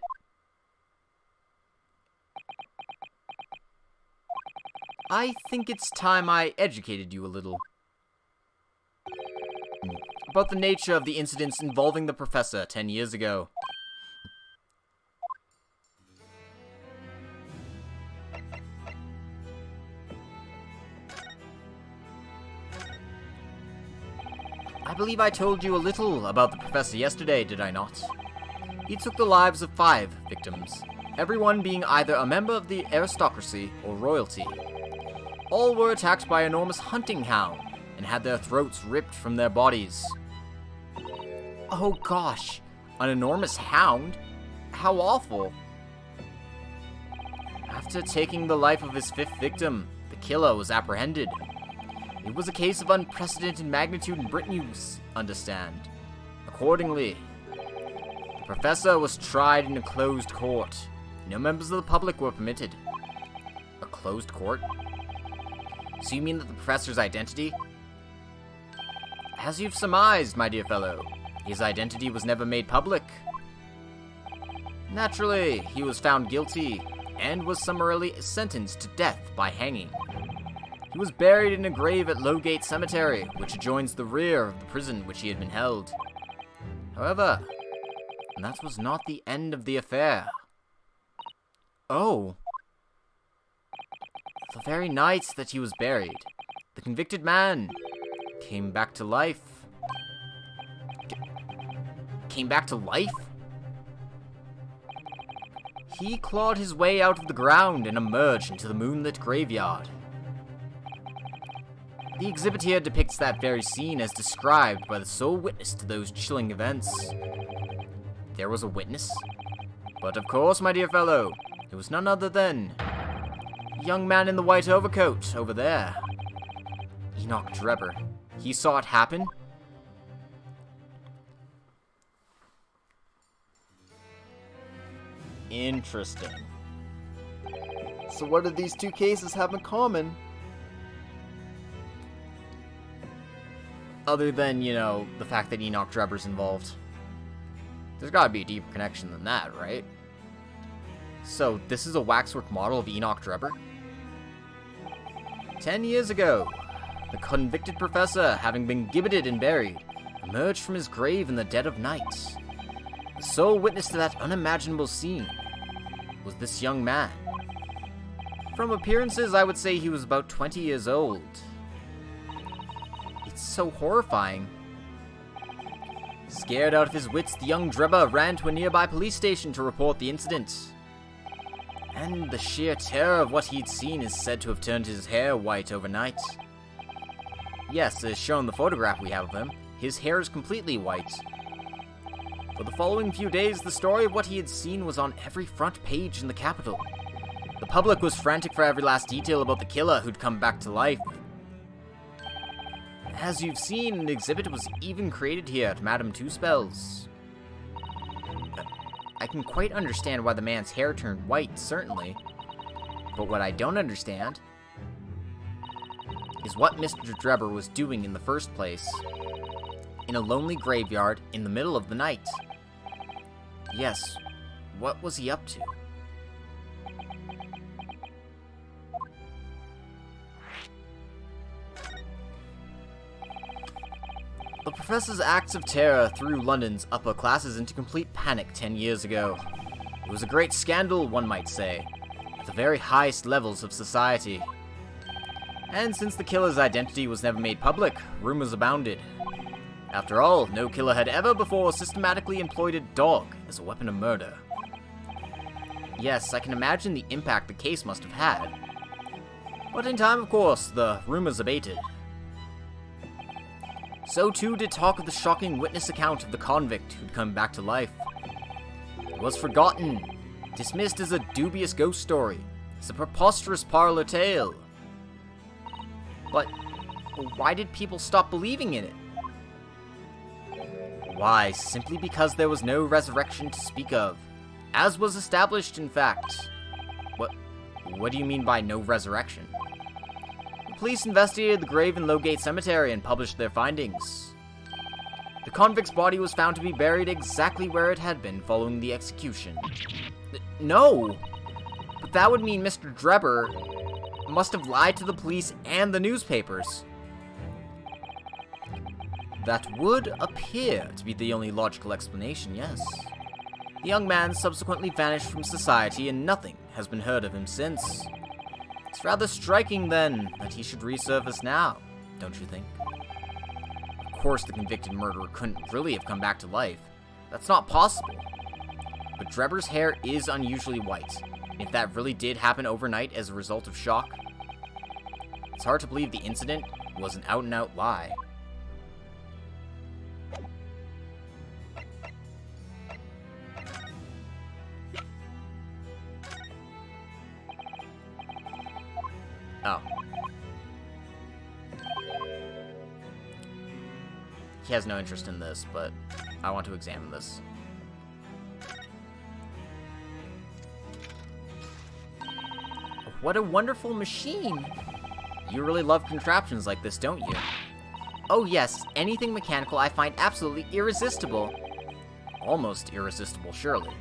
S1: I think it's time I educated you a little. About the nature of the incidents involving the professor 10 years ago. I believe I told you a little about the professor yesterday, did I not? He took the lives of 5 victims, everyone being either a member of the aristocracy or royalty. All were attacked by an enormous hunting hound and had their throats ripped from their bodies. Oh gosh, an enormous hound? How awful. After taking the life of his 5th victim, the killer was apprehended. It was a case of unprecedented magnitude in Britain, you understand. Accordingly, the professor was tried in a closed court. No members of the public were permitted. A closed court? So you mean that the professor's identity? As you've surmised, my dear fellow, his identity was never made public. Naturally, he was found guilty and was summarily sentenced to death by hanging. He was buried in a grave at Lowgate Cemetery, which adjoins the rear of the prison which he had been held. However, that was not the end of the affair. Oh. The very night that he was buried, the convicted man came back to life. Came back to life? He clawed his way out of the ground and emerged into the moonlit graveyard. The exhibit here depicts that very scene as described by the sole witness to those chilling events. There was a witness? But of course, my dear fellow, it was none other than the young man in the white overcoat over there. Enoch Drebber. He saw it happen? Interesting. So what do these two cases have in common? Other than, you know, the fact that Enoch Drebber's involved. There's gotta be a deeper connection than that, right? So, this is a waxwork model of Enoch Drebber? 10 years ago, the convicted professor, having been gibbeted and buried, emerged from his grave in the dead of night. The sole witness to that unimaginable scene was this young man. From appearances, I would say he was about 20 years old. It's so horrifying. Scared out of his wits, the young Drebber ran to a nearby police station to report the incident. And the sheer terror of what he'd seen is said to have turned his hair white overnight. Yes, as shown in the photograph we have of him, his hair is completely white. For the following few days, the story of what he had seen was on every front page in the capital. The public was frantic for every last detail about the killer who'd come back to life. As you've seen, an exhibit was even created here at Madame Two Spells. I can quite understand why the man's hair turned white, certainly. But what I don't understand is what Mr. Drebber was doing in the first place. In a lonely graveyard in the middle of the night. Yes, what was he up to? The professor's acts of terror threw London's upper classes into complete panic 10 years ago. It was a great scandal, one might say, at the very highest levels of society. And since the killer's identity was never made public, rumors abounded. After all, no killer had ever before systematically employed a dog as a weapon of murder. Yes, I can imagine the impact the case must have had. But in time, of course, the rumors abated. So too did talk of the shocking witness account of the convict who'd come back to life. It was forgotten, dismissed as a dubious ghost story, as a preposterous parlor tale. But why did people stop believing in it? Why, simply because there was no resurrection to speak of. As was established, in fact. What do you mean by no resurrection? The police investigated the grave in Lowgate Cemetery and published their findings. The convict's body was found to be buried exactly where it had been following the execution. No! But that would mean Mr. Drebber must have lied to the police and the newspapers. That would appear to be the only logical explanation, yes. The young man subsequently vanished from society and nothing has been heard of him since. It's rather striking, then, that he should resurface now, don't you think? Of course, the convicted murderer couldn't really have come back to life. That's not possible. But Drebber's hair is unusually white. If that really did happen overnight as a result of shock, it's hard to believe the incident was an out-and-out lie. Oh. He has no interest in this, but I want to examine this. What a wonderful machine! You really love contraptions like this, don't you? Oh yes, anything mechanical I find absolutely irresistible. Almost irresistible, surely.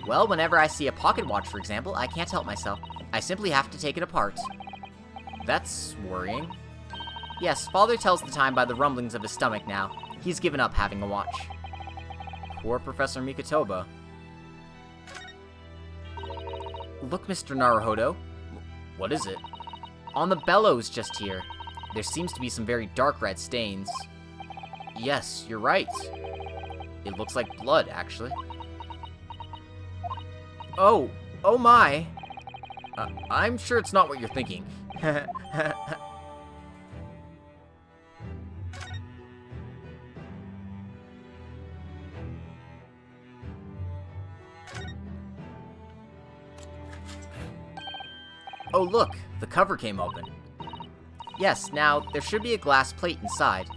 S1: Well, whenever I see a pocket watch, for example, I can't help myself. I simply have to take it apart. That's worrying. Yes, Father tells the time by the rumblings of his stomach now. He's given up having a watch. Poor Professor Mikotoba. Look, Mr. Naruhodo. What is it? On the bellows just here. There seems to be some very dark red stains. Yes, you're right. It looks like blood, actually. Oh my! I'm sure it's not what you're thinking. Oh look, the cover came open. Yes, now, there should be a glass plate inside.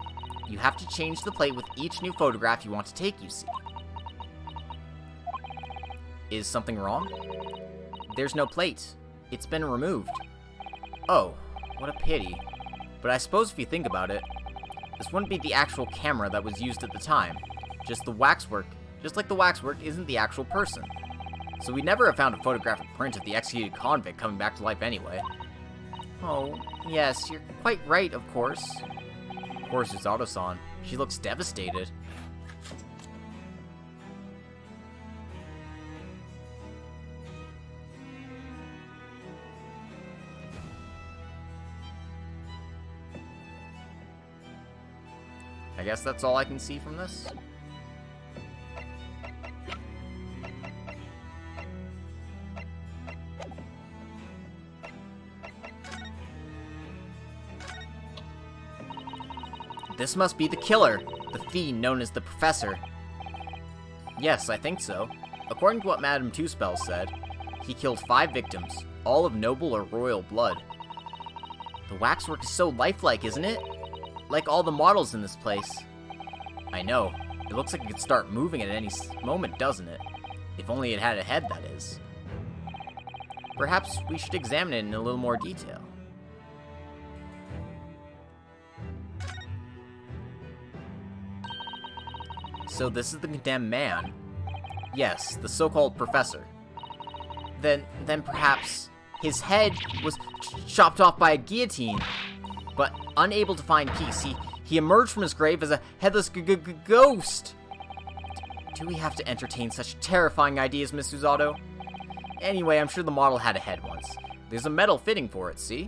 S1: You have to change the plate with each new photograph you want to take, you see. Is something wrong? There's no plate. It's been removed. Oh, what a pity. But I suppose if you think about it, this wouldn't be the actual camera that was used at the time. Just the waxwork. Just like the waxwork isn't the actual person. So we'd never have found a photographic print of the executed convict coming back to life anyway. Oh, yes, you're quite right, of course. Of course, it's Auto-san. She looks devastated. I guess that's all I can see from this. This must be the killer, the fiend known as the Professor. Yes, I think so. According to what Madame Two-Spells said, he killed 5 victims, all of noble or royal blood. The waxwork is so lifelike, isn't it? Like all the models in this place. I know. It looks like it could start moving at any moment, doesn't it? If only it had a head, that is. Perhaps we should examine it in a little more detail. So this is the condemned man. Yes, the so-called professor. Then perhaps his head was chopped off by a guillotine. But unable to find peace, he emerged from his grave as a headless ghost. Do we have to entertain such terrifying ideas, Miss Usato? Anyway, I'm sure the model had a head once. There's a metal fitting for it, see?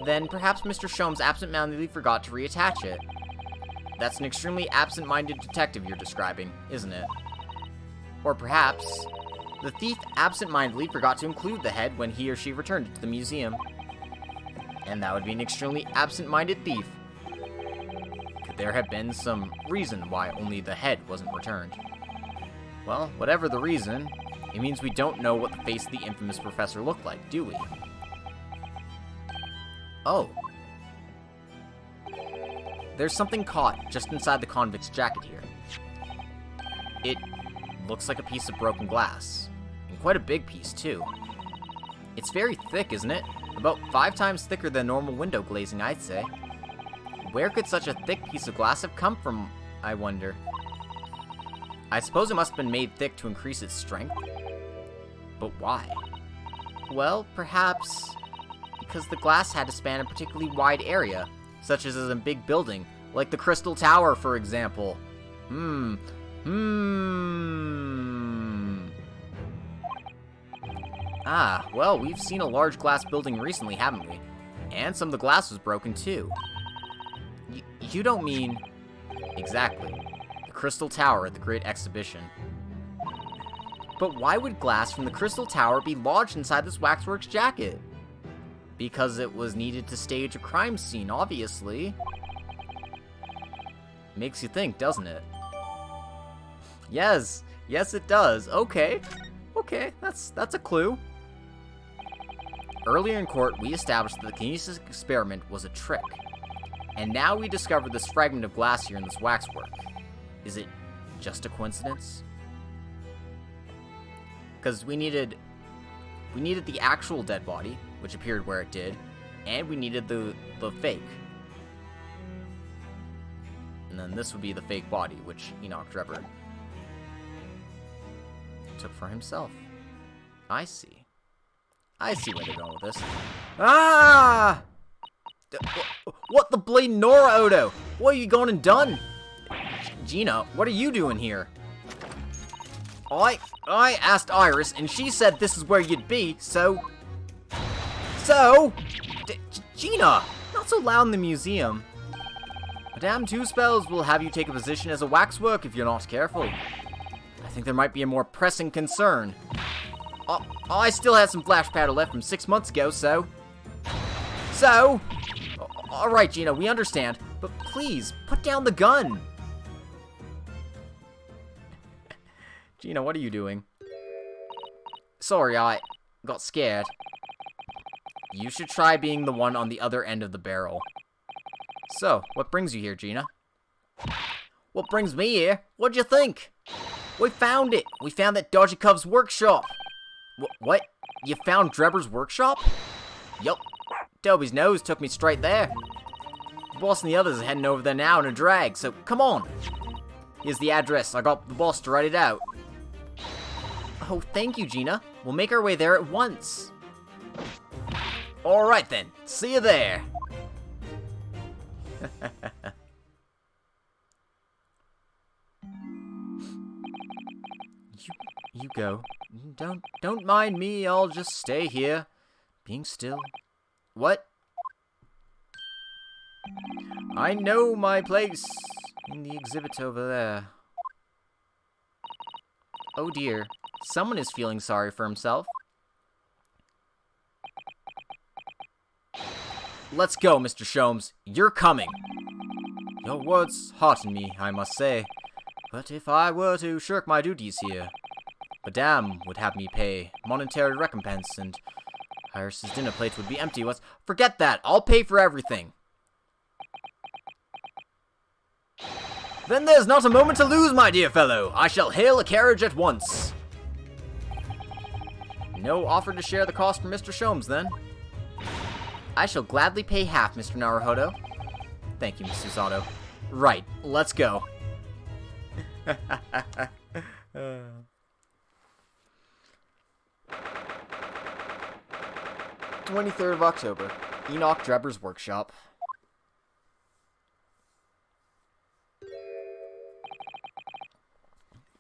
S1: Then perhaps Mr. Sholmes absent-mindedly forgot to reattach it. That's an extremely absent-minded detective you're describing, isn't it? Or perhaps the thief absent-mindedly forgot to include the head when he or she returned it to the museum. And that would be an extremely absent-minded thief. Could there have been some reason why only the head wasn't returned? Well, whatever the reason, it means we don't know what the face of the infamous professor looked like, do we? Oh. There's something caught just inside the convict's jacket here. It looks like a piece of broken glass. And quite a big piece, too. It's very thick, isn't it? About 5 times thicker than normal window glazing, I'd say. Where could such a thick piece of glass have come from, I wonder? I suppose it must have been made thick to increase its strength. But why? Well, perhaps because the glass had to span a particularly wide area, such as in a big building, like the Crystal Tower, for example. Ah, well, we've seen a large glass building recently, haven't we? And some of the glass was broken, too. You don't mean... Exactly. The Crystal Tower at the Great Exhibition. But why would glass from the Crystal Tower be lodged inside this waxworks jacket? Because it was needed to stage a crime scene, obviously. Makes you think, doesn't it? Yes, it does. Okay, that's a clue. Earlier in court, we established that the kinesis experiment was a trick. And now we discover this fragment of glass here in this waxwork. Is it just a coincidence? Because we needed the actual dead body, which appeared where it did, and we needed the fake. And then this would be the fake body, which Enoch Drebber took for himself. I see where they're going with this. Ah! What the blade Nora Odo? What are you going and done? Gina, what are you doing here? I asked Iris, and she said this is where you'd be, so... Gina! Not so loud in the museum. Madame Two-Spells will have you take a position as a waxwork if you're not careful. I think there might be a more pressing concern. I still had some flash powder left from 6 months ago, so... Alright, Gina, we understand, but please, put down the gun! Gina, what are you doing? Sorry, I got scared. You should try being the one on the other end of the barrel. So, what brings you here, Gina? What brings me here? What'd you think? We found it! We found that dodgy Cub's workshop! What? You found Drebber's workshop? Yup. Dobie's nose took me straight there. The boss and the others are heading over there now in a drag, so come on! Here's the address. I got the boss to write it out. Oh, thank you, Gina. We'll make our way there at once. Alright then. See you there. You go. Don't mind me. I'll just stay here, being still. What? I know my place in the exhibit over there. Oh dear. Someone is feeling sorry for himself. Let's go, Mr. Sholmes. You're coming. Your words hearten me, I must say. But if I were to shirk my duties here, Madame would have me pay monetary recompense, and Iris's dinner plates would be empty. Forget that! I'll pay for everything! Then there's not a moment to lose, my dear fellow! I shall hail a carriage at once! No offer to share the cost for Mr. Sholmes, then? I shall gladly pay half, Mr. Naruhodo. Thank you, Mr. Zato. Right, let's go. 23rd of October, Enoch Drebber's workshop.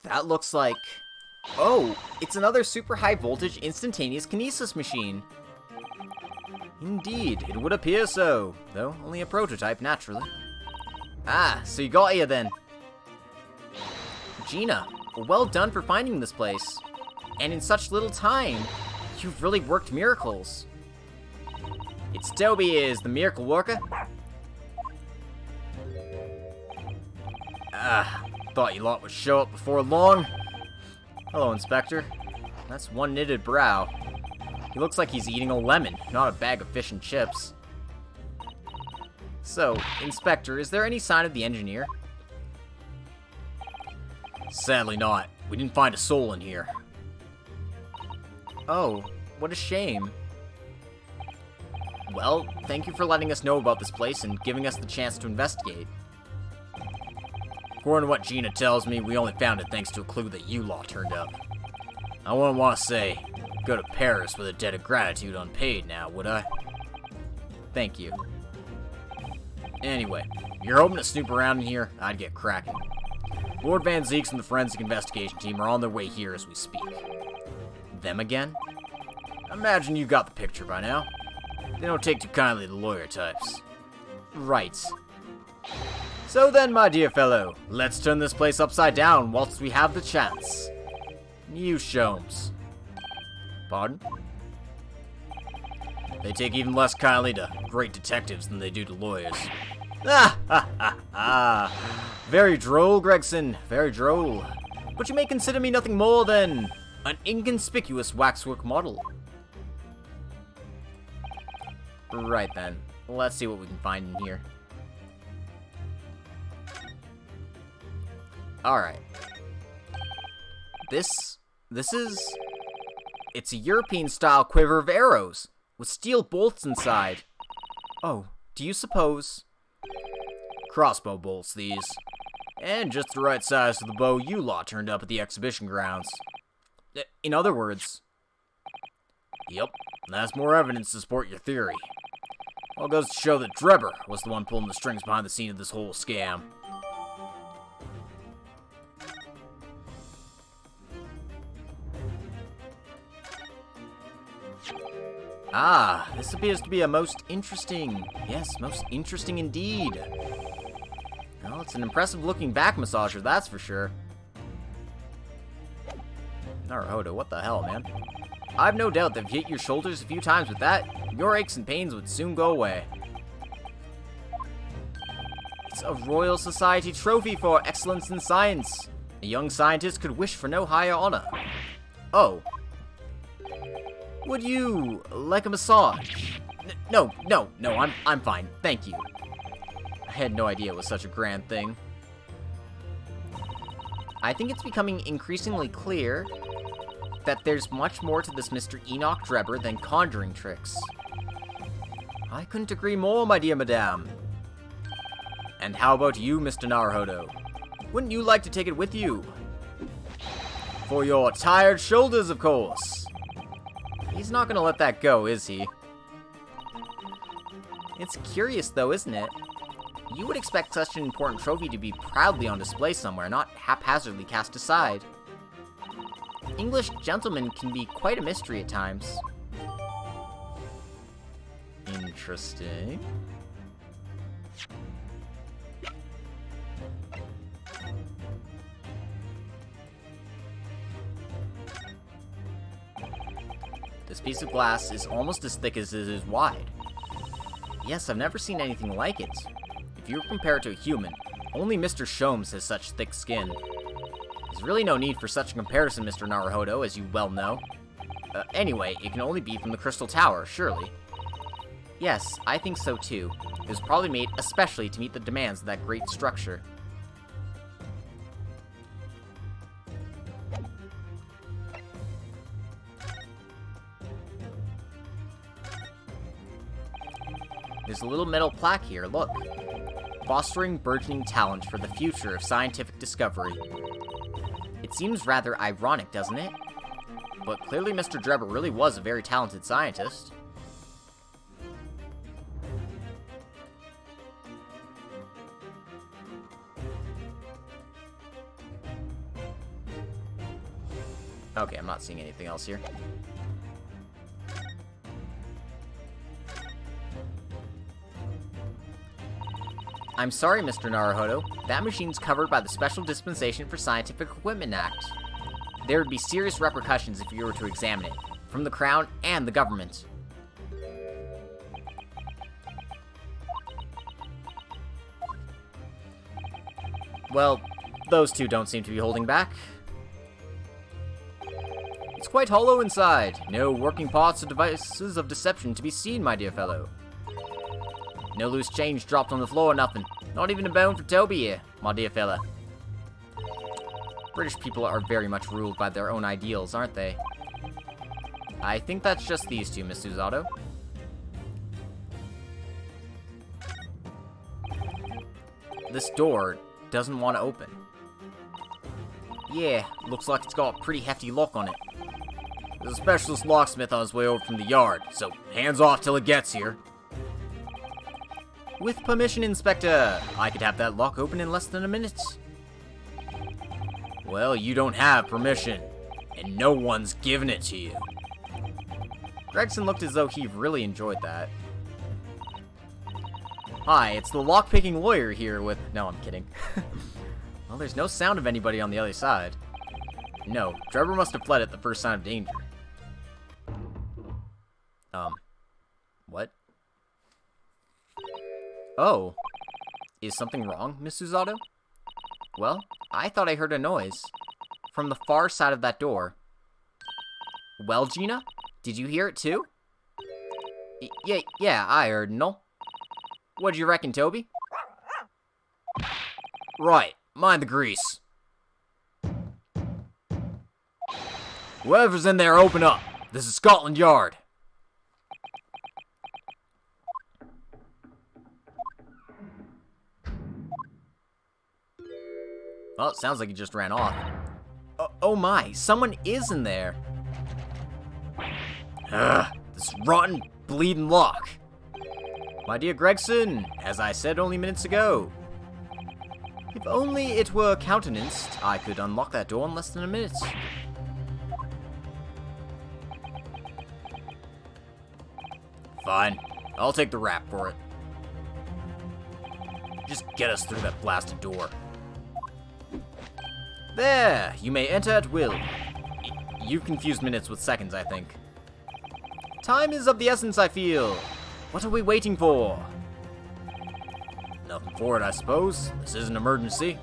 S1: That looks like... Oh, it's another super high voltage instantaneous kinesis machine. Indeed, it would appear so, though only a prototype, naturally. Ah, so you got here then. Gina, well done for finding this place. And in such little time, you've really worked miracles. It's Toby is the miracle worker. Ah, thought you lot would show up before long. Hello, Inspector. That's one knitted brow. He looks like he's eating a lemon, not a bag of fish and chips. So, Inspector, is there any sign of the engineer? Sadly not. We didn't find a soul in here. Oh, what a shame. Well, thank you for letting us know about this place and giving us the chance to investigate. According to what Gina tells me, we only found it thanks to a clue that you lot turned up. I wouldn't want to say, go to Paris with a debt of gratitude unpaid now, would I? Thank you. Anyway, if you're hoping to snoop around in here, I'd get cracking. Lord Van Zeeks and the forensic investigation team are on their way here as we speak. Them again? Imagine you got the picture by now. They don't take too kindly to lawyer types. Right. So then, my dear fellow, let's turn this place upside down whilst we have the chance. You Sholmes. Pardon? They take even less kindly to great detectives than they do to lawyers. Ah, ha, ha, ha. Very droll, Gregson. Very droll. But you may consider me nothing more than an inconspicuous waxwork model. Right then. Let's see what we can find in here. Alright. This is... It's a European-style quiver of arrows, with steel bolts inside. Oh, do you suppose? Crossbow bolts, these. And just the right size for the bow you lot turned up at the exhibition grounds. In other words... Yep, that's more evidence to support your theory. All goes to show that Drebber was the one pulling the strings behind the scene of this whole scam. Ah, this appears to be a most interesting... Yes, most interesting indeed. Well, it's an impressive-looking back massager, that's for sure. Naruhodo, what the hell, man? I've no doubt that if you hit your shoulders a few times with that, your aches and pains would soon go away. It's a Royal Society trophy for excellence in science. A young scientist could wish for no higher honor. Oh. Would you like a massage? No, I'm fine. Thank you. I had no idea it was such a grand thing. I think it's becoming increasingly clear that there's much more to this Mr. Enoch Drebber than conjuring tricks. I couldn't agree more, my dear madame. And how about you, Mr. Naruhodo? Wouldn't you like to take it with you? For your tired shoulders, of course. He's not gonna let that go, is he? It's curious, though, isn't it? You would expect such an important trophy to be proudly on display somewhere, not haphazardly cast aside. English gentlemen can be quite a mystery at times. Interesting. This piece of glass is almost as thick as it is wide. Yes, I've never seen anything like it. If you compare it to a human, only Mr. Sholmes has such thick skin. There's really no need for such a comparison, Mr. Naruhodo, as you well know. Anyway, it can only be from the Crystal Tower, surely. Yes, I think so too. It was probably made especially to meet the demands of that great structure. There's a little metal plaque here, look. Fostering burgeoning talent for the future of scientific discovery. It seems rather ironic, doesn't it? But clearly Mr. Drebber really was a very talented scientist. Okay, I'm not seeing anything else here. I'm sorry, Mr. Naruhodo. That machine's covered by the Special Dispensation for Scientific Equipment Act. There would be serious repercussions if you were to examine it, from the Crown and the government. Well, those two don't seem to be holding back. It's quite hollow inside. No working parts or devices of deception to be seen, my dear fellow. No loose change dropped on the floor or nothing. Not even a bone for Toby here, my dear fella. British people are very much ruled by their own ideals, aren't they? I think that's just these two, Miss Susato. This door doesn't want to open. Yeah, looks like it's got a pretty hefty lock on it. There's a specialist locksmith on his way over from the yard, so hands off till it gets here. With permission, Inspector, I could have that lock open in less than a minute. Well, you don't have permission, and no one's giving it to you. Gregson looked as though he really enjoyed that. Hi, it's the lock-picking lawyer here with... No, I'm kidding. Well, there's no sound of anybody on the other side. No, Drebber must have fled at the first sign of danger. What? Oh. Is something wrong, Miss Susato? Well, I thought I heard a noise. From the far side of that door. Well, Gina? Did you hear it too? Yeah, I heard, no. What'd you reckon, Toby? Right, mind the grease. Whoever's in there, open up. This is Scotland Yard. Well, it sounds like he just ran off. Oh my, someone is in there. This rotten, bleeding lock. My dear Gregson, as I said only minutes ago. If only it were countenanced, I could unlock that door in less than a minute. Fine, I'll take the rap for it. Just get us through that blasted door. There! You may enter at will. You've confused minutes with seconds, I think. Time is of the essence, I feel. What are we waiting for? Nothing for it, I suppose. This is an emergency.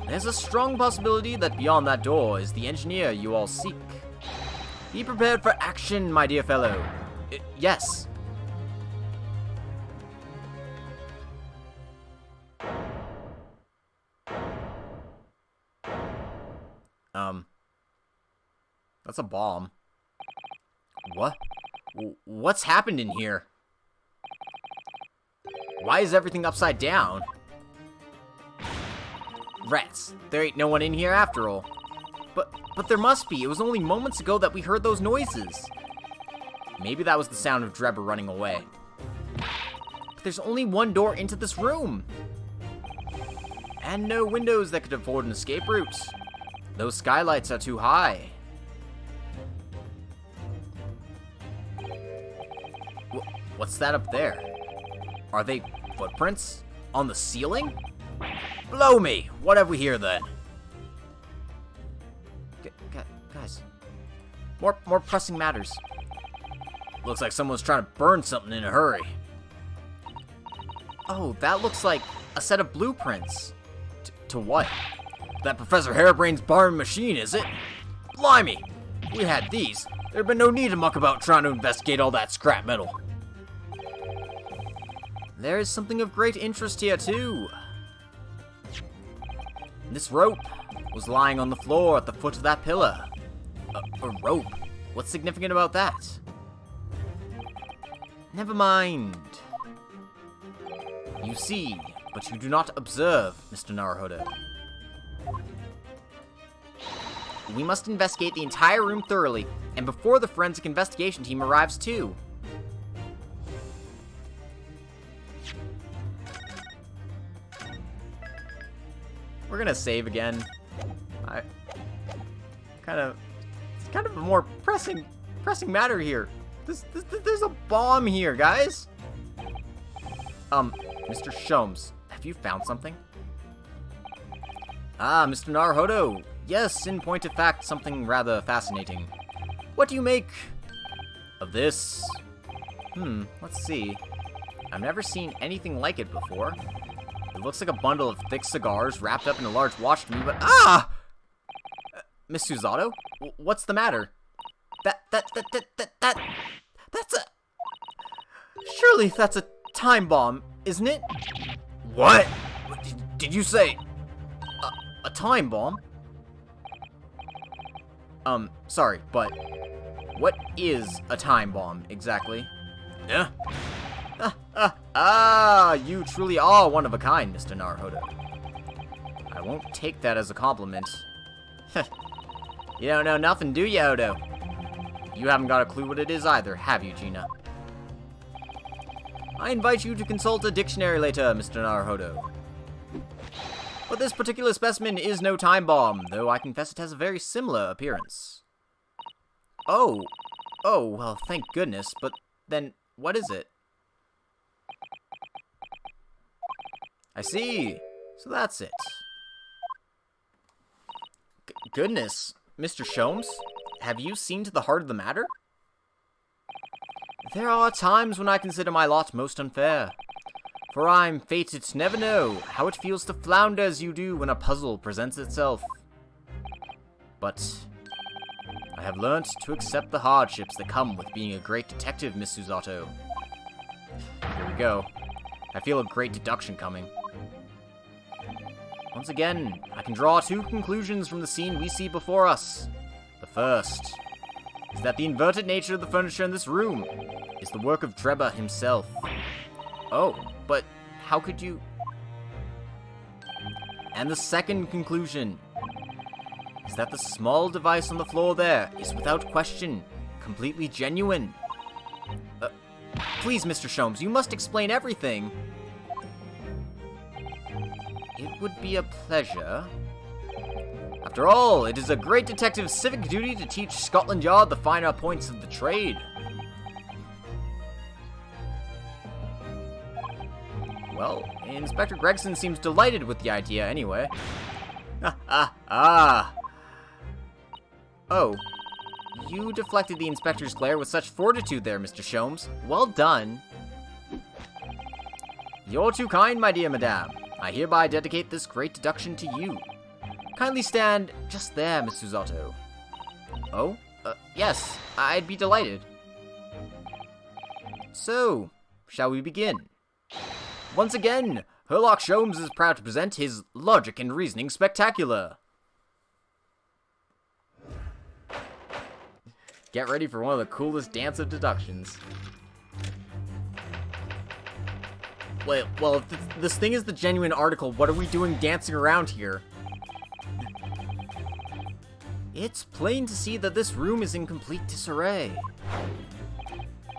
S1: There's a strong possibility that beyond that door is the engineer you all seek. Be prepared for action, my dear fellow. Yes. That's a bomb. What? What's happened in here? Why is everything upside down? Rats, there ain't no one in here after all. But there must be. It was only moments ago that we heard those noises. Maybe that was the sound of Drebber running away. But there's only one door into this room. And no windows that could afford an escape route. Those skylights are too high. What's that up there? Are they footprints? On the ceiling? Blow me! What have we here then? Guys. More pressing matters. Looks like someone's trying to burn something in a hurry. Oh, that looks like a set of blueprints. To what? That Professor Hairbrain's barn machine, is it? Blimey! If we had these, there'd been no need to muck about trying to investigate all that scrap metal. There is something of great interest here, too. This rope was lying on the floor at the foot of that pillar. A rope? What's significant about that? Never mind. You see, but you do not observe, Mr. Naruhodo. We must investigate the entire room thoroughly, and before the forensic investigation team arrives too. We're gonna save again. It's kind of a more pressing matter here. There's a bomb here, guys. Mr. Sholmes, have you found something? Ah, Mr. Naruhodo. Yes, in point of fact, something rather fascinating. What do you make of this? Let's see. I've never seen anything like it before. It looks like a bundle of thick cigars wrapped up in a large watch to me, but Miss Susato? What's the matter? That's a... Surely that's a time bomb, isn't it? What? Did you say... a time bomb? Sorry, but... what is a time bomb, exactly? Yeah? You truly are one of a kind, Mr. Naruhodo. I won't take that as a compliment. You don't know nothing, do you, Odo? You haven't got a clue what it is either, have you, Gina? I invite you to consult a dictionary later, Mr. Naruhodo. But this particular specimen is no time bomb, though I confess it has a very similar appearance. Oh, well, thank goodness, but then what is it? I see. So that's it. Goodness, Mr. Sholmes, have you seen to the heart of the matter? There are times when I consider my lot most unfair, for I'm fated to never know how it feels to flounder as you do when a puzzle presents itself. But I have learnt to accept the hardships that come with being a great detective, Miss Susato. Here we go. I feel a great deduction coming. Once again, I can draw two conclusions from the scene we see before us. The first is that the inverted nature of the furniture in this room is the work of Treba himself. Oh, but how could you... And the second conclusion is that the small device on the floor there is without question completely genuine. Please, Mr. Sholmes, you must explain everything. It would be a pleasure. After all, it is a great detective's civic duty to teach Scotland Yard the finer points of the trade. Well, Inspector Gregson seems delighted with the idea anyway. Oh, you deflected the inspector's glare with such fortitude there, Mr. Sholmes. Well done. You're too kind, my dear madame. I hereby dedicate this great deduction to you. Kindly stand just there, Miss Susato. Oh? Yes, I'd be delighted. So, shall we begin? Once again, Herlock Sholmes is proud to present his Logic and Reasoning Spectacular. Get ready for one of the coolest dance of deductions. Wait, well, if this thing is the genuine article, what are we doing dancing around here? It's plain to see that this room is in complete disarray.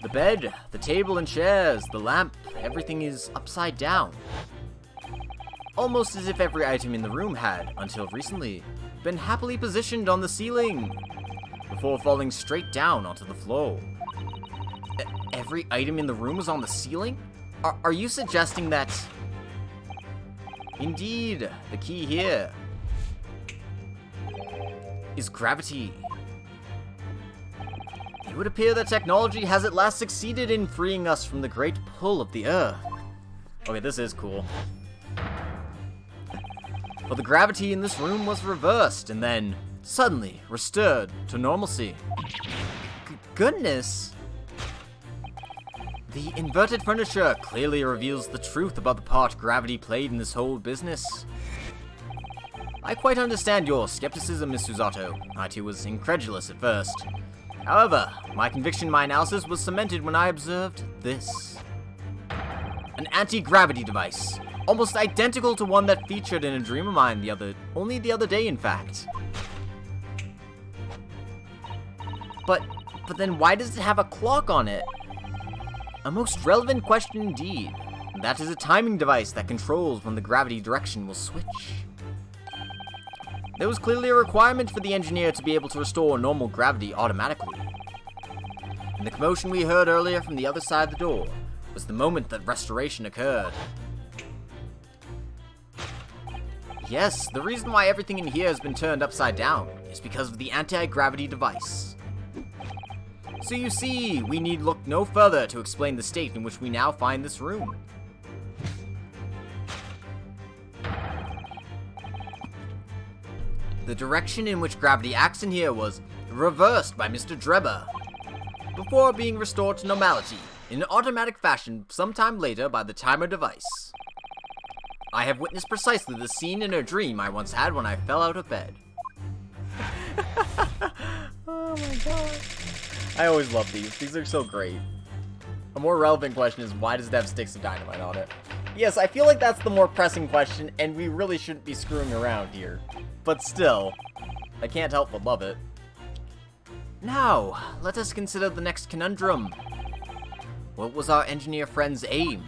S1: The bed, the table and chairs, the lamp, everything is upside down. Almost as if every item in the room had, until recently, been happily positioned on the ceiling, before falling straight down onto the floor. Every item in the room was on the ceiling? Are you suggesting that... Indeed, the key here is gravity. It would appear that technology has at last succeeded in freeing us from the great pull of the Earth. Okay, this is cool. For but the gravity in this room was reversed and then, suddenly, restored to normalcy. Goodness! The inverted furniture clearly reveals the truth about the part gravity played in this whole business. I quite understand your skepticism, Miss Susato. I too was incredulous at first. However, my conviction in my analysis was cemented when I observed this. An anti-gravity device, almost identical to one that featured in a dream of mine only the other day in fact. But then why does it have a clock on it? A most relevant question indeed. That is a timing device that controls when the gravity direction will switch. There was clearly a requirement for the engineer to be able to restore normal gravity automatically. And the commotion we heard earlier from the other side of the door was the moment that restoration occurred. Yes, the reason why everything in here has been turned upside down is because of the anti-gravity device. So you see, we need look no further to explain the state in which we now find this room. The direction in which gravity acts in here was reversed by Mr. Drebber, before being restored to normality in an automatic fashion sometime later by the timer device. I have witnessed precisely the scene in a dream I once had when I fell out of bed. Oh my god. I always love these. These are so great. A more relevant question is, why does it have sticks of dynamite on it? Yes, I feel like that's the more pressing question, and we really shouldn't be screwing around here. But still, I can't help but love it. Now, let us consider the next conundrum. What was our engineer friend's aim?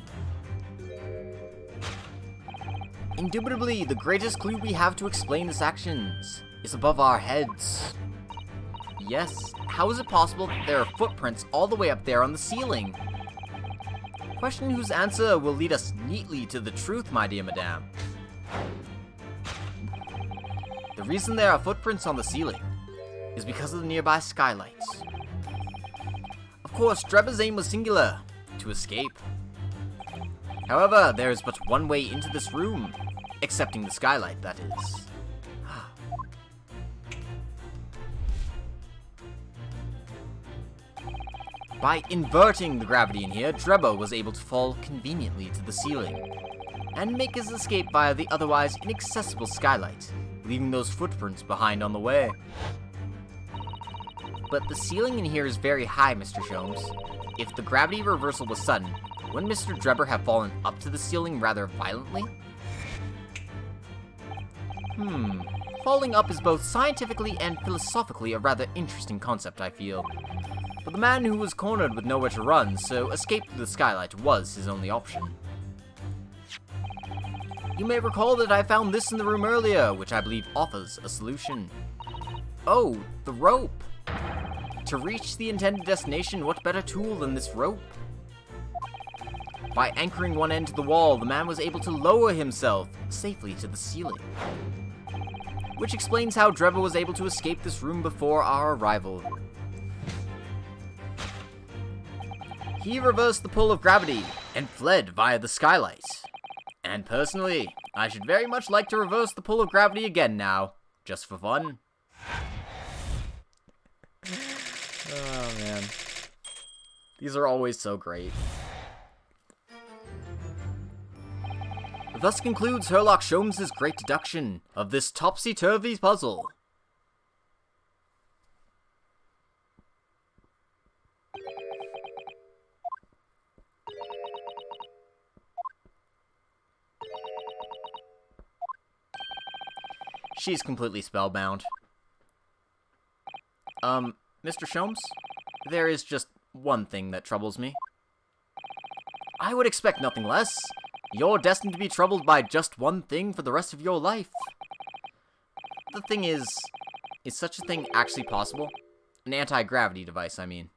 S1: Indubitably, the greatest clue we have to explain his actions is above our heads. Yes, how is it possible that there are footprints all the way up there on the ceiling? Question whose answer will lead us neatly to the truth, my dear madame. The reason there are footprints on the ceiling is because of the nearby skylights. Of course, Drebber's aim was singular, to escape. However, there is but one way into this room, excepting the skylight, that is. By inverting the gravity in here, Drebber was able to fall conveniently to the ceiling, and make his escape via the otherwise inaccessible skylight, leaving those footprints behind on the way. But the ceiling in here is very high, Mr. Sholmes. If the gravity reversal was sudden, wouldn't Mr. Drebber have fallen up to the ceiling rather violently? Falling up is both scientifically and philosophically a rather interesting concept, I feel. But the man who was cornered with nowhere to run, so escape through the skylight was his only option. You may recall that I found this in the room earlier, which I believe offers a solution. Oh, the rope! To reach the intended destination, what better tool than this rope? By anchoring one end to the wall, the man was able to lower himself safely to the ceiling. Which explains how Drebber was able to escape this room before our arrival. He reversed the pull of gravity and fled via the skylight. And personally, I should very much like to reverse the pull of gravity again now, just for fun. Oh man. These are always so great. Thus concludes Sherlock Sholmes' great deduction of this topsy-turvy puzzle. She's completely spellbound. Mr. Sholmes, there is just one thing that troubles me. I would expect nothing less. You're destined to be troubled by just one thing for the rest of your life. The thing is such a thing actually possible? An anti-gravity device, I mean.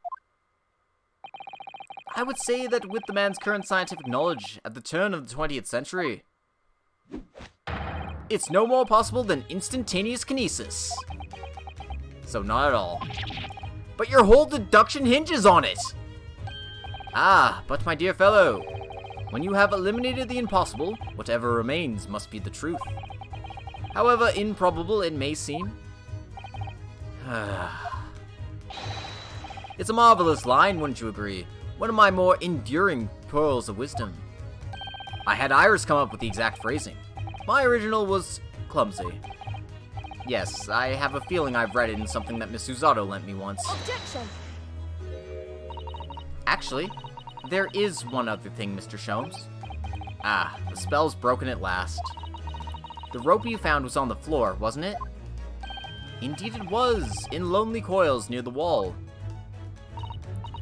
S1: I would say that with the man's current scientific knowledge at the turn of the 20th century, it's no more possible than instantaneous kinesis. So not at all. But your whole deduction hinges on it! Ah, but my dear fellow, when you have eliminated the impossible, whatever remains must be the truth. However improbable it may seem. It's a marvelous line, wouldn't you agree? One of my more enduring pearls of wisdom. I had Iris come up with the exact phrasing. My original was clumsy. Yes, I have a feeling I've read it in something that Miss Uzato lent me once.
S2: Objection!
S1: Actually, there is one other thing, Mr. Sholmes. Ah, the spell's broken at last. The rope you found was on the floor, wasn't it? Indeed it was, in lonely coils near the wall.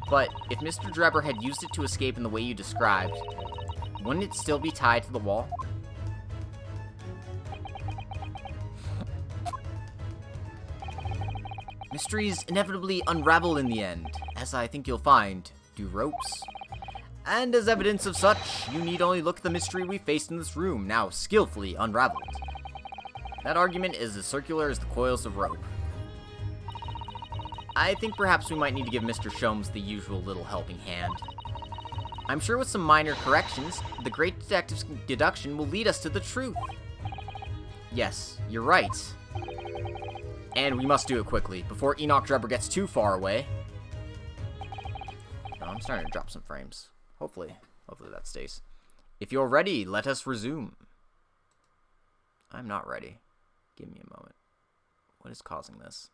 S1: But if Mr. Drebber had used it to escape in the way you described, wouldn't it still be tied to the wall? Mysteries inevitably unravel in the end, as I think you'll find, do ropes. And as evidence of such, you need only look at the mystery we faced in this room, now skillfully unraveled. That argument is as circular as the coils of rope. I think perhaps we might need to give Mr. Sholmes the usual little helping hand. I'm sure with some minor corrections, the great detective's deduction will lead us to the truth. Yes, you're right. And we must do it quickly, before Enoch Drebber gets too far away. Oh, I'm starting to drop some frames. Hopefully that stays. If you're ready, let us resume. I'm not ready. Give me a moment. What is causing this?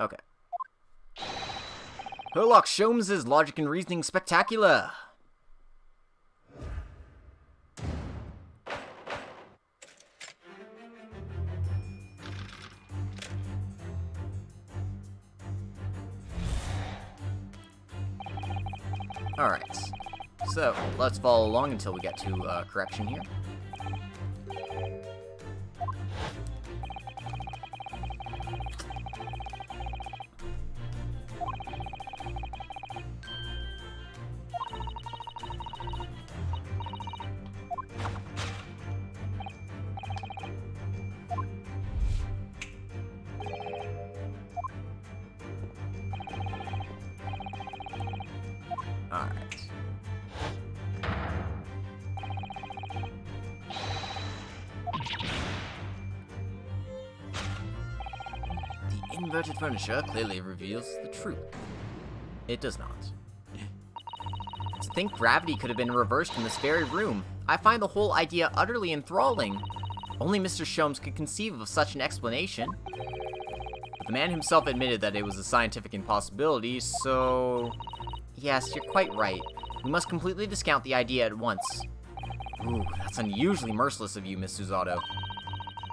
S1: Okay. Sherlock Sholmes' logic and reasoning spectacular. Alright, so let's follow along until we get to correction here. Alright. The inverted furniture clearly reveals the truth. It does not. To think gravity could have been reversed in this very room, I find the whole idea utterly enthralling. Only Mr. Sholmes could conceive of such an explanation. But the man himself admitted that it was a scientific impossibility, so... Yes, you're quite right. We must completely discount the idea at once. Ooh, that's unusually merciless of you, Miss Uzato.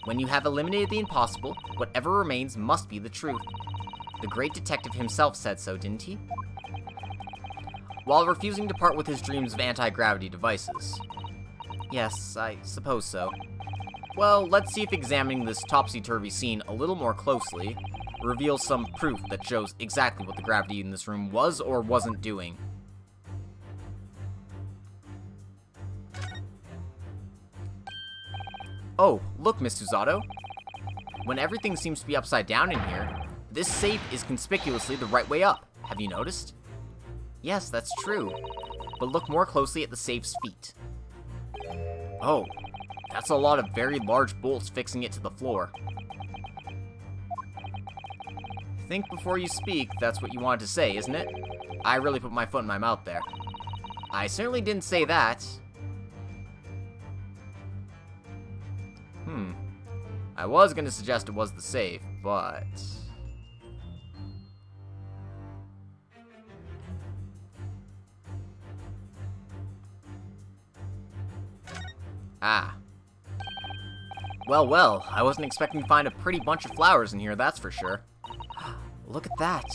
S1: When you have eliminated the impossible, whatever remains must be the truth. The great detective himself said so, didn't he? While refusing to part with his dreams of anti-gravity devices. Yes, I suppose so. Well, let's see if examining this topsy-turvy scene a little more closely reveals some proof that shows exactly what the gravity in this room was or wasn't doing. Oh, look, Miss Uzato. When everything seems to be upside down in here, this safe is conspicuously the right way up. Have you noticed? Yes, that's true. But look more closely at the safe's feet. Oh, that's a lot of very large bolts fixing it to the floor. Think before you speak, that's what you wanted to say, isn't it? I really put my foot in my mouth there. I certainly didn't say that. I was going to suggest it was the safe, but... Ah. Well, I wasn't expecting to find a pretty bunch of flowers in here, that's for sure. Look at that.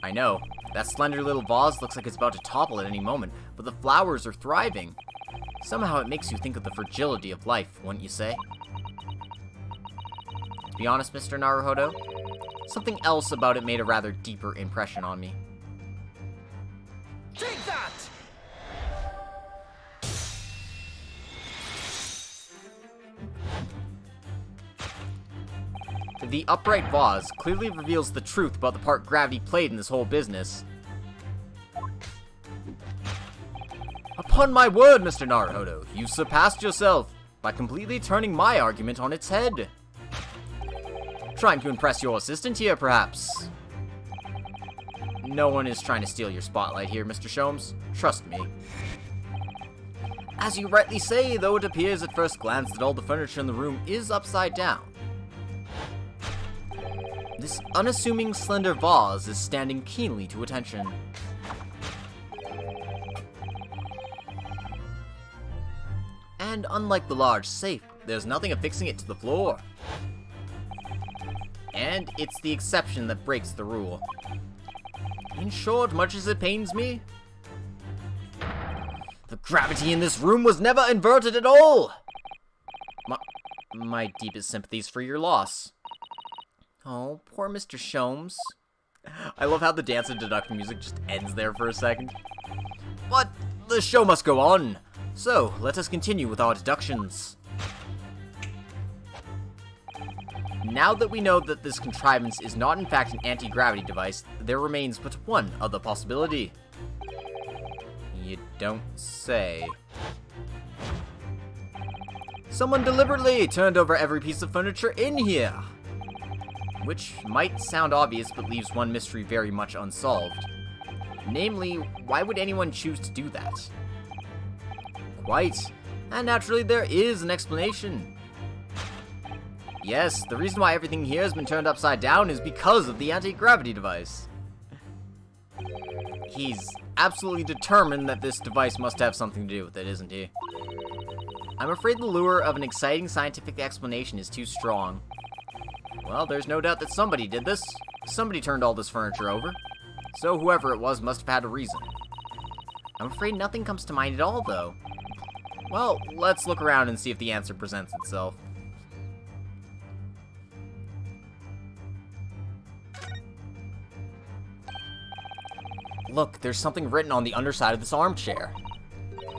S1: I know, that slender little vase looks like it's about to topple at any moment, but the flowers are thriving. Somehow it makes you think of the fragility of life, wouldn't you say? To be honest, Mr. Naruhodo, something else about it made a rather deeper impression on me.
S2: Take that!
S1: The upright vase clearly reveals the truth about the part gravity played in this whole business. Upon my word, Mr. Naruhodo, you surpassed yourself by completely turning my argument on its head. Trying to impress your assistant here, perhaps? No one is trying to steal your spotlight here, Mr. Sholmes. Trust me. As you rightly say, though it appears at first glance that all the furniture in the room is upside down. This unassuming slender vase is standing keenly to attention. And unlike the large safe, there's nothing affixing it to the floor. And it's the exception that breaks the rule. In short, much as it pains me, the gravity in this room was never inverted at all! My deepest sympathies for your loss. Oh, poor Mr. Sholmes. I love how the dance and deduction music just ends there for a second. But the show must go on. So, let us continue with our deductions. Now that we know that this contrivance is not in fact an anti-gravity device, there remains but one other possibility. You don't say. Someone deliberately turned over every piece of furniture in here. Which might sound obvious, but leaves one mystery very much unsolved. Namely, why would anyone choose to do that? Quite. And naturally, there is an explanation. Yes, the reason why everything here has been turned upside down is because of the anti-gravity device. He's absolutely determined that this device must have something to do with it, isn't he? I'm afraid the lure of an exciting scientific explanation is too strong. Well, there's no doubt that somebody did this. Somebody turned all this furniture over. So whoever it was must have had a reason. I'm afraid nothing comes to mind at all, though. Well, let's look around and see if the answer presents itself. Look, there's something written on the underside of this armchair.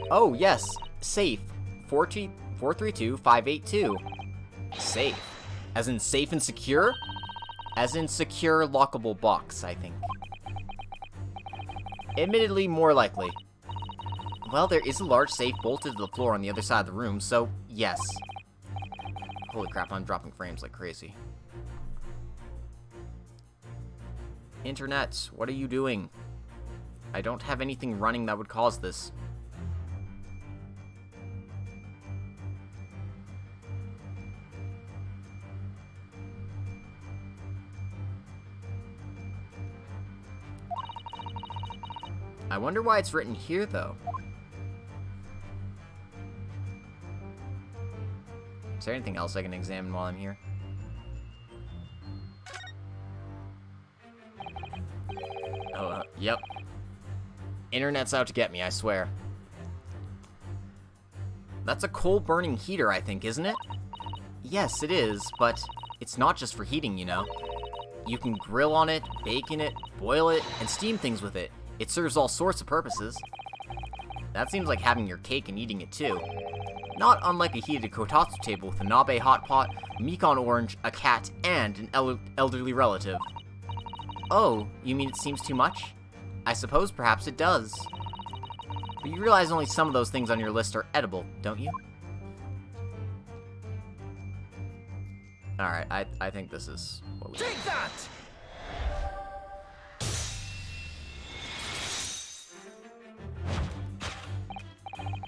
S1: Oh, yes. Safe. 432582. Safe. As in safe and secure? As in secure, lockable box, I think. Admittedly, more likely. Well, there is a large safe bolted to the floor on the other side of the room, so yes. Holy crap, I'm dropping frames like crazy. Internet, what are you doing? I don't have anything running that would cause this. I wonder why it's written here, though. Is there anything else I can examine while I'm here? Oh, yep. Internet's out to get me, I swear. That's a coal-burning heater, I think, isn't it? Yes, it is, but it's not just for heating, you know. You can grill on it, bake in it, boil it, and steam things with it. It serves all sorts of purposes. That seems like having your cake and eating it, too. Not unlike a heated kotatsu table with a nabe hot pot, Mekon orange, a cat, and an elderly relative. Oh, you mean it seems too much? I suppose perhaps it does. But you realize only some of those things on your list are edible, don't you? Alright, I think this is what we
S2: Take that!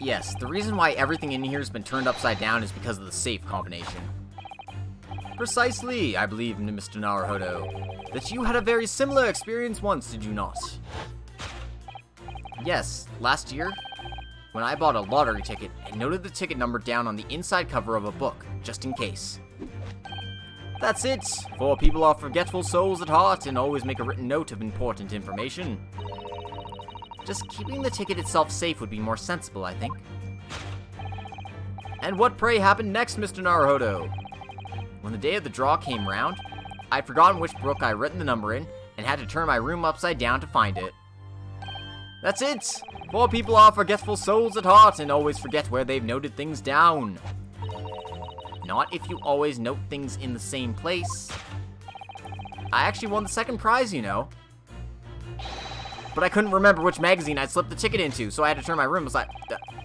S1: Yes, the reason why everything in here has been turned upside down is because of the safe combination. Precisely, I believe, Mr. Naruhodo, that you had a very similar experience once, did you not? Yes, last year, when I bought a lottery ticket, I noted the ticket number down on the inside cover of a book, just in case. That's it, for people are forgetful souls at heart and always make a written note of important information. Just keeping the ticket itself safe would be more sensible, I think. And what, pray, happened next, Mr. Naruhodo? When the day of the draw came round, I'd forgotten which book I'd written the number in, and had to turn my room upside down to find it. That's it! Poor people are forgetful souls at heart, and always forget where they've noted things down. Not if you always note things in the same place. I actually won the second prize, you know. but I couldn't remember which magazine I'd slipped the ticket into, so I had to turn my room. I was like,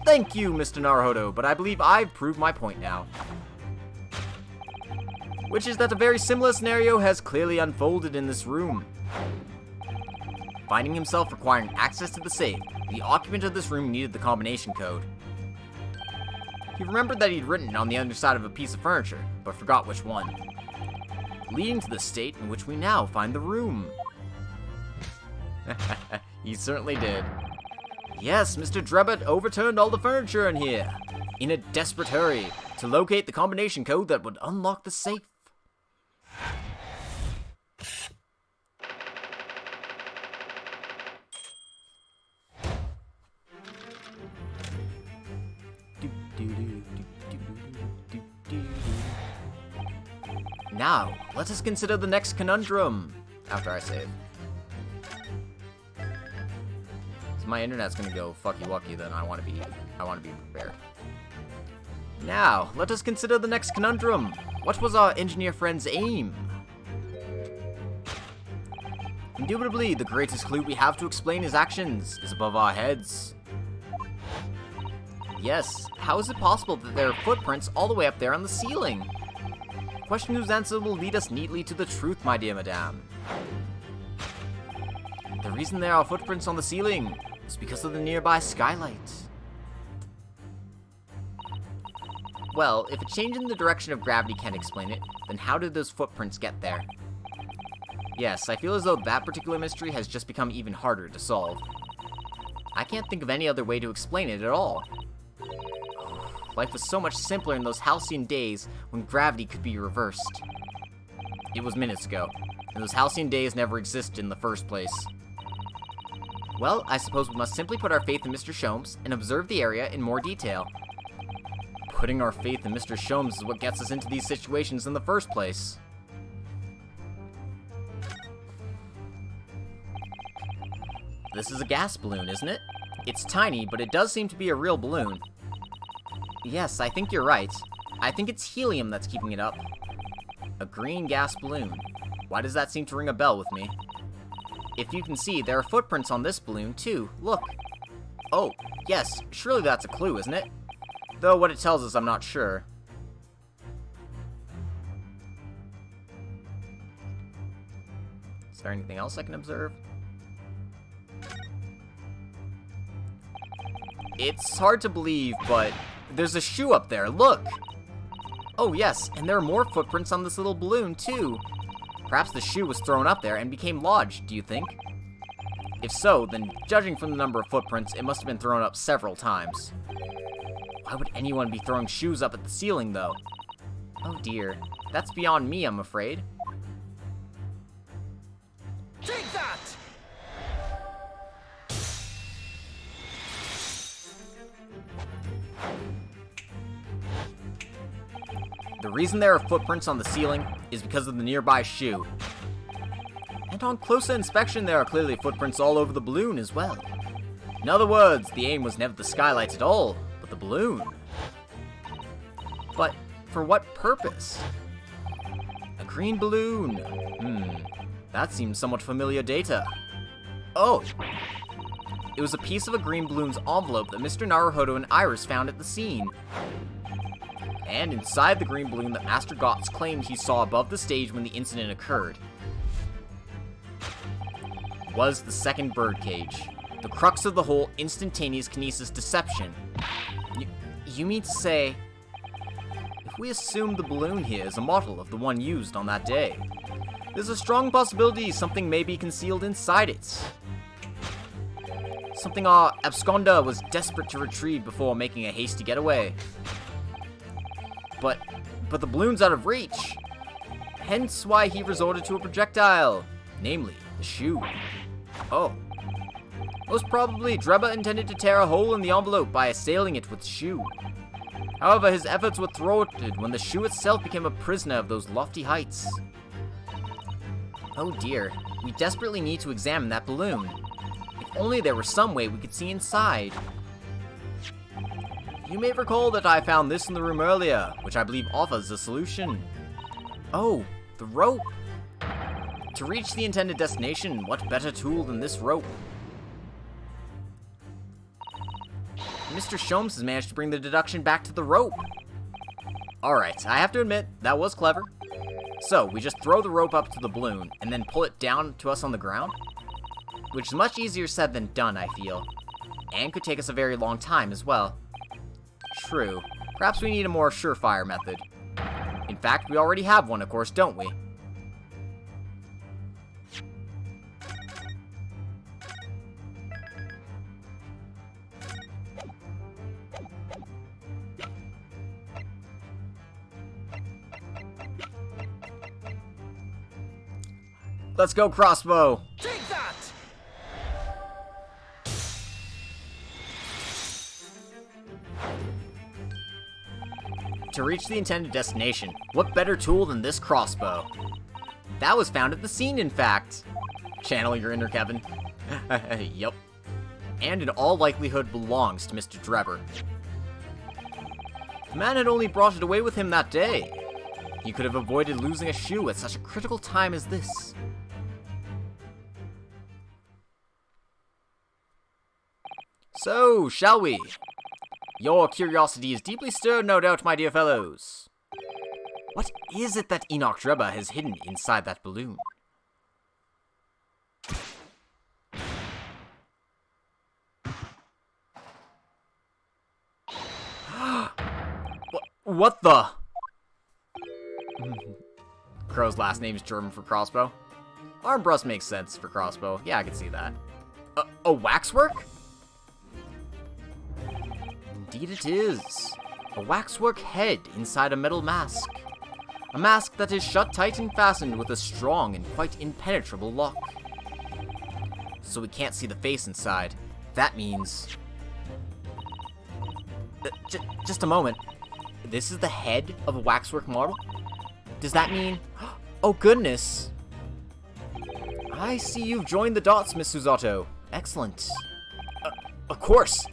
S1: thank you, Mr. Naruhodo, but I believe I've proved my point now. Which is that a very similar scenario has clearly unfolded in this room. Finding himself requiring access to the safe, the occupant of this room needed the combination code. He remembered that he'd written it on the underside of a piece of furniture, but forgot which one. Leading to the state in which we now find the room. He certainly did. Yes, Mr. Drebit overturned all the furniture in here, in a desperate hurry, to locate the combination code that would unlock the safe. Now, let us consider the next conundrum. After I save. So my internet's gonna go fucky wucky, then I wanna be prepared. Now, let us consider the next conundrum. What was our engineer friend's aim? Indubitably, the greatest clue we have to explain his actions is above our heads. Yes, how is it possible that there are footprints all the way up there on the ceiling? A question whose answer will lead us neatly to the truth, my dear madame. The reason there are footprints on the ceiling is because of the nearby skylight. Well, if a change in the direction of gravity can't explain it, then how did those footprints get there? Yes, I feel as though that particular mystery has just become even harder to solve. I can't think of any other way to explain it at all. Life was so much simpler in those halcyon days when gravity could be reversed. It was minutes ago, and those halcyon days never existed in the first place. Well, I suppose we must simply put our faith in Mr. Sholmes and observe the area in more detail. Putting our faith in Mr. Sholmes is what gets us into these situations in the first place. This is a gas balloon, isn't it? It's tiny, but it does seem to be a real balloon. Yes, I think you're right. I think it's helium that's keeping it up. A green gas balloon. Why does that seem to ring a bell with me? If you can see, there are footprints on this balloon, too. Look. Oh, yes, surely that's a clue, isn't it? Though what it tells us, I'm not sure. Is there anything else I can observe? It's hard to believe, but there's a shoe up there, look! Oh yes, and there are more footprints on this little balloon, too. Perhaps the shoe was thrown up there and became lodged, do you think? If so, then judging from the number of footprints, it must have been thrown up several times. Why would anyone be throwing shoes up at the ceiling, though? Oh dear, that's beyond me, I'm afraid.
S2: Take that!
S1: The reason there are footprints on the ceiling is because of the nearby shoe. And on closer inspection, there are clearly footprints all over the balloon as well. In other words, the aim was never the skylight at all, but the balloon. But for what purpose? A green balloon. That seems somewhat familiar data. Oh! It was a piece of a green balloon's envelope that Mr. Naruhodo and Iris found at the scene. And inside the green balloon that Master Gotts claimed he saw above the stage when the incident occurred was the second birdcage, the crux of the whole instantaneous kinesis deception. You mean to say, if we assume the balloon here is a model of the one used on that day, there's a strong possibility something may be concealed inside it. Something our absconder was desperate to retrieve before making a hasty getaway. But the balloon's out of reach. Hence why he resorted to a projectile, namely, the shoe. Oh. Most probably, Dreba intended to tear a hole in the envelope by assailing it with the shoe. However, his efforts were thwarted when the shoe itself became a prisoner of those lofty heights. Oh dear, we desperately need to examine that balloon. If only there were some way we could see inside. You may recall that I found this in the room earlier, which I believe offers a solution. Oh, the rope. To reach the intended destination, what better tool than this rope? Mr. Sholmes has managed to bring the deduction back to the rope. Alright, I have to admit, that was clever. So, we just throw the rope up to the balloon, and then pull it down to us on the ground? Which is much easier said than done, I feel. And could take us a very long time as well. True. Perhaps we need a more surefire method. In fact, we already have one, of course, don't we? Let's go, crossbow!
S2: Take that!
S1: To reach the intended destination, what better tool than this crossbow? That was found at the scene, in fact. Channel your inner Kevin. Yup. And in all likelihood belongs to Mr. Drebber. The man had only brought it away with him that day. He could have avoided losing a shoe at such a critical time as this. So, shall we? Your curiosity is deeply stirred, no doubt, my dear fellows. What is it that Enoch Drebber has hidden inside that balloon? What the? Crow's last name's German for crossbow. Armbrust makes sense for crossbow. Yeah, I can see that. A waxwork? Indeed it is. A waxwork head inside a metal mask. A mask that is shut tight and fastened with a strong and quite impenetrable lock. So we can't see the face inside. That means... just a moment. This is the head of a waxwork model? Does that mean... Oh goodness! I see you've joined the dots, Miss Susato. Excellent. Of course!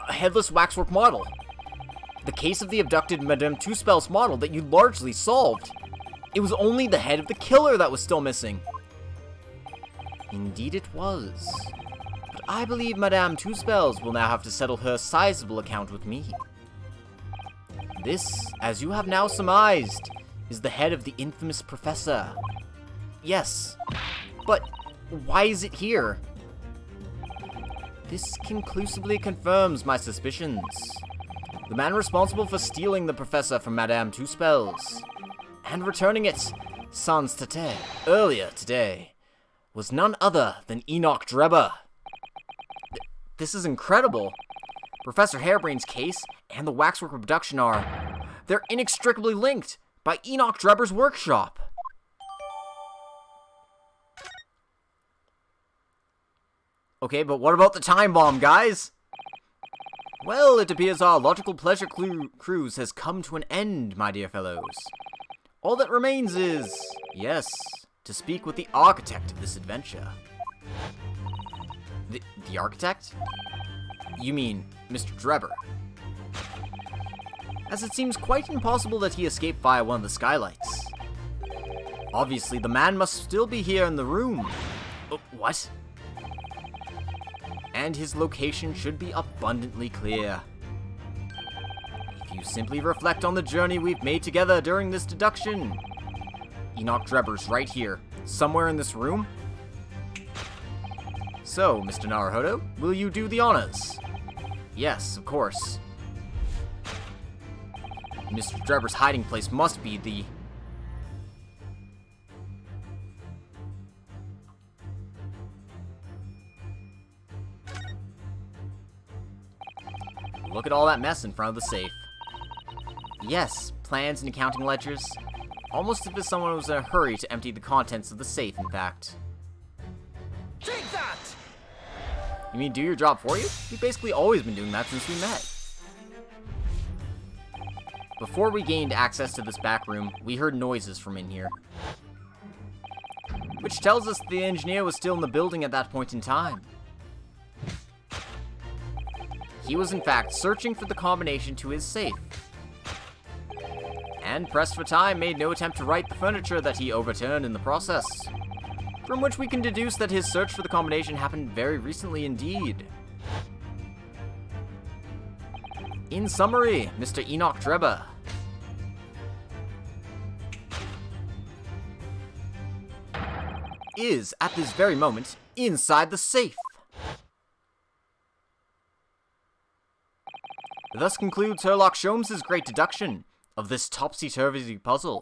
S1: A headless waxwork model. The case of the abducted Madame Two-Spell's model that you largely solved. It was only the head of the killer that was still missing. Indeed it was. But I believe Madame Two-Spells will now have to settle her sizable account with me. This, as you have now surmised, is the head of the infamous professor. Yes, but why is it here? This conclusively confirms my suspicions. The man responsible for stealing the professor from Madame Two-Spells and returning it sans tête earlier today was none other than Enoch Drebber. This is incredible. Professor Harebrain's case and the waxwork abduction they're inextricably linked by Enoch Drebber's workshop. Okay, but what about the time bomb, guys? Well, it appears our logical pleasure cruise has come to an end, my dear fellows. All that remains is, yes, to speak with the architect of this adventure. The architect? You mean Mr. Drebber? As it seems quite impossible that he escaped via one of the skylights. Obviously, the man must still be here in the room. What? And his location should be abundantly clear. If you simply reflect on the journey we've made together during this deduction, Enoch Drebber's right here, somewhere in this room. So, Mr. Naruhodo, will you do the honors? Yes, of course. Mr. Drebber's hiding place must be the... Look at all that mess in front of the safe. Yes, plans and accounting ledgers. Almost as if someone was in a hurry to empty the contents of the safe, in fact.
S2: Take that!
S1: You mean do your job for you? We've basically always been doing that since we met. Before we gained access to this back room, we heard noises from in here. Which tells us the engineer was still in the building at that point in time. He was in fact searching for the combination to his safe. And pressed for time, made no attempt to right the furniture that he overturned in the process. From which we can deduce that his search for the combination happened very recently indeed. In summary, Mr. Enoch Drebber is, at this very moment, inside the safe. Thus concludes Sherlock Sholmes' great deduction of this topsy-turvy puzzle.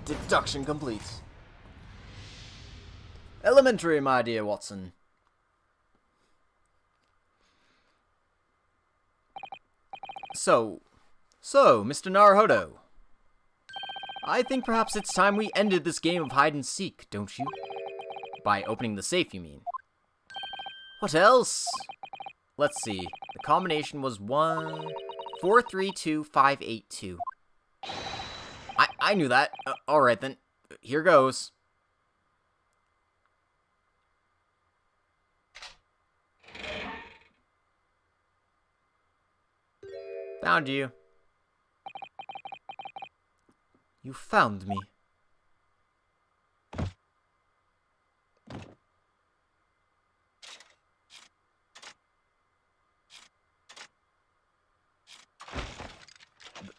S1: Deduction complete. Elementary, my dear Watson. So, Mr. Naruhodo, I think perhaps it's time we ended this game of hide-and-seek, don't you? By opening the safe, you mean? What else? Let's see. The combination was 432582. I knew that. Alright then. Here goes. Found you. You found me.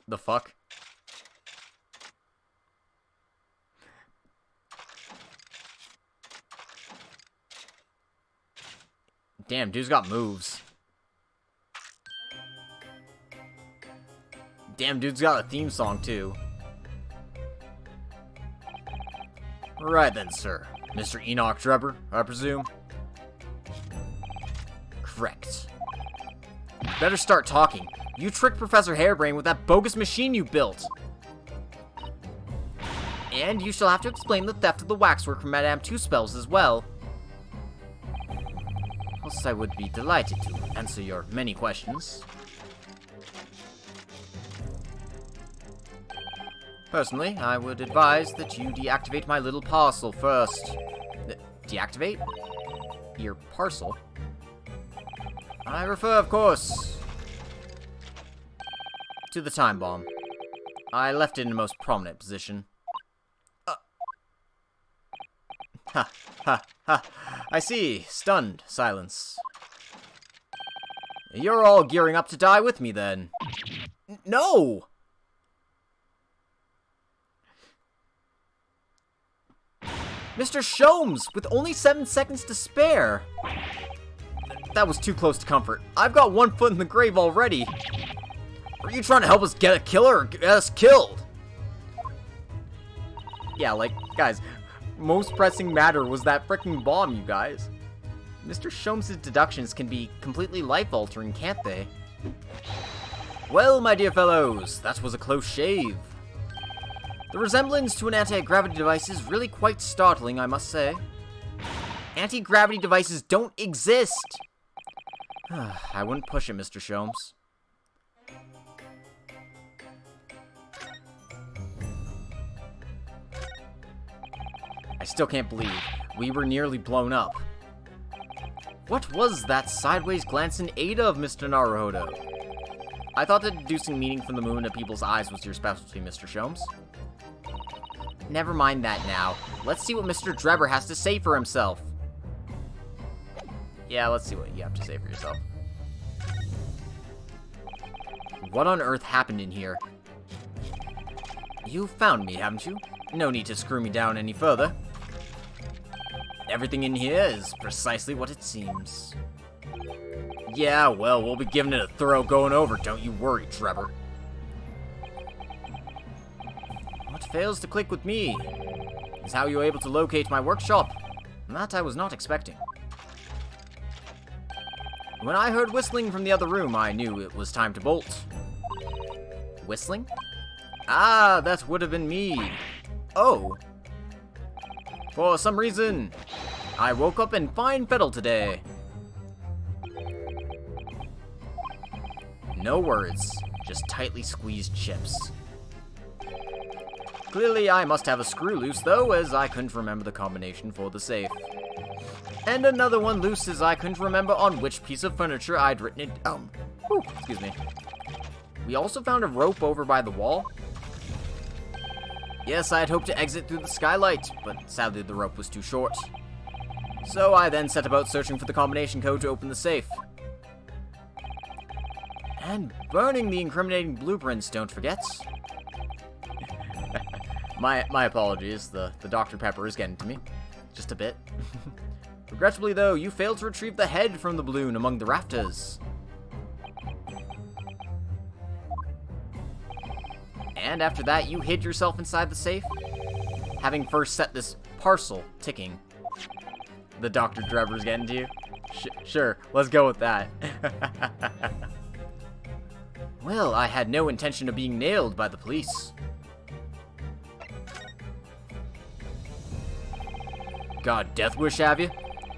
S1: The fuck? Damn, dude's got moves. Damn, dude's got a theme song, too. Right then, sir. Mr. Enoch Drebber, I presume? Correct. Better start talking. You tricked Professor Hairbrain with that bogus machine you built. And you shall have to explain the theft of the waxwork from Madame Two-Spells as well. Whilst I would be delighted to answer your many questions. Personally, I would advise that you deactivate my little parcel first. Deactivate? Your parcel? I refer, of course, to the time bomb. I left it in a most prominent position. Ha, ha, ha. I see. Stunned. Silence. You're all gearing up to die with me, then. No! Mr. Sholmes, with only 7 seconds to spare. That was too close to comfort. I've got 1 foot in the grave already. Are you trying to help us get a killer or get us killed? Yeah, like, guys, most pressing matter was that frickin' bomb, you guys. Mr. Sholmes' deductions can be completely life-altering, can't they? Well, my dear fellows, that was a close shave. The resemblance to an anti-gravity device is really quite startling, I must say. Anti-gravity devices don't exist! I wouldn't push it, Mr. Sholmes. I still can't believe we were nearly blown up. What was that sideways glance in aid of, Mr. Naruhodo? I thought that deducing meaning from the moon into people's eyes was your specialty, Mr. Sholmes. Never mind that now. Let's see what Mr. Drebber has to say for himself. Yeah, let's see what you have to say for yourself. What on earth happened in here? You found me, haven't you? No need to screw me down any further. Everything in here is precisely what it seems. Yeah, well, we'll be giving it a thorough going over, don't you worry, Drebber. What fails to click with me is how you were able to locate my workshop. That I was not expecting. When I heard whistling from the other room, I knew it was time to bolt. Whistling? Ah, that would have been me. Oh. For some reason, I woke up in fine fettle today. No words, just tightly squeezed chips. Clearly, I must have a screw loose, though, as I couldn't remember the combination for the safe. And another one loose, as I couldn't remember on which piece of furniture I'd written it down. Excuse me. We also found a rope over by the wall. Yes, I had hoped to exit through the skylight, but sadly the rope was too short. So I then set about searching for the combination code to open the safe. And burning the incriminating blueprints, don't forget. My apologies, the Dr. Pepper is getting to me. Just a bit. Regrettably though, you failed to retrieve the head from the balloon among the rafters. And after that, you hid yourself inside the safe, having first set this parcel ticking. The Dr. Trevor's getting to you? Sure, let's go with that. Well, I had no intention of being nailed by the police. Got a death wish, have you?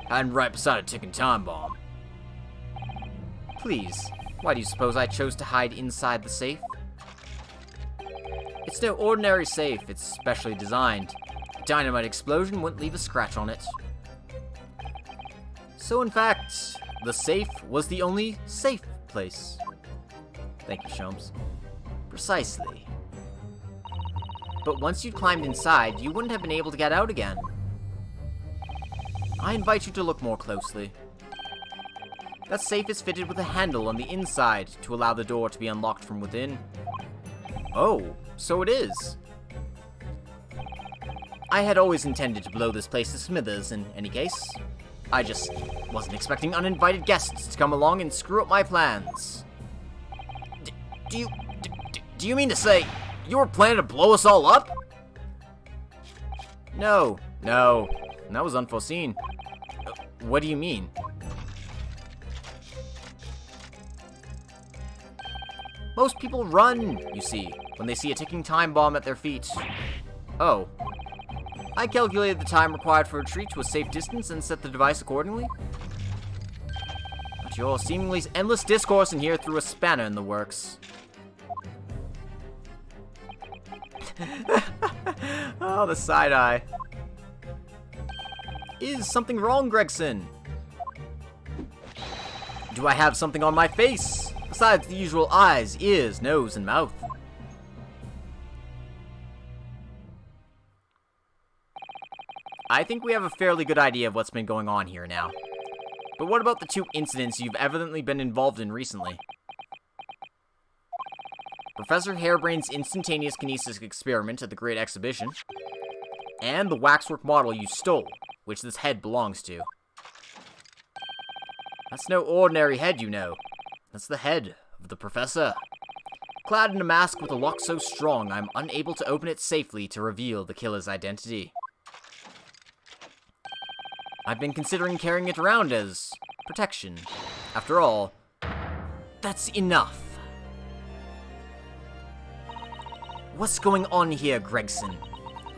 S1: Hiding right beside a ticking time bomb. Please, why do you suppose I chose to hide inside the safe? It's no ordinary safe, it's specially designed. A dynamite explosion wouldn't leave a scratch on it. So in fact, the safe was the only safe place. Thank you, Sholmes. Precisely. But once you'd climbed inside, you wouldn't have been able to get out again. I invite you to look more closely. That safe is fitted with a handle on the inside to allow the door to be unlocked from within. Oh, so it is. I had always intended to blow this place to smithers in any case. I just wasn't expecting uninvited guests to come along and screw up my plans. Do you mean to say you were planning to blow us all up? No, that was unforeseen. What do you mean? Most people run, you see, when they see a ticking time bomb at their feet. Oh. I calculated the time required for retreat to a safe distance and set the device accordingly. But your seemingly endless discourse in here threw a spanner in the works. Oh, the side eye. Is something wrong, Gregson? Do I have something on my face, besides the usual eyes, ears, nose, and mouth? I think we have a fairly good idea of what's been going on here now. But what about the two incidents you've evidently been involved in recently? Professor Harebrain's instantaneous kinesis experiment at the Great Exhibition, and the waxwork model you stole, which this head belongs to. That's no ordinary head, you know. That's the head of the Professor. Clad in a mask with a lock so strong, I'm unable to open it safely to reveal the killer's identity. I've been considering carrying it around as protection. After all, that's enough. What's going on here, Gregson?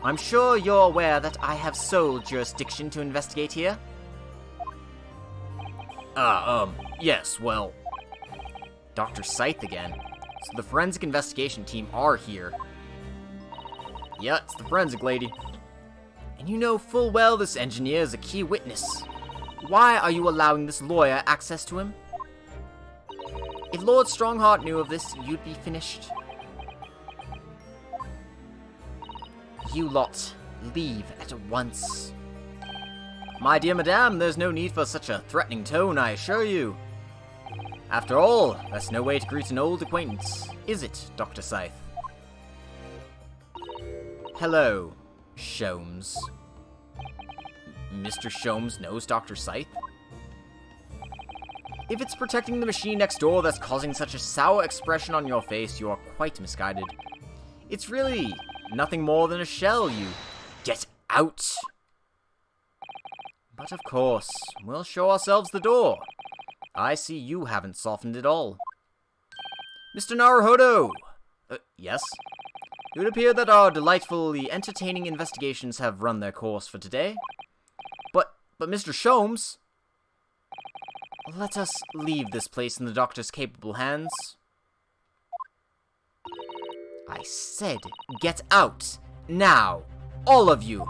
S1: I'm sure you're aware that I have sole jurisdiction to investigate here. Yes, well... Dr. Scythe again. So the forensic investigation team are here. Yeah, it's the forensic lady. And you know full well this engineer is a key witness. Why are you allowing this lawyer access to him? If Lord Strongheart knew of this, you'd be finished. You lot, leave at once. My dear madame, there's no need for such a threatening tone, I assure you. After all, that's no way to greet an old acquaintance, is it, Dr. Scythe? Hello, Sholmes. Mr. Sholmes knows Dr. Scythe? If it's protecting the machine next door that's causing such a sour expression on your face, you are quite misguided. It's really nothing more than a shell, you get out. But of course, we'll show ourselves the door. I see you haven't softened at all. Mr. Naruhodo! Yes? It would appear that our delightfully entertaining investigations have run their course for today. But Mr. Sholmes, let us leave this place in the doctor's capable hands. I said, get out, now, all of you.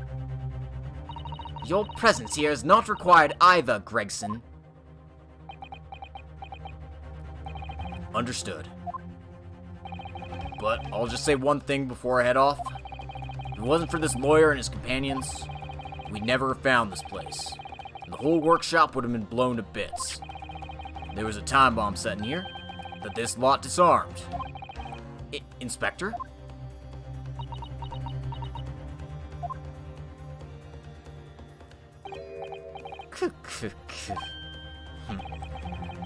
S1: Your presence here is not required either, Gregson. Understood. But I'll just say one thing before I head off. If it wasn't for this lawyer and his companions, we'd never have found this place. And the whole workshop would have been blown to bits. There was a time bomb set in here that this lot disarmed. Inspector?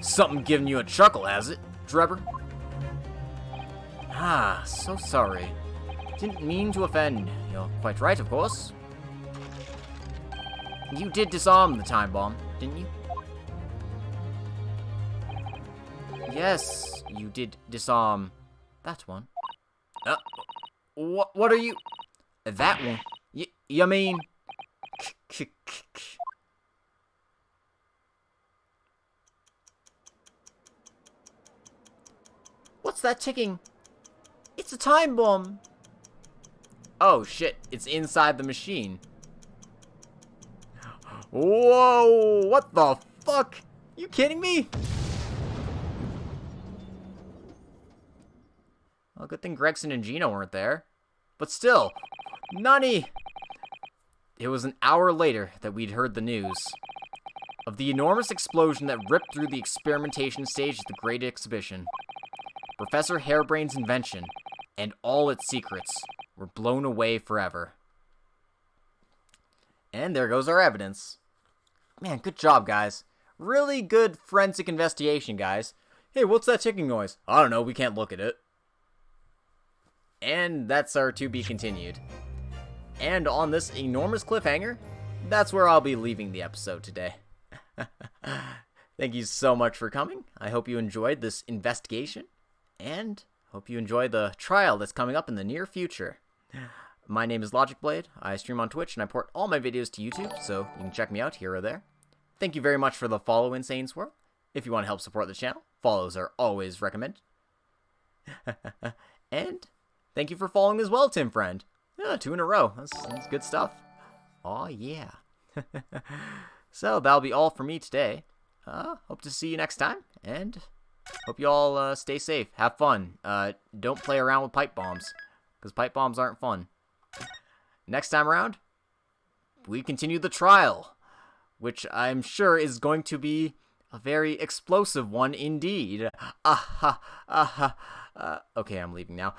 S1: Something giving you a chuckle, has it, Trevor? Ah, so sorry. Didn't mean to offend. You're quite right, of course. You did disarm the time bomb, didn't you? Yes, you did disarm that one. What are you... That one? You mean... What's that ticking? It's a time bomb. Oh shit, it's inside the machine. Whoa, what the fuck? You kidding me? Well, good thing Gregson and Gino weren't there. But still, Nani! It was an hour later that we'd heard the news of the enormous explosion that ripped through the experimentation stage of the Great Exhibition. Professor Harebrain's invention and all its secrets were blown away forever. And there goes our evidence. Man, good job, guys. Really good forensic investigation, guys. Hey, what's that ticking noise? I don't know, we can't look at it. And that's our to be continued. And on this enormous cliffhanger, that's where I'll be leaving the episode today. Thank you so much for coming. I hope you enjoyed this investigation. And hope you enjoy the trial that's coming up in the near future. My name is Logic Blade. I stream on Twitch and I port all my videos to YouTube, so you can check me out here or there. Thank you very much for the follow, Insane Swirl. If you want to help support the channel, follows are always recommended. And thank you for following as well, Tim Friend. Yeah, 2 in a row. That's good stuff. Aw, yeah. So that'll be all for me today. Hope to see you next time, and hope you all stay safe. Have fun. Don't play around with pipe bombs, because pipe bombs aren't fun. Next time around, we continue the trial, which I'm sure is going to be a very explosive one indeed. Okay, I'm leaving now.